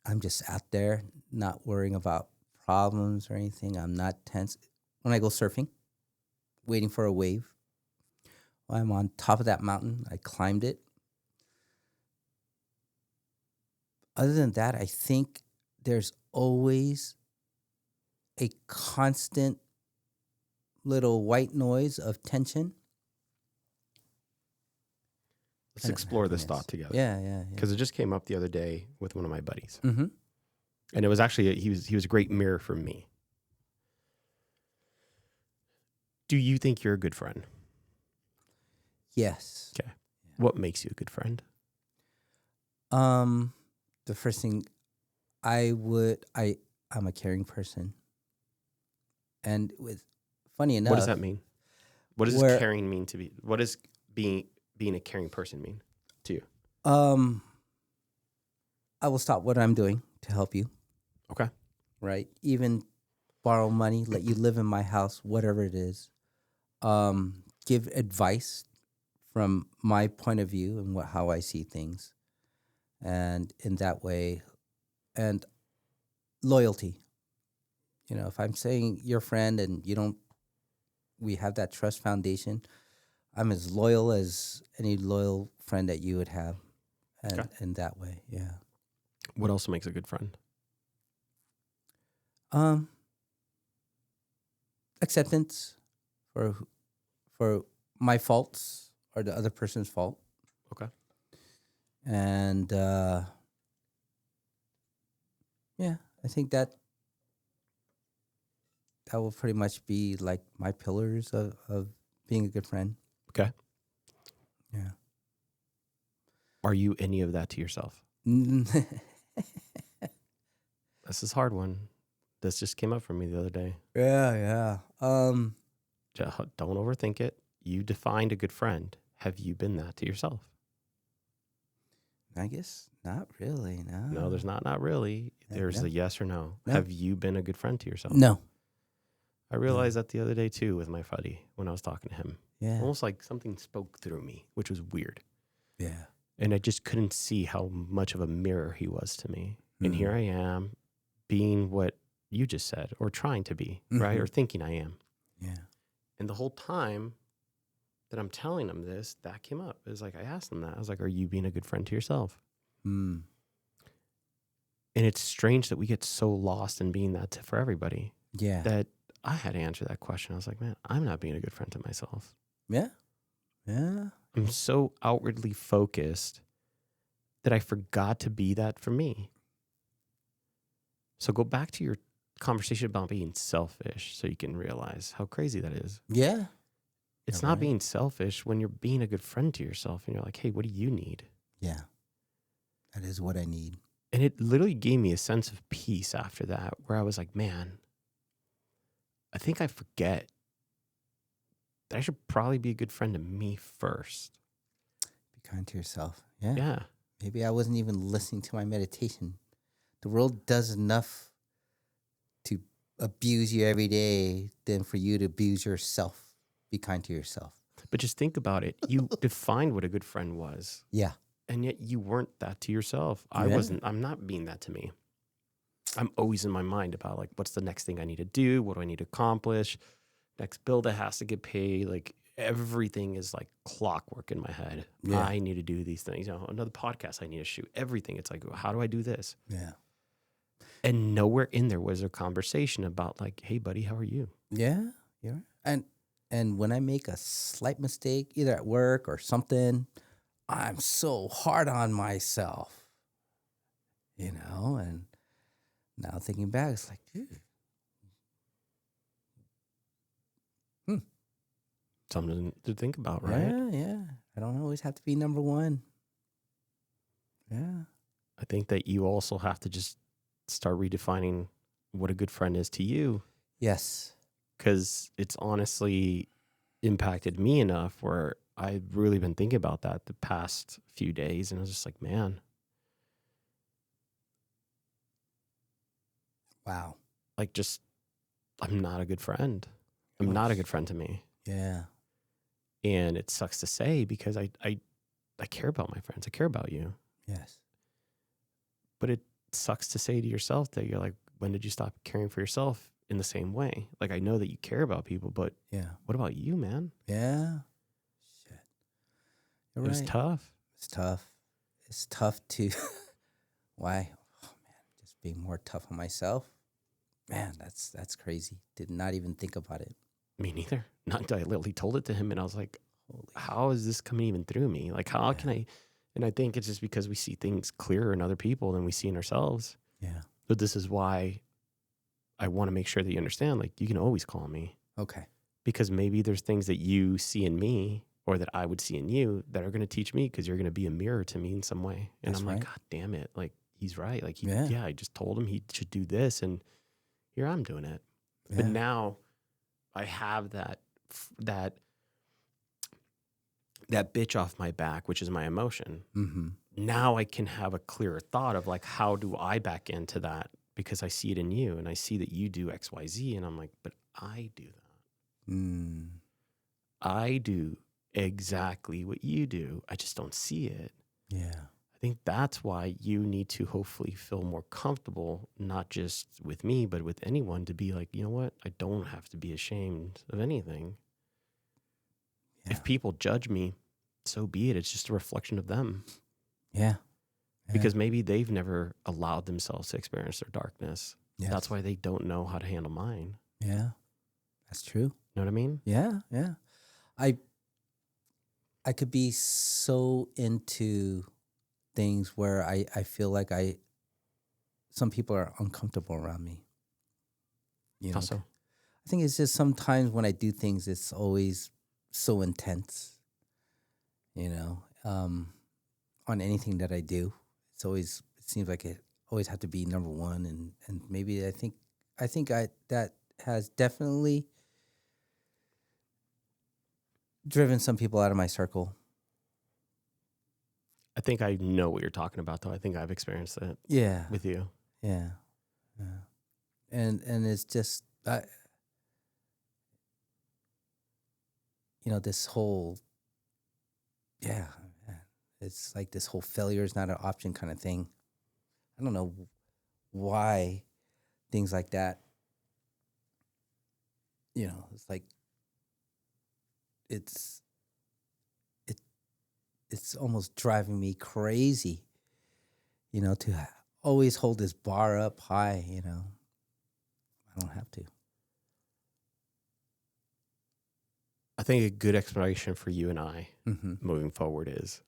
I'm just out there not worrying about problems or anything. I'm not tense. When I go surfing, waiting for a wave, I'm on top of that mountain. I climbed it. Other than that, I think there's always a constant little white noise of tension. Let's explore this thought together. Yeah. Because it just came up the other day with one of my buddies. Mm-hmm. And it was actually, he was a great mirror for me. Do you think you're a good friend? Yes. Okay. What makes you a good friend? The first thing I'm a caring person. And funny enough. What does that mean? What does caring mean to be? What does being a caring person mean to you? I will stop what I'm doing to help you. Okay. Right? Even borrow money, let you live in my house, whatever it is. Give advice from my point of view and how I see things. And in that way, and loyalty. You know, if I'm saying your friend and we have that trust foundation, I'm as loyal as any loyal friend that you would have. And in that way, yeah. What else makes a good friend? Acceptance for my faults or the other person's fault. Okay. And I think that will pretty much be like my pillars of being a good friend. Okay. Yeah. Are you any of that to yourself? This is a hard one. This just came up for me the other day. Yeah. Don't overthink it. You defined a good friend. Have you been that to yourself? I guess not really, no. No, there's not really. There's a yes or no. Have you been a good friend to yourself? No. I realized that the other day too with my buddy when I was talking to him. Yeah. Almost like something spoke through me, which was weird. Yeah. And I just couldn't see how much of a mirror he was to me. And here I am being what you just said, or trying to be, right? Or thinking I am. Yeah. And the whole time that I'm telling him this, that came up. It was like, I asked him that. I was like, are you being a good friend to yourself? And it's strange that we get so lost in being that for everybody. Yeah. That I had to answer that question. I was like, man, I'm not being a good friend to myself. Yeah. Yeah. I'm so outwardly focused that I forgot to be that for me. So go back to your conversation about being selfish so you can realize how crazy that is. Yeah. It's not being selfish when you're being a good friend to yourself and you're like, hey, what do you need? Yeah. That is what I need. And it literally gave me a sense of peace after that, where I was like, man, I think I forget that I should probably be a good friend to me first. Be kind to yourself. Yeah. Yeah. Maybe I wasn't even listening to my meditation. The world does enough to abuse you every day than for you to abuse yourself. Be kind to yourself. But just think about it. You defined what a good friend was. Yeah. And yet you weren't that to yourself. I'm not being that to me. I'm always in my mind about like, what's the next thing I need to do? What do I need to accomplish? Next bill that has to get paid. Like everything is like clockwork in my head. Yeah. I need to do these things. You know, another podcast I need to shoot. Everything. It's like, how do I do this? Yeah. And nowhere in there was a conversation about like, hey, buddy, how are you? Yeah. Yeah. And when I make a slight mistake, either at work or something, I'm so hard on myself, you know? And now thinking back, it's like, dude. Something to think about, right? Yeah. I don't always have to be number one. Yeah. I think that you also have to just start redefining what a good friend is to you. Yes. Because it's honestly impacted me enough where I've really been thinking about that the past few days. And I was just like, man. Wow. Like just, I'm not a good friend. I'm not a good friend to me. Yeah. And it sucks to say because I care about my friends. I care about you. Yes. But it sucks to say to yourself that you're like, when did you stop caring for yourself in the same way? Like, I know that you care about people, but what about you, man? Yeah. Shit. You're right. It was tough. It's tough. It's tough to, why? Oh, man. Just being more tough on myself. Man, that's crazy. Did not even think about it. Me neither. Not until I literally told it to him, and I was like, Holy. how is this coming even through me? Like, how can I? And I think it's just because we see things clearer in other people than we see in ourselves. Yeah. But this is why I want to make sure that you understand, like, you can always call me. Okay. Because maybe there's things that you see in me or that I would see in you that are going to teach me, because you're going to be a mirror to me in some way. And That's I'm right. like, God damn it. Like, he's right. Like, Yeah. I just told him he should do this, and here I'm doing it. Yeah. But now I have that bitch off my back, which is my emotion. Mm-hmm. Now I can have a clearer thought of like, how do I back into that? Because I see it in you, and I see that you do X, Y, Z. And I'm like, but I do that. Mm. I do exactly what you do. I just don't see it. Yeah. I think that's why you need to hopefully feel more comfortable, not just with me, but with anyone, to be like, you know what? I don't have to be ashamed of anything. Yeah. If people judge me, so be it. It's just a reflection of them. Yeah. Because maybe they've never allowed themselves to experience their darkness. Yes. That's why they don't know how to handle mine. Yeah. That's true. You know what I mean? Yeah. Yeah. I could be so into things where I feel like some people are uncomfortable around me. You know, How so? I think it's just sometimes when I do things, it's always so intense, you know, on anything that I do. It seems like it always have to be number one. And maybe I think that has definitely driven some people out of my circle. I think I know what you're talking about, though. I think I've experienced that Yeah. with you. Yeah. Yeah. And it's just, this whole, it's like this whole failure is not an option kind of thing. I don't know why things like that, it's like, it's almost driving me crazy, to always hold this bar up high, I don't have to. I think a good explanation for you and I Mm-hmm. moving forward is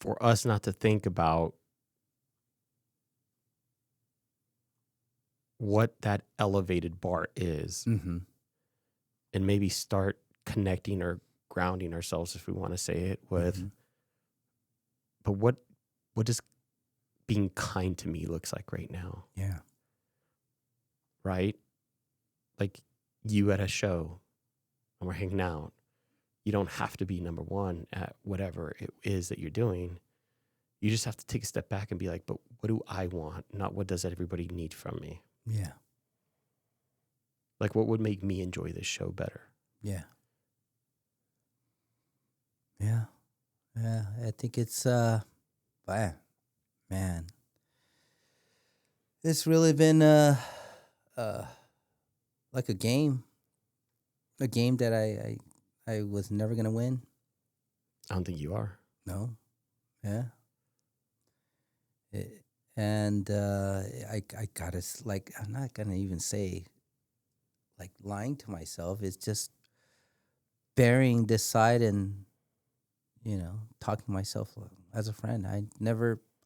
for us not to think about what that elevated bar is, Mm-hmm. and maybe start connecting or grounding ourselves, if we want to say it, with, Mm-hmm. but what does being kind to me looks like right now? Yeah. Right? Like you at a show and we're hanging out. You don't have to be number one at whatever it is that you're doing. You just have to take a step back and be like, but what do I want? Not what does everybody need from me? Yeah. Like, what would make me enjoy this show better? Yeah. Yeah. Yeah. I think it's, man, it's really been, like a game that I was never going to win. I don't think you are. No. Yeah. I gotta, like, I'm not gonna even say like lying to myself. It's just burying this side and, talking to myself as a friend.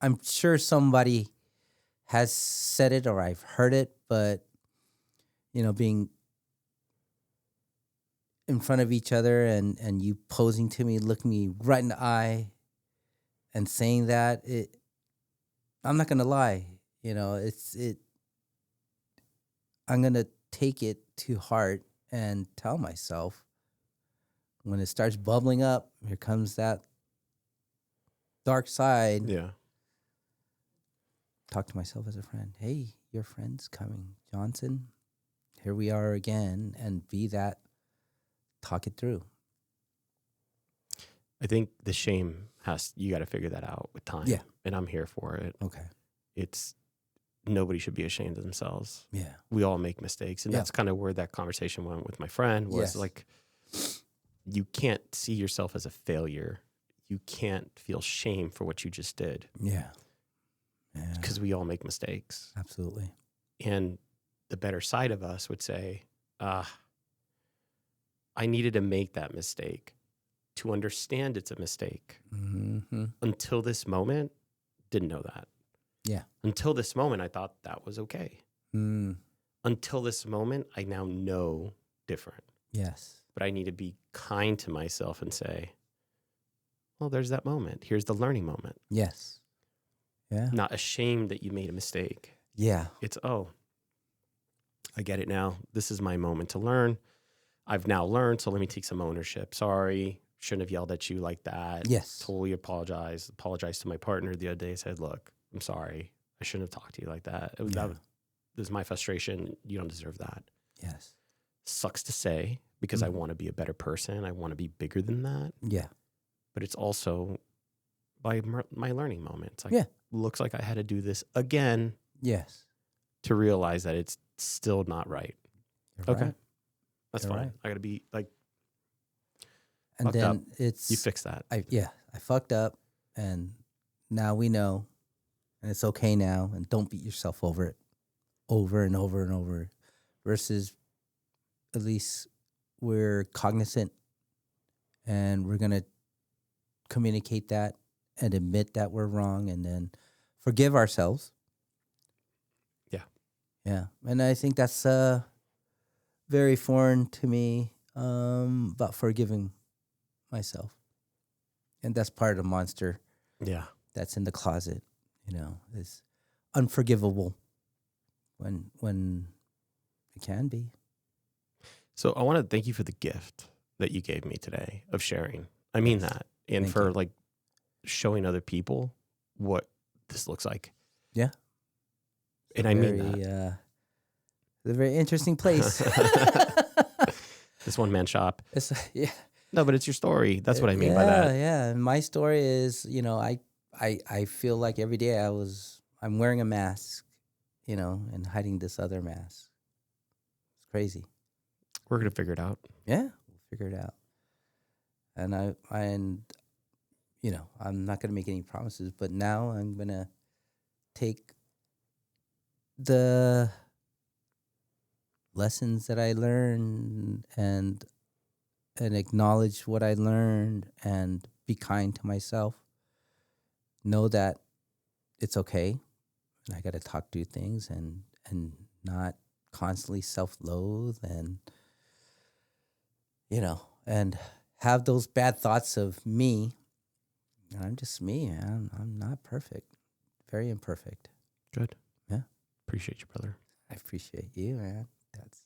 I'm sure somebody has said it or I've heard it, but, being in front of each other and you posing to me, looking me right in the eye and saying that, I'm not gonna lie, I'm gonna take it to heart and tell myself when it starts bubbling up, here comes that dark side. Yeah. Talk to myself as a friend. Hey, your friend's coming, Johnson. Here we are again, and be that. Talk it through. I think the shame you got to figure that out with time. Yeah. And I'm here for it. Okay. Nobody should be ashamed of themselves. Yeah. We all make mistakes. And Yeah. that's kind of where that conversation went with my friend was Yes. like, you can't see yourself as a failure. you can't feel shame for what you just did. Yeah. Yeah. Because we all make mistakes. Absolutely. And the better side of us would say, I needed to make that mistake to understand it's a mistake. Mm-hmm. Until this moment, didn't know that. Yeah. Until this moment, I thought that was okay. Mm. Until this moment, I now know different. Yes. But I need to be kind to myself and say, well, there's that moment. Here's the learning moment. Yes. Yeah. Not ashamed that you made a mistake. Yeah. It's, oh, I get it now. This is my moment to learn. I've now learned, so let me take some ownership. Sorry, shouldn't have yelled at you like that. Yes. Totally apologize. Apologized to my partner the other day. Said, look, I'm sorry. I shouldn't have talked to you like that. This is my frustration. You don't deserve that. Yes. Sucks to say because I want to be a better person. I want to be bigger than that. Yeah. But it's also my learning moment. It's like, Yeah. looks like I had to do this again. Yes. To realize that it's still not right. You're Okay. right. That's You're fine. right. I got to be like, And fucked then up. it's You fix that. I fucked up, and now we know, and it's okay now, and don't beat yourself over it, over and over and over, versus at least we're cognizant, and we're gonna communicate that and admit that we're wrong, and then forgive ourselves. Yeah. Yeah, and I think that's very foreign to me, about forgiving myself. And that's part of the monster Yeah. that's in the closet, is unforgivable when it can be. So I want to thank you for the gift that you gave me today of sharing. I mean that. And Thank for you. like showing other people what this looks like. Yeah. And I mean that. It's a very interesting place. This one man shop. Yeah. No, but it's your story. That's what I mean by that. Yeah. And my story is, I feel like every day I'm wearing a mask, and hiding this other mask. It's crazy. We're going to figure it out. Yeah, we'll figure it out. And I'm not gonna make any promises, but now I'm gonna take the lessons that I learned and acknowledge what I learned and be kind to myself. Know that it's okay. And I got to talk through things and not constantly self-loathe and and have those bad thoughts of me. And I'm just me, man. I'm not perfect. Very imperfect. Good. Yeah. Appreciate you, brother. I appreciate you, man. That's